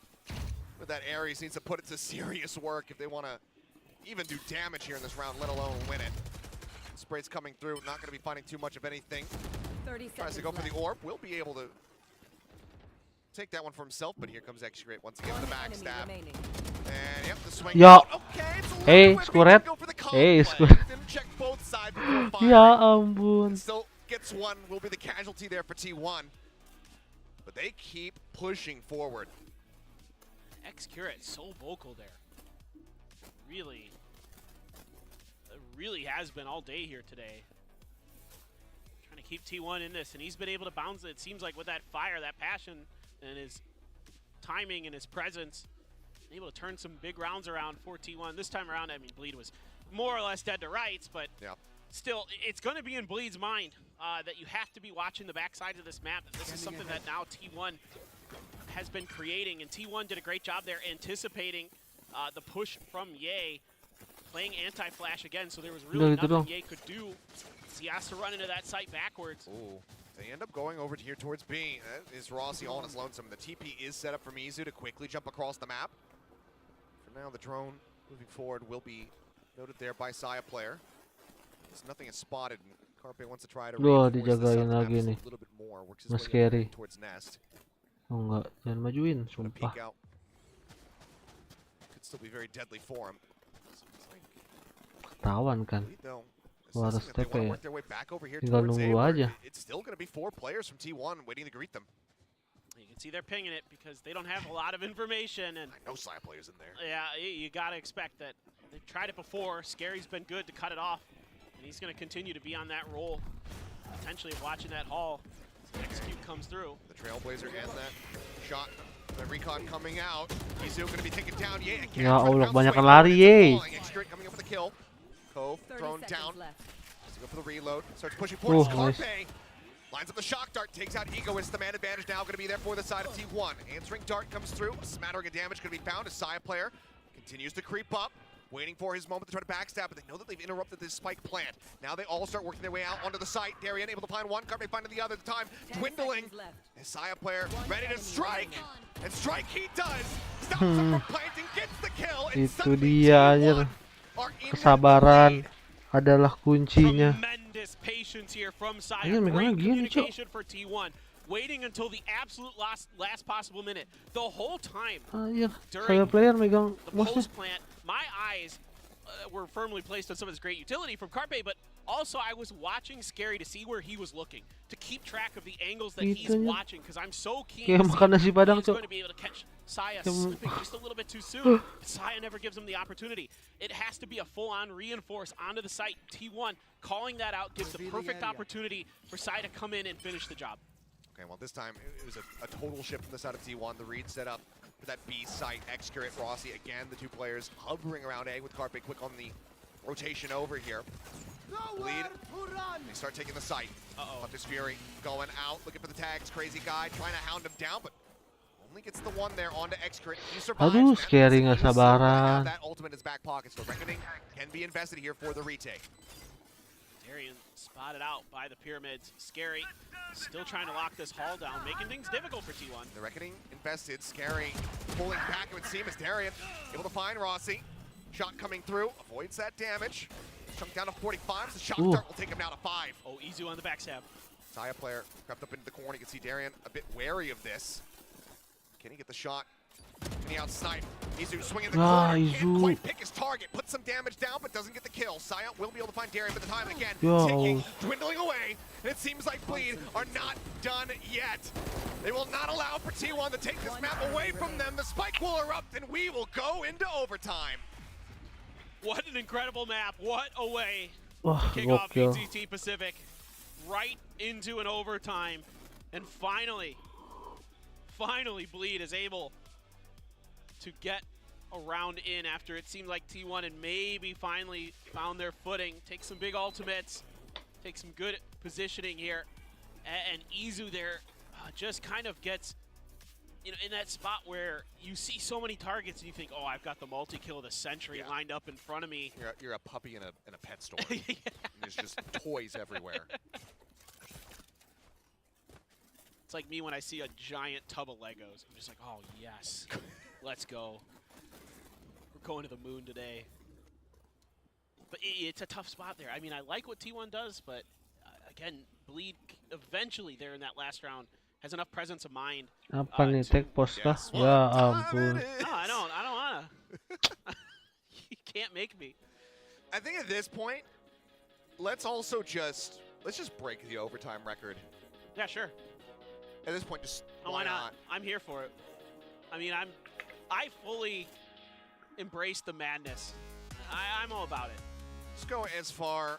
with that Ares needs to put it to serious work if they want to even do damage here in this round, let alone win it. Spray's coming through. Not going to be finding too much of anything. 30 Tries to go for the orb. Will be able to take that one for himself, but here comes X-Great once again with the backstab. And yep, the swing Ya. out. Okay, it's a little Hey, whippy. Skuret. Go for the Hey, play. Skuret. Didn't check both sides before firing. Ya ampun. Still gets one. Will be the casualty there for T1. But they keep pushing forward. X-Curate so vocal there. Really, it really has been all day here today. Trying to keep T1 in this, and he's been able to bounce it. It seems like with that fire, that passion, and his timing and his presence, able to turn some big rounds around for T1. This time around, I mean, Bleed was more or less dead to rights, but still, it's going to be in Bleed's mind that you have to be watching the backside of this map. This is something that now T1 has been creating, and T1 did a great job there anticipating the push from Ye, playing anti-flash again, so there was really nothing Ye could do. So he has to run into that site backwards. Ooh. They end up going over here towards B. That is Rossi all on his lonesome. The TP is set up for Mizu to quickly jump across the map. For now, the drone moving forward will be noted there by Saya player. Nothing is spotted, and Carpe wants to try to reinforce this dijagain map lagi a nih. little bit more. Works his Mas way scary. up towards Nest. Oh enggak, jangan majuin, Gonna sumpah. peek out. Could still be very deadly for him. Ketahuan kan. Bleed, though, Wah, assessing that they step wanna ya. work their way back over here Tinggal towards A, nunggu where aja. it's still going to be 4 players from T1 waiting to greet them. You can see they're pinging it because they don't have a lot of information, and I know Saya players in there. yeah, you gotta expect that. They've tried it before. Scary's been good to cut it off, and he's gonna continue to be on that role, potentially of watching that haul. So execute comes through. The Trailblazer and that shot, the recon coming out. Mizu going to be taken down. Ye again. Ya trying to Allah, bounce banyak away. lari, Ye. X-Great coming up with a kill. Cove 30 thrown seconds down. left. Has to go for the reload. Starts pushing forward. Nice. Carpe lines up the shock dart, takes out Egoist. The man advantage now going to be there for the side of T1. Answering dart comes through. A smattering of damage going to be found. A Saya player continues to creep up, waiting for his moment to try to backstab, but they know that they've interrupted this spike plant. Now they all start working their way out onto the site. Darian able to find one, Carpe finding the other. The time dwindling. A Saya player ready to strike, and strike he does. Stops him from planting, gets the kill. And Itu dia anjir. Kesabaran adalah kuncinya. Tremendous patience here from Saya. Anjir, megangnya Great gini, Cok. communication for T1. Waiting until the absolute last possible minute. The whole time Anjir, during saya player megang the mouse-nya. post plant, my eyes were firmly placed on some of his great utility from Carpe, but also I was watching Scary to see where he was looking, to keep track of the angles that he's Itunya. watching, because I'm so keen Kayak to makan nasi see padang, he's Cok. going to be able to catch Saya Kayak- slipping just a little bit too soon. Saya never gives him the opportunity. It has to be a full-on reinforce onto the site. T1 calling that out gives the perfect opportunity for Saya to come in and finish the job. Okay, well, this time it was a total shift from the side of T1. The read set up for that B site. X-Curate, Rossi, again, the two players hovering around A with Carpe quick on the rotation over here. Bleed. They start taking the site. Hunter's Fury going out, looking for the tags. Crazy guy trying to hound him down, but only gets the one there onto X-Curate. He survives. Aduh, and that Scary means nggak he will still sabaran. have that ultimate in his back pocket. So Reckoning can be invested here for the retake. Darian spotted out by the pyramids. Scary still trying to lock this haul down, making things difficult for T1. The Reckoning invested. Scary pulling back, it would seem, as Darian able to find Rossi. Shot coming through, avoids that damage. Chunk down to 45, so the shock dart will take him down to 5. Oh, Izu on the backstab. Saya player crept up into the corner. You can see Darian a bit wary of this. Can he get the shot? Can he outsnipe? Izu swinging the corner. Can't Izu. quite pick his target. Puts some damage down, but doesn't get the kill. Saya will be able to find Darian, but the time again Yo. ticking, dwindling away. And it seems like Bleed are not done yet. They will not allow for T1 to take this map away from them. The spike will erupt, and we will go into overtime. What an incredible map. What a way Wah, to kick off gokil. BTT Pacific right into an overtime. And finally, Bleed is able to get a round in after it seemed like T1 and maybe finally found their footing. Take some big ultimates, take some good positioning here. And Izu there just kind of gets, you know, in that spot where you see so many targets and you think, oh, I've got the multi-kill of the century lined up in front of me. You're a puppy in a pet store. And there's just toys everywhere. It's like me when I see a giant tub of Legos. I'm just like, oh, yes, let's go. We're going to the moon today. But it's a tough spot there. I mean, I like what T1 does, but again, Bleed eventually there in that last round has enough presence of mind. Apa nih, take post kah? Ya ampun. No, I don't wanna. You can't make me. I think at this point, let's just break the overtime record. Yeah, sure. At this point, just why not? I'm here for it. I mean, I fully embrace the madness. I'm all about it. Let's go as far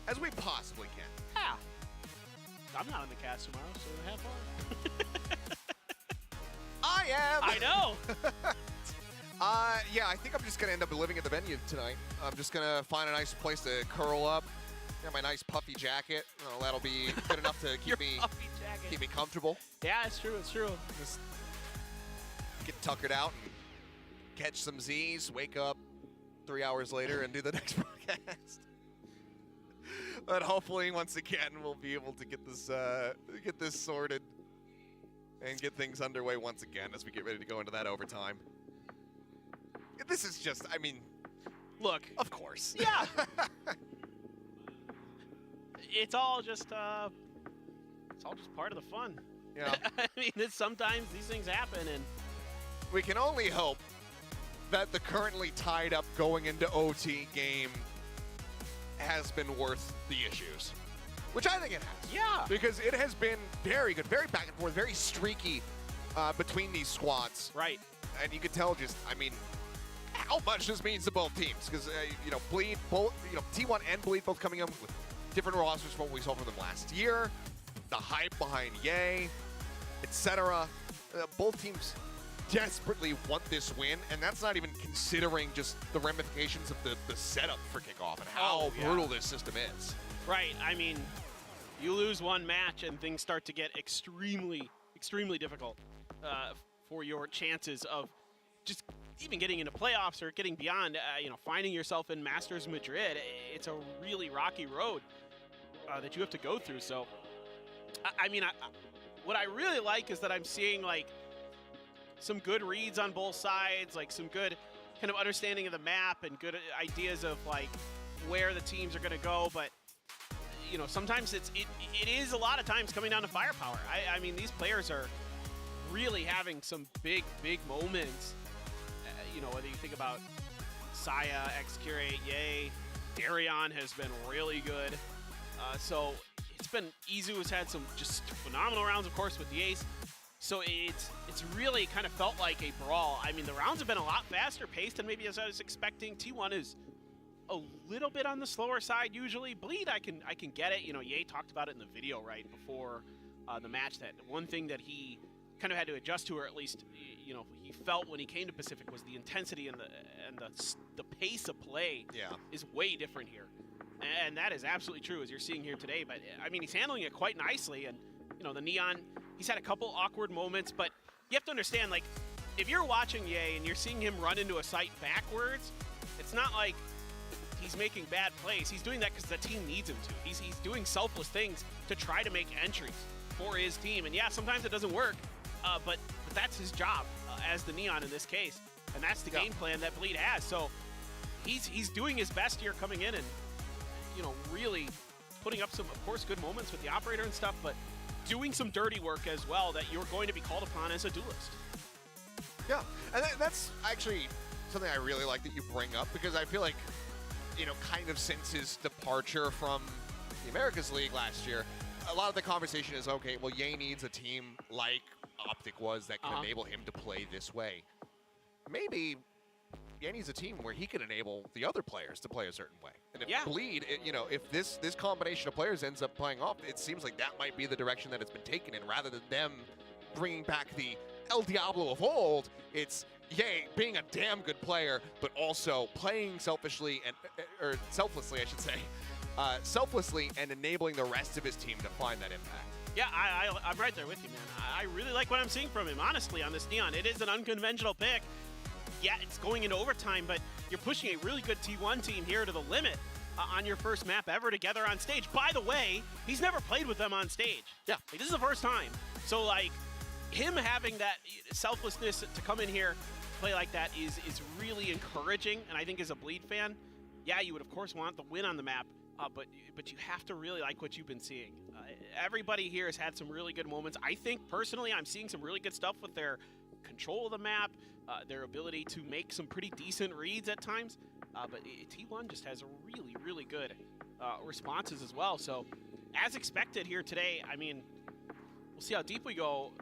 as we possibly can. Yeah. I'm not on the cast tomorrow, so have fun. I am! I know! Yeah, I think I'm just going to end up living at the venue tonight. I'm just going to find a nice place to curl up. Got my nice puffy jacket. Oh, that'll be good enough to keep me comfortable. Yeah, it's true, it's true. Just get tuckered out and catch some Z's, wake up 3 hours later and do the next broadcast. But hopefully, once again, we'll be able to get this sorted and get things underway once again as we get ready to go into that overtime. This is just, I mean, look, of course. Yeah. It's all just part of the fun. Yeah. I mean, sometimes these things happen, and we can only hope that the currently tied up going into OT game has been worth the issues, which I think it has. Yeah. Because it has been very good, very back and forth, very streaky between these squads. Right. And you can tell just, I mean, how much this means to both teams. Because, you know, Bleed, both, you know, T1 and Bleed both coming up with different rosters from what we saw from them last year. The hype behind Yay, etc. Both teams desperately want this win, and that's not even considering just the ramifications of the setup for kickoff and how brutal this system is. Right. I mean, you lose one match and things start to get extremely, extremely difficult for your chances of just even getting into playoffs or getting beyond, you know, finding yourself in Masters Madrid. It's a really rocky road that you have to go through. So, I mean, what I really like is that I'm seeing, like, some good reads on both sides, like some good kind of understanding of the map and good ideas of, like, where the teams are going to go. But, you know, sometimes it is a lot of times coming down to firepower. I mean, these players are really having some big moments. You know, whether you think about Saya, X-Curate, Yay, Darion has been really good. So it's been, Izu has had some just phenomenal rounds, of course, with the Ace. So it's really kind of felt like a brawl. I mean, the rounds have been a lot faster paced than maybe as I was expecting. T1 is a little bit on the slower side usually. Bleed, I can get it. You know, Ye talked about it in the video right before the match, that one thing that he kind of had to adjust to, or at least, you know, he felt when he came to Pacific, was the intensity and the pace of play is way different here. And that is absolutely true, as you're seeing here today. But I mean, he's handling it quite nicely, and you know, the Neon, he's had a couple awkward moments, but you have to understand, like, if you're watching Ye and you're seeing him run into a site backwards, it's not like he's making bad plays. He's doing that because the team needs him to. He's doing selfless things to try to make entries for his team. And yeah, sometimes it doesn't work, but that's his job as the Neon in this case. And that's the game plan that Bleed has. So he's doing his best here coming in and, you know, really putting up some, of course, good moments with the operator and stuff, but doing some dirty work as well that you're going to be called upon as a duelist. Yeah, and that's actually something I really like that you bring up, because I feel like, you know, kind of since his departure from the Americas League last year, a lot of the conversation is, okay, well, Ye needs a team like Optic was that can enable him to play this way. Maybe Yanni's a team where he can enable the other players to play a certain way. And if Yeah. Bleed, you know, if this combination of players ends up playing off, it seems like that might be the direction that it's been taken in, rather than them bringing back the El Diablo of old. It's Ye being a damn good player, but also playing selfishly or selflessly, I should say, selflessly, and enabling the rest of his team to find that impact. Yeah, I'm right there with you, man. I really like what I'm seeing from him, honestly, on this Neon. It is an unconventional pick. Yeah, it's going into overtime, but you're pushing a really good T1 team here to the limit on your first map ever together on stage. By the way, he's never played with them on stage. Yeah. Like, this is the first time. So, like, him having that selflessness to come in here, play like that is really encouraging, and I think as a Bleed fan, yeah, you would, of course, want the win on the map, but you have to really like what you've been seeing. Everybody here has had some really good moments. I think, personally, I'm seeing some really good stuff with their control of the map, their ability to make some pretty decent reads at times, but T1 just has really, really good responses as well. So, as expected here today, I mean, we'll see how deep we go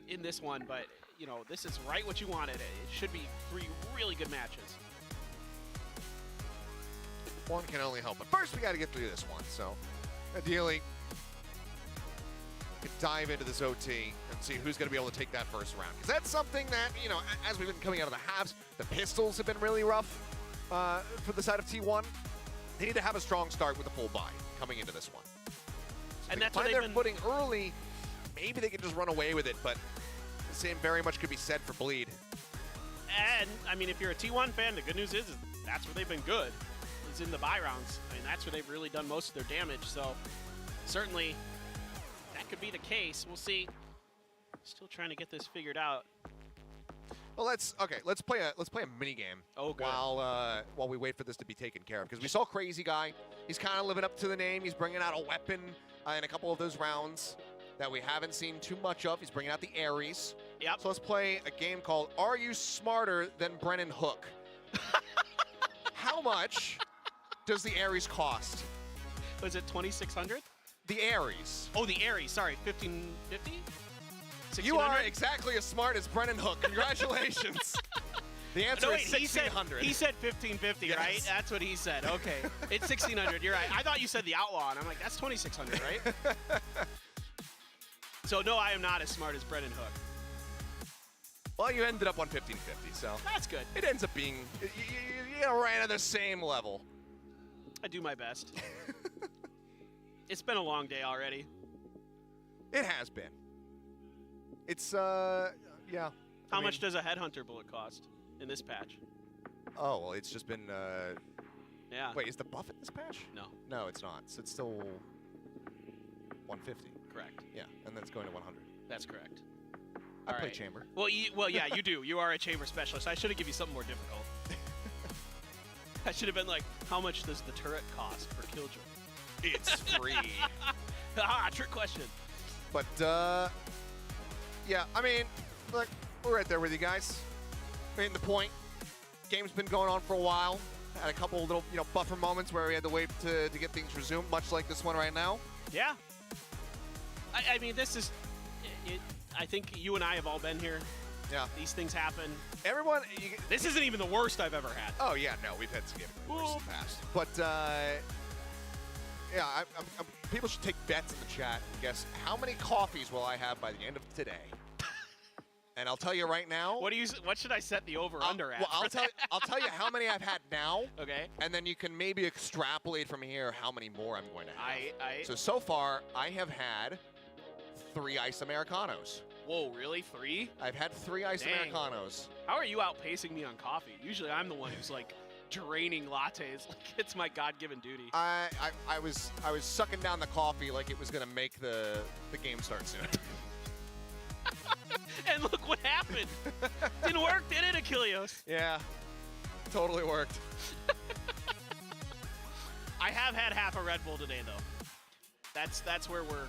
in this one, but, you know, this is right what you wanted. It should be 3 really good matches. One can only help. But first, we got to get through this one. So, ideally, we could dive into this OT and see who's going to be able to take that first round. Because that's something that, you know, as we've been coming out of the halves, the pistols have been really rough for the side of T1. They need to have a strong start with a full buy coming into this one. So And they that's what find they've their been footing early. Maybe they can just run away with it, but the same very much could be said for Bleed. And, I mean, if you're a T1 fan, the good news is that's where they've been good, is in the buy rounds. I mean, that's where they've really done most of their damage, so certainly that could be the case. We'll see. Still trying to get this figured out. Well, let's play a mini game. Oh, good. While we wait for this to be taken care of, because we saw Crazy Guy. He's kind of living up to the name. He's bringing out a weapon in a couple of those rounds that we haven't seen too much of. He's bringing out the Ares. Yep. So let's play a game called Are You Smarter Than Brennan Hook? How much does the Ares cost? Was it 2,600? The Ares. Oh, the Ares. Sorry, 1,550? You are exactly as smart as Brennan Hook. Congratulations. The answer No, wait, is 1,600. He said 1,550, Yes. right? That's what he said. Okay. It's 1,600. You're right. I thought you said the Outlaw, and I'm like, that's 2,600, right? So, no, I am not as smart as Brennan Hook. Well, you ended up on 1,550, so That's good. it ends up being right on the same level. I do my best. It's been a long day already. It has been. It's yeah. How much does a headhunter bullet cost in this patch? Oh well, it's just been. Yeah. Wait, is the buff in this patch? No. No, it's not. So it's still 150. Correct. Yeah, and then it's going to 100. That's correct. I All play right. chamber. Well, yeah, you do. You are a chamber specialist. I should have given you something more difficult. I should have been like, how much does the turret cost per killjoy? It's free. Trick question. But yeah, I mean, look, we're right there with you guys. Making the point. Game's been going on for a while. Had a couple little, buffer moments where we had to wait to get things resumed, much like this one right now. Yeah. I mean, this is. I think you and I have all been here. Yeah. These things happen. Everyone. This isn't even the worst I've ever had. Oh yeah, no, we've had significantly worse in the past. But yeah, people should take bets in the chat and guess how many coffees will I have by the end of today. And I'll tell you right now. What should I set the over/under at? Well, I'll tell you how many I've had now. Okay. And then you can maybe extrapolate from here how many more I'm going to have. So so far, I have had 3 Ice Americanos. Whoa, really? 3? I've had 3 Ice Dang. Americanos. How are you outpacing me on coffee? Usually I'm the one who's like draining lattes. Like it's my God-given duty. I was sucking down the coffee like it was gonna make the game start soon. And look what happened. Didn't work, did it, Achilles? Yeah, totally worked. I have had half a Red Bull today, though. That's where we're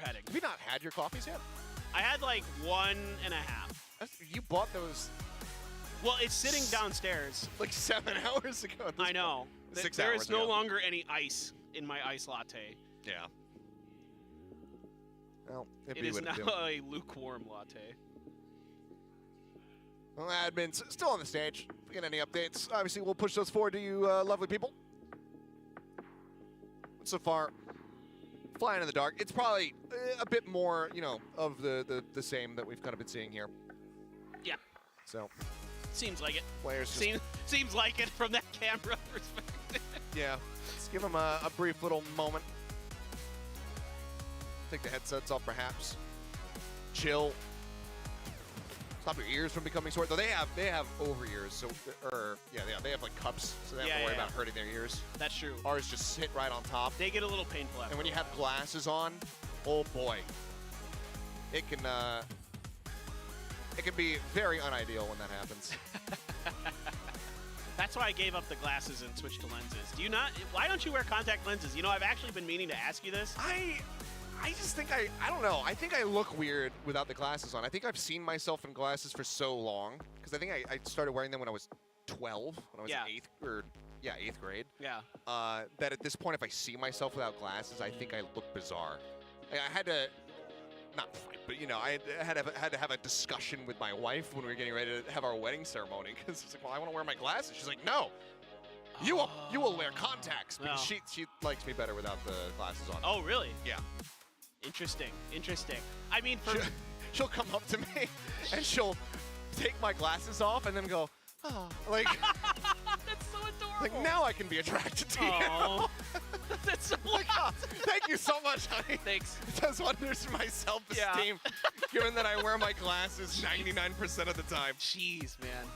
heading. Have you not had your coffees yet? I had like 1.5. You bought those. Well, it's sitting downstairs. Like 7 hours ago. I know. 6 There hours is no ago. longer any ice in my ice latte. Yeah. Well, It is now a lukewarm latte. Well, admin's still on the stage. If we get any updates, obviously we'll push those forward to you lovely people. So far, flying in the dark. It's probably a bit more, you know, of the same that we've kind of been seeing here. Yeah. So. Seems like it. Players seems like it from that camera perspective. Yeah. Let's give them a brief little moment. Take the headsets off, perhaps. Chill. Stop your ears from becoming sore. Though they have over ears, so they have like cups, so they don't have to worry about hurting their ears. That's true. Ours just sit right on top. They get a little painful after. And when you have glasses on, oh boy, it can be very unideal when that happens. That's why I gave up the glasses and switched to lenses. Do you not? Why don't you wear contact lenses? You know, I've actually been meaning to ask you this. I just think I don't know. I think I look weird without the glasses on. I think I've seen myself in glasses for so long because I think I started wearing them when I was 12, when I was in 8th grade. Yeah. That at this point, if I see myself without glasses, I think I look bizarre. I had to, not fight, but you know, I had to have a discussion with my wife when we were getting ready to have our wedding ceremony because she's like, well, I want to wear my glasses. She's like, no. You will wear contacts because she likes me better without the glasses on. Oh, really? Yeah. Interesting. I mean, she'll come up to me and she'll take my glasses off and then go, oh, like, that's so adorable. Like, now I can be attracted to you. That's so like, oh, thank you so much, honey. Thanks. It does wonders for my self-esteem, given that I wear my glasses 99% of the time. Jeez, man.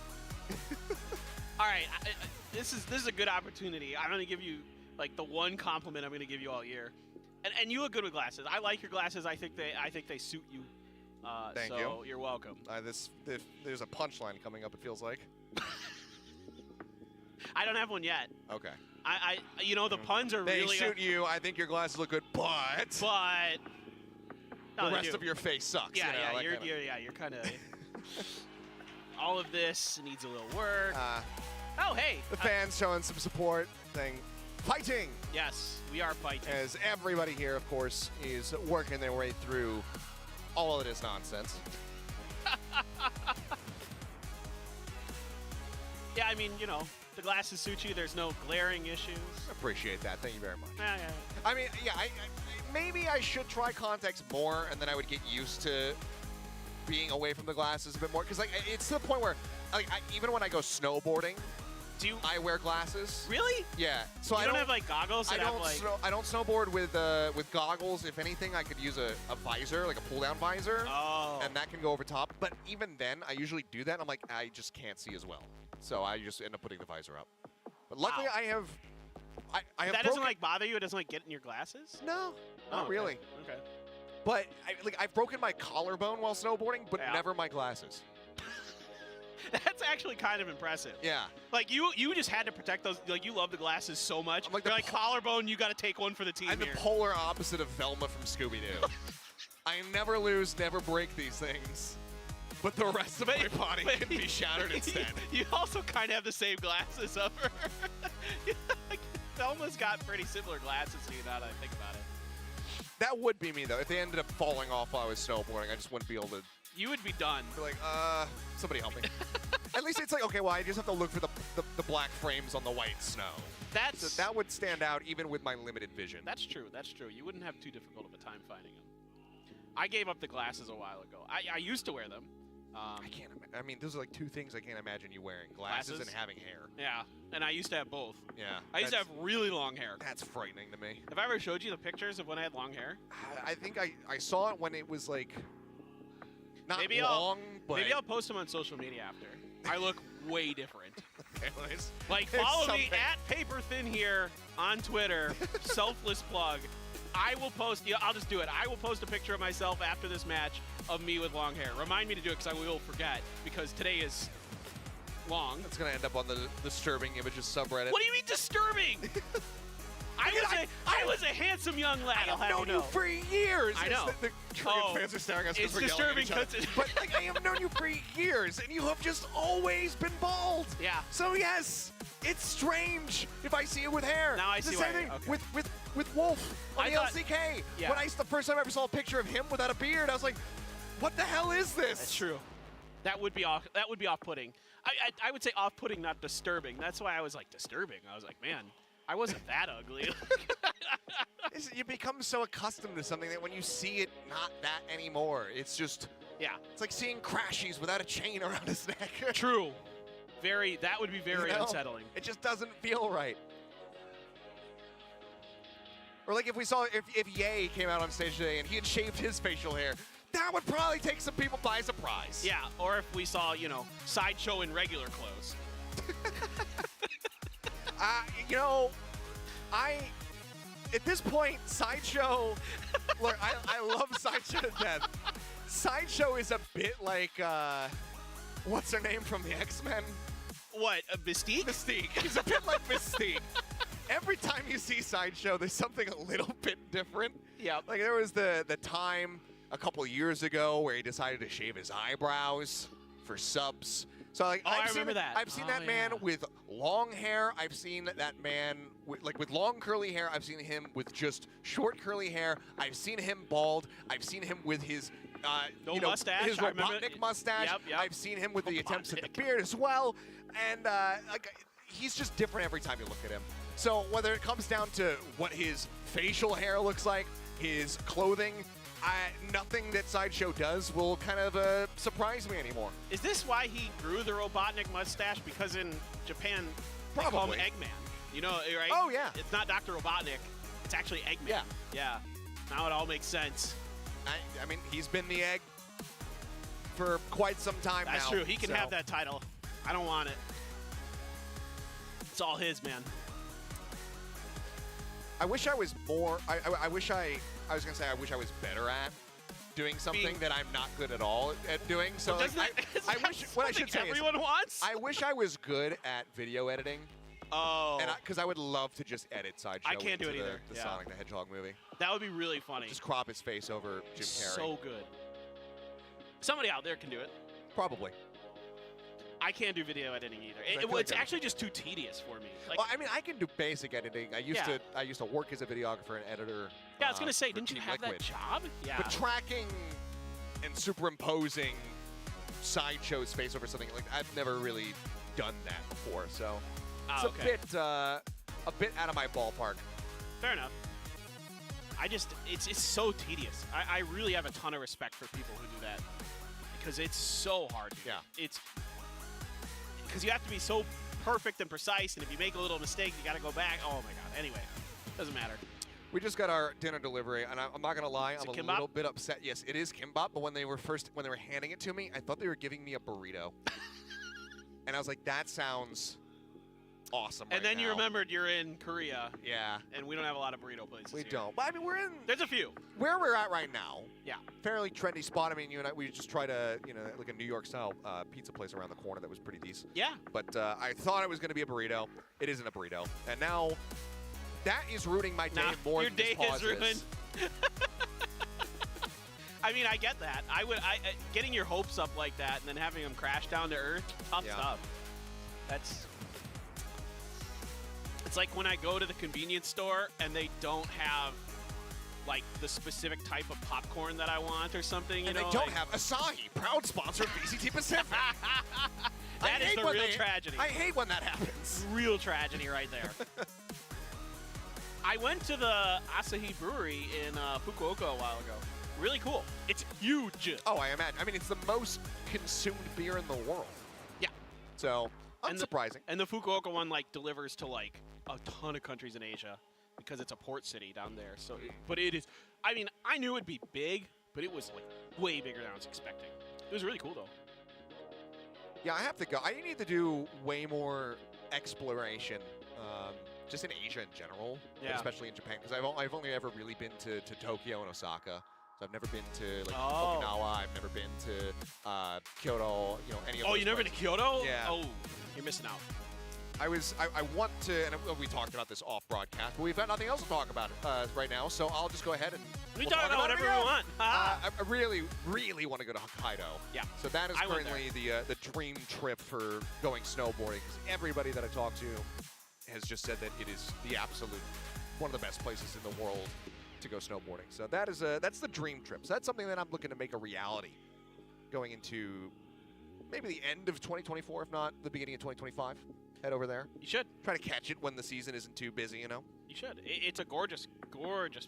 All right, this is a good opportunity. I'm gonna give you like the one compliment I'm gonna give you all year. And you look good with glasses. I like your glasses. I think they suit you. Thank you. So you're welcome. There's a punchline coming up. It feels like. I don't have one yet. Okay. You know, the puns are they really. They suit you. I think your glasses look good, but. No, the rest of your face sucks. Yeah, you know, you're kind of. All of this needs a little work. Oh, hey. The fans showing some support, saying, fighting. Yes, we are fighting. As everybody here, of course, is working their way through all of this nonsense. Yeah, I mean, you know, the glasses suit you. There's no glaring issues. Appreciate that. Thank you very much. Yeah. I mean, yeah, maybe I should try contacts more, and then I would get used to being away from the glasses a bit more. Because like, it's to the point where, like, even when I go snowboarding, I wear glasses. Really? Yeah. So I don't have like goggles. I don't snowboard with goggles. If anything, I could use a visor, like a pull-down visor, and that can go over top. But even then, I usually do that. And I'm like, I just can't see as well, so I just end up putting the visor up. But luckily, I have. I have. That doesn't like bother you? It doesn't like get in your glasses? No, not really. Okay. But I've broken my collarbone while snowboarding, but never my glasses. That's actually kind of impressive. Yeah. Like you just had to protect those. Like you love the glasses so much. I'm like, collarbone, you got to take one for the team. I'm the polar opposite of Velma from Scooby-Doo. I never lose, never break these things, but the rest of my body can be shattered instead. You also kind of have the same glasses of her. Velma's got pretty similar glasses to you now that I think about it. That would be me though. If they ended up falling off while I was snowboarding, I just wouldn't be able to. You would be done. Be like, somebody help me. At least it's like, okay, well, I just have to look for the black frames on the white snow. So that would stand out even with my limited vision. That's true. That's true. You wouldn't have too difficult of a time finding them. I gave up the glasses a while ago. I used to wear them. I can't. I mean, those are like two things I can't imagine you wearing: glasses and having hair. Yeah, and I used to have both. Yeah. I used to have really long hair. That's frightening to me. Have I ever showed you the pictures of when I had long hair? I think I saw it when it was like not maybe long, but maybe I'll post them on social media after. I look way different. Anyways, like follow me at Paper Thin here on Twitter. Selfless plug. I will post. I'll just do it. I will post a picture of myself after this match of me with long hair. Remind me to do it because I will forget because today is long. It's gonna end up on the disturbing images subreddit. What do you mean disturbing? I was a handsome young lad. I've known you for years. I know. The fans are staring at us because we're disturbing yelling at each other. But like, I have known you for years, and you have just always been bald. Yeah. So yes, it's strange if I see you with hair. Now I see the same thing with Wolf on the LCK. Yeah. The first time I ever saw a picture of him without a beard, I was like, what the hell is this? That's true. That would be off-putting. I would say off-putting, not disturbing. That's why I was like disturbing. I was like, man, I wasn't that ugly. You become so accustomed to something that when you see it, not that anymore. It's just, yeah. It's like seeing Crashies without a chain around his neck. True. That would be very unsettling. It just doesn't feel right. Or like if we saw, if Ye came out on stage today and he had shaved his facial hair, that would probably take some people by surprise. Yeah, or if we saw, you know, Sideshow in regular clothes. You know, at this point, Sideshow, look, I love Sideshow to death. Sideshow is a bit like, what's her name from the X-Men? What, Mystique? Mystique. He's a bit like Mystique. Every time you see Sideshow, there's something a little bit different. Yeah. Like there was the time a couple years ago where he decided to shave his eyebrows for subs. So like, I remember that. I've seen that man with long hair. I've seen that man with long curly hair. I've seen him with just short curly hair. I've seen him bald. I've seen him with his mustache. his Robotnik mustache. Yep. I've seen him with the attempts at the beard as well. And like he's just different every time you look at him. So whether it comes down to what his facial hair looks like, his clothing, nothing that Sideshow does will kind of surprise me anymore. Is this why he grew the Robotnik mustache? Because in Japan, they call him Eggman. You know, right? Oh, yeah. It's not Dr. Robotnik. It's actually Eggman. Yeah. Yeah. Now it all makes sense. I mean, he's been the egg for quite some time now. That's true. He can have that title. I don't want it. It's all his, man. I wish I was more. I wish I was gonna say I wish I was better at doing something that I'm not good at all at doing. So Well, like, I wish what I should say is everyone wants. I wish I was good at video editing. Oh. And because I would love to just edit Sideshow. I can't do it into either. The Yeah. Sonic the Hedgehog movie. That would be really funny. Just crop his face over Jim Carrey. So good. Somebody out there can do it. Probably. I can't do video editing either. I feel like It's actually just too tedious for me. Like, Well, I mean, I can do basic editing. I used to work as a videographer and editor. yeah, I was gonna say, for didn't you Team have Liquid. that job? Yeah. But tracking and superimposing Sideshow's face over something, like I've never really done that before, so it's a bit out of my ballpark. Fair enough. It's so tedious. I really have a ton of respect for people who do that because it's so hard. It's because you have to be so perfect and precise, and if you make a little mistake, you got to go back. Oh my god. Anyway, doesn't matter. We just got our dinner delivery, and I'm not gonna lie, I'm a kimbap? little bit upset. Yes, it is kimbap, but when they were handing it to me, I thought they were giving me a burrito, and I was like, that sounds awesome. And then you remembered you're in Korea. Yeah. And we don't have a lot of burrito places. We here. don't. But I mean, we're in. There's a few. Where we're at right now. Yeah. Fairly trendy spot. I mean, you and I, we just tried like a New York style pizza place around the corner that was pretty decent. Yeah. But I thought it was going to be a burrito. It isn't a burrito. And now that is ruining my day more your than this day pause is ruined. I mean, I get that. Getting your hopes up like that and then having them crash down to earth, tough stuff. It's like when I go to the convenience store and they don't have like the specific type of popcorn that I want or something. And they don't have Asahi, proud sponsor of VCT Pacific. That is the real tragedy. I hate when that happens. Real tragedy right there. I went to the Asahi Brewery in Fukuoka a while ago. Really cool. It's huge. Oh, I imagine. I mean, it's the most consumed beer in the world. Yeah. So, unsurprising. And the Fukuoka one like delivers to like a ton of countries in Asia because it's a port city down there. So, but it is. I mean, I knew it'd be big, but it was like way bigger than I was expecting. It was really cool though. Yeah, I have to go. I need to do way more exploration, just in Asia in general, but especially in Japan, because I've only ever really been to Tokyo and Osaka. So I've never been to like Okinawa. I've never been to Kyoto. You know, any of those Oh, you never been to Kyoto? Yeah. Oh, you're missing out. I want to, and we talked about this off broadcast, but we've got nothing else to talk about right now. So I'll just go ahead and we'll talk about whatever we want. I really, really want to go to Hokkaido. Yeah. So that is currently the dream trip for going snowboarding, because everybody that I talk to has just said that it is the absolute one of the best places in the world to go snowboarding. So that's the dream trip. So that's something that I'm looking to make a reality going into maybe the end of 2024, if not the beginning of 2025. Head over there. You should. Try to catch it when the season isn't too busy, you know? You should. It's a gorgeous, gorgeous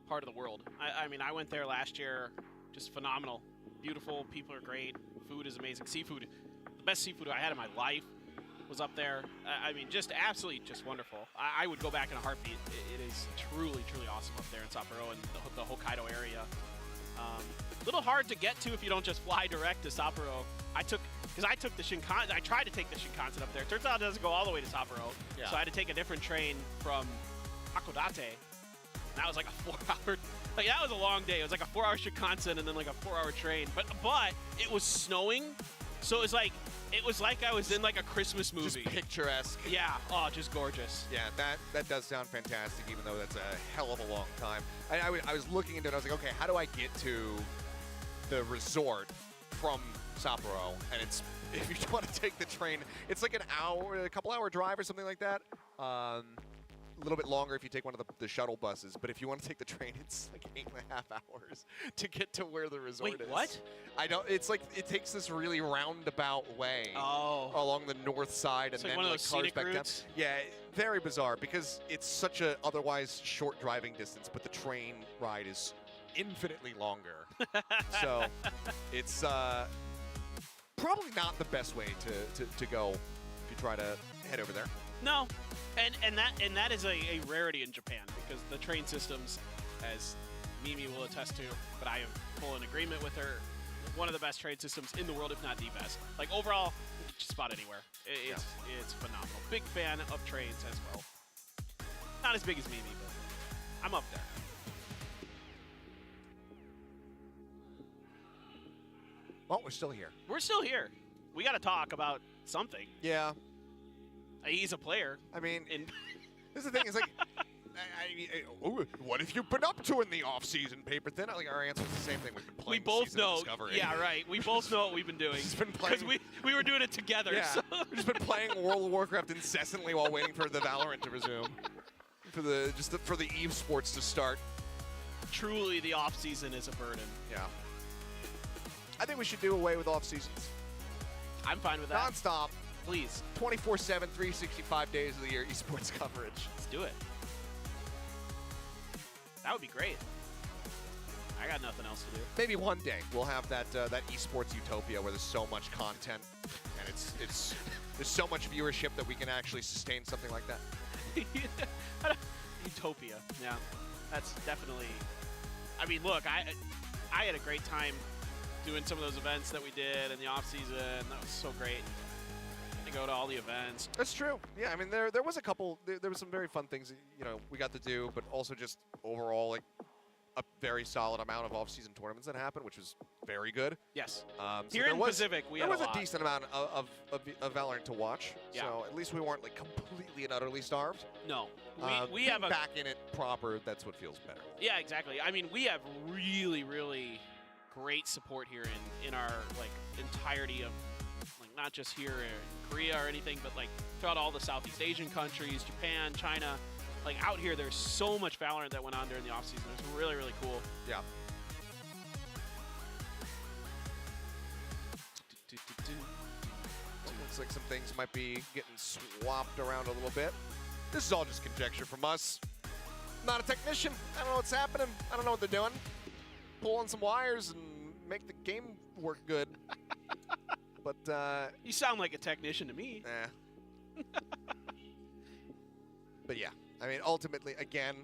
part of the world. I mean, I went there last year. Just phenomenal. Beautiful. People are great. Food is amazing. Seafood. The best seafood I had in my life was up there. I mean, just absolutely just wonderful. I would go back in a heartbeat. It is truly, truly awesome up there in Sapporo and the Hokkaido area. A little hard to get to if you don't just fly direct to Sapporo. Because I took the Shinkansen. I tried to take the Shinkansen up there. Turns out it doesn't go all the way to Sapporo. Yeah. So I had to take a different train from Hakodate. That was like a 4-hour. Like that was a long day. It was like a 4-hour Shinkansen and then like a 4-hour train. But it was snowing, so it was like I was in like a Christmas movie. Just picturesque. Yeah. Oh, just gorgeous. Yeah, that does sound fantastic, even though that's a hell of a long time. I was looking into it. I was like, okay, how do I get to the resort from Sapporo? And it's, if you want to take the train, it's like a couple hour drive or something like that. A little bit longer if you take one of the shuttle buses, but if you want to take the train, it's like 8.5 hours to get to where the resort is. Wait, what? I don't. It's like it takes this really roundabout way along the north side, and like then one of like those cars scenic back routes? down. Yeah, very bizarre because it's such a otherwise short driving distance, but the train ride is infinitely longer. So it's probably not the best way to go if you try to head over there. No, and that is a rarity in Japan because the train systems, as Mimi will attest to, but I am full in agreement with her, one of the best train systems in the world, if not the best. Like overall, just about anywhere. It's phenomenal. Big fan of trains as well. Not as big as Mimi, but I'm up there. Well, we're still here. We're still here. We got to talk about something. Yeah. He's a player. I mean, this is the thing. It's like, what have you been up to in the off-season, Paper Thin? Like our answer is the same thing. We've been playing. We both know. Discovery. Yeah, right. We both know what we've been doing. Because we were doing it together. Yeah. So. We've just been playing World of Warcraft incessantly while waiting for the Valorant to resume, for the Eve Sports to start. Truly, the off season is a burden. Yeah. I think we should do away with off seasons. I'm fine with that. Non-stop. Please. 24/7, 365 days of the year esports coverage. Let's do it. That would be great. I got nothing else to do. Maybe one day we'll have that esports utopia where there's so much content and it's there's so much viewership that we can actually sustain something like that. Utopia. Yeah. That's definitely. I mean, look, I had a great time doing some of those events that we did in the off season. That was so great. To go to all the events. That's true. Yeah, I mean, there was a couple. There was some very fun things we got to do, but also just overall like a very solid amount of off-season tournaments that happened, which was very good. Yes. So Here in Pacific, we had there was a lot. decent amount of Valorant to watch. Yeah. So at least we weren't like completely and utterly starved. No. We have a back in it proper. That's what feels better. Yeah, exactly. I mean, we have really, really great support here in our like entirety of like not just here in Korea or anything, but like throughout all the Southeast Asian countries, Japan, China. Like out here, there's so much Valorant that went on during the off season. It's really, really cool. Yeah. Looks like some things might be getting swapped around a little bit. This is all just conjecture from us. Not a technician. I don't know what's happening. I don't know what they're doing. Pulling some wires and make the game work good. But you sound like a technician to me. But yeah, I mean, ultimately, again,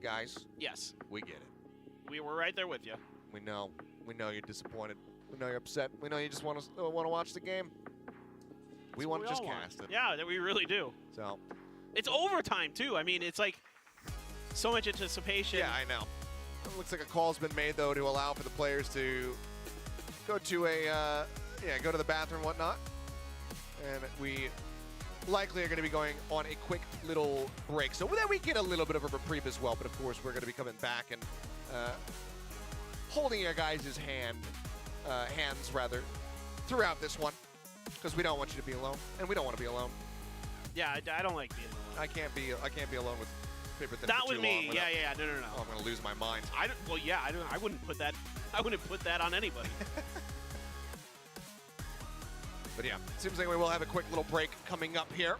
guys. Yes. We get it. We were right there with you. We know. We know you're disappointed. We know you're upset. We know you just want to watch the game. We want to just cast it. Yeah, we really do. So. It's overtime too. I mean, it's like so much anticipation. Yeah, I know. It looks like a call's been made though to allow for the players to go to go to the bathroom and whatnot. And we likely are going to be going on a quick little break. So that we get a little bit of a reprieve as well. But of course, we're going to be coming back and holding your guys' hands throughout this one. Because we don't want you to be alone. And we don't want to be alone. Yeah, I don't like being alone. I can't be alone with Paper Thin. Not with me. Yeah. No. Oh, I'm going to lose my mind. I wouldn't put that. I wouldn't put that on anybody. But yeah, seems like we will have a quick little break coming up here.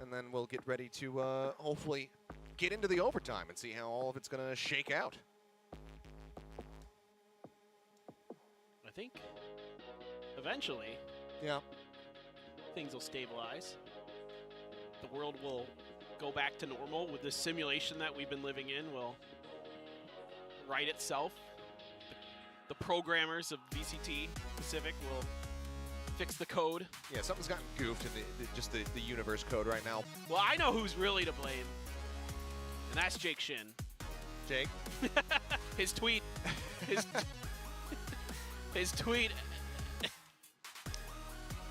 And then we'll get ready to hopefully get into the overtime and see how all of it's going to shake out. I think eventually, yeah, things will stabilize. The world will go back to normal with this simulation that we've been living in will right itself. The programmers of VCT Pacific will fix the code. Yeah, something's gotten goofed in just the universe code right now. Well, I know who's really to blame, and that's Jake Shin. Jake? His tweet. His tweet.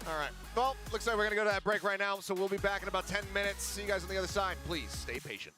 All right. Well, looks like we're going to go to that break right now, so we'll be back in about 10 minutes. See you guys on the other side. Please stay patient.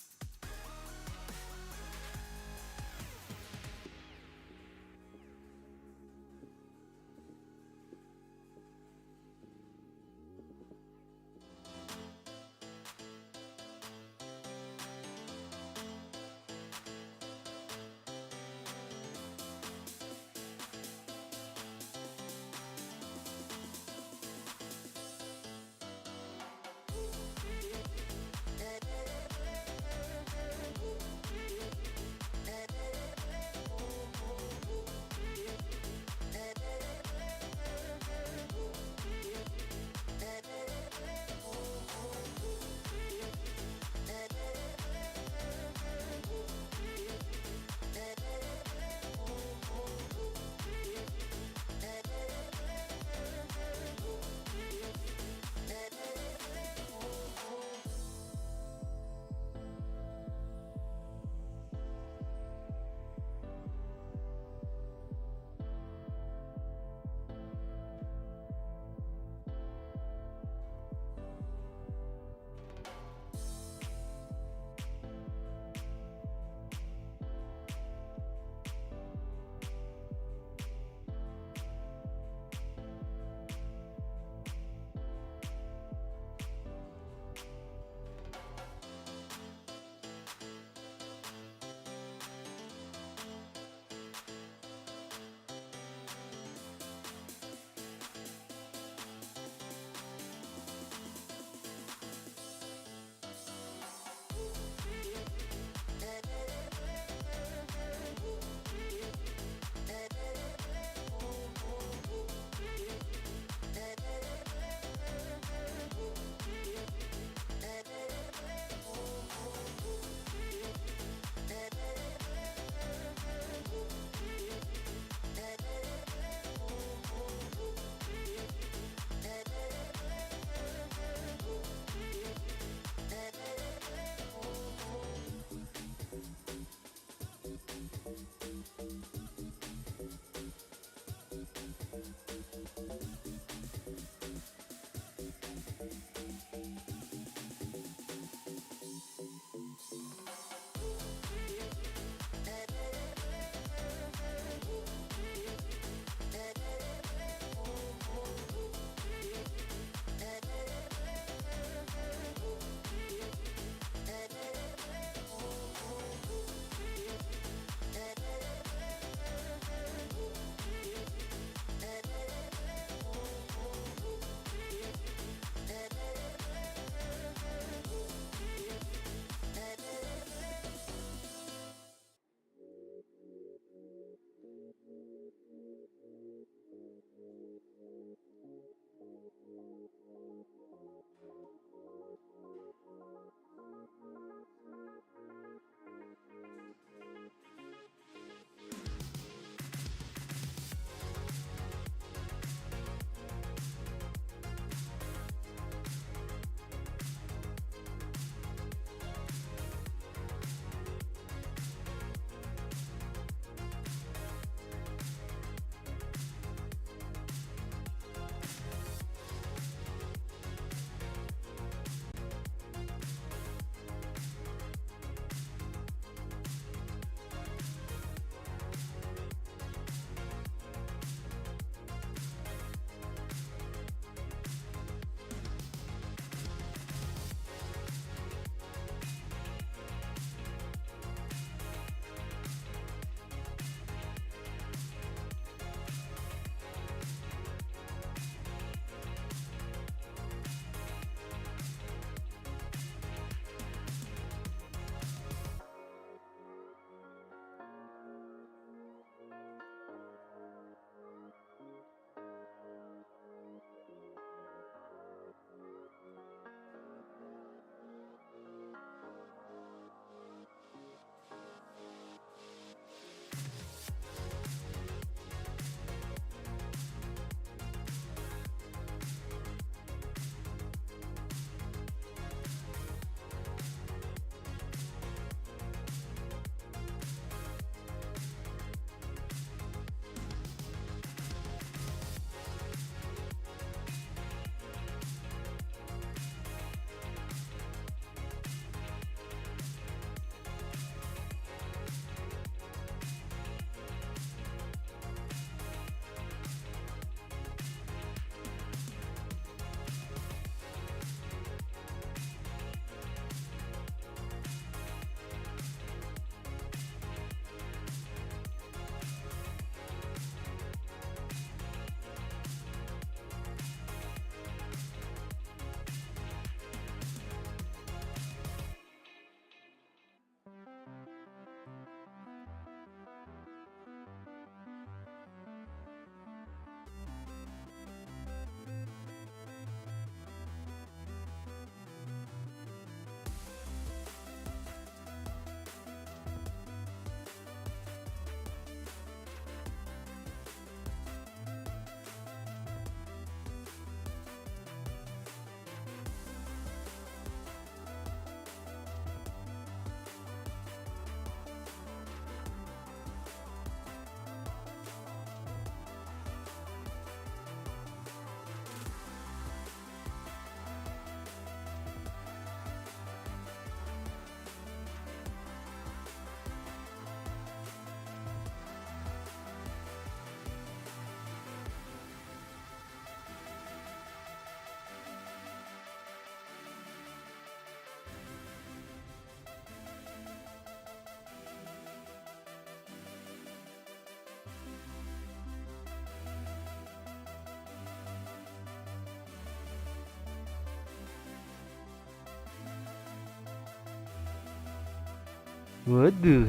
Waduh,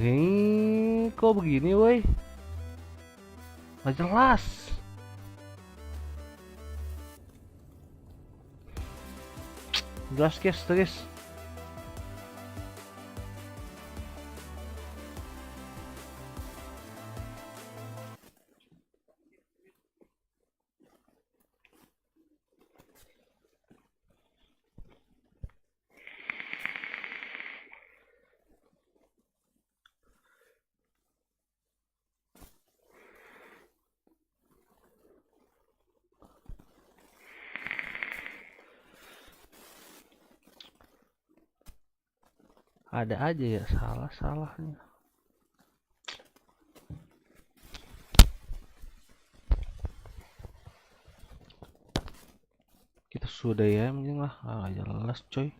kok begini woi? Nggak jelas. Jelas guys, guys. Ada aja ya salah-salahnya. Kita sudah ya mending lah, jelas coy.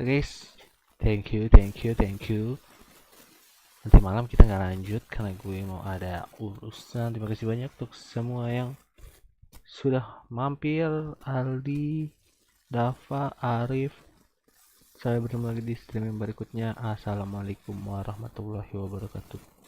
Guys, thank you. Nanti malam kita nggak lanjut karena gue mau ada urusan. Terima kasih banyak untuk semua yang sudah mampir. Aldi, Dava, Arif. Saya bertemu lagi di stream yang berikutnya. Assalamualaikum warahmatullahi wabarakatuh.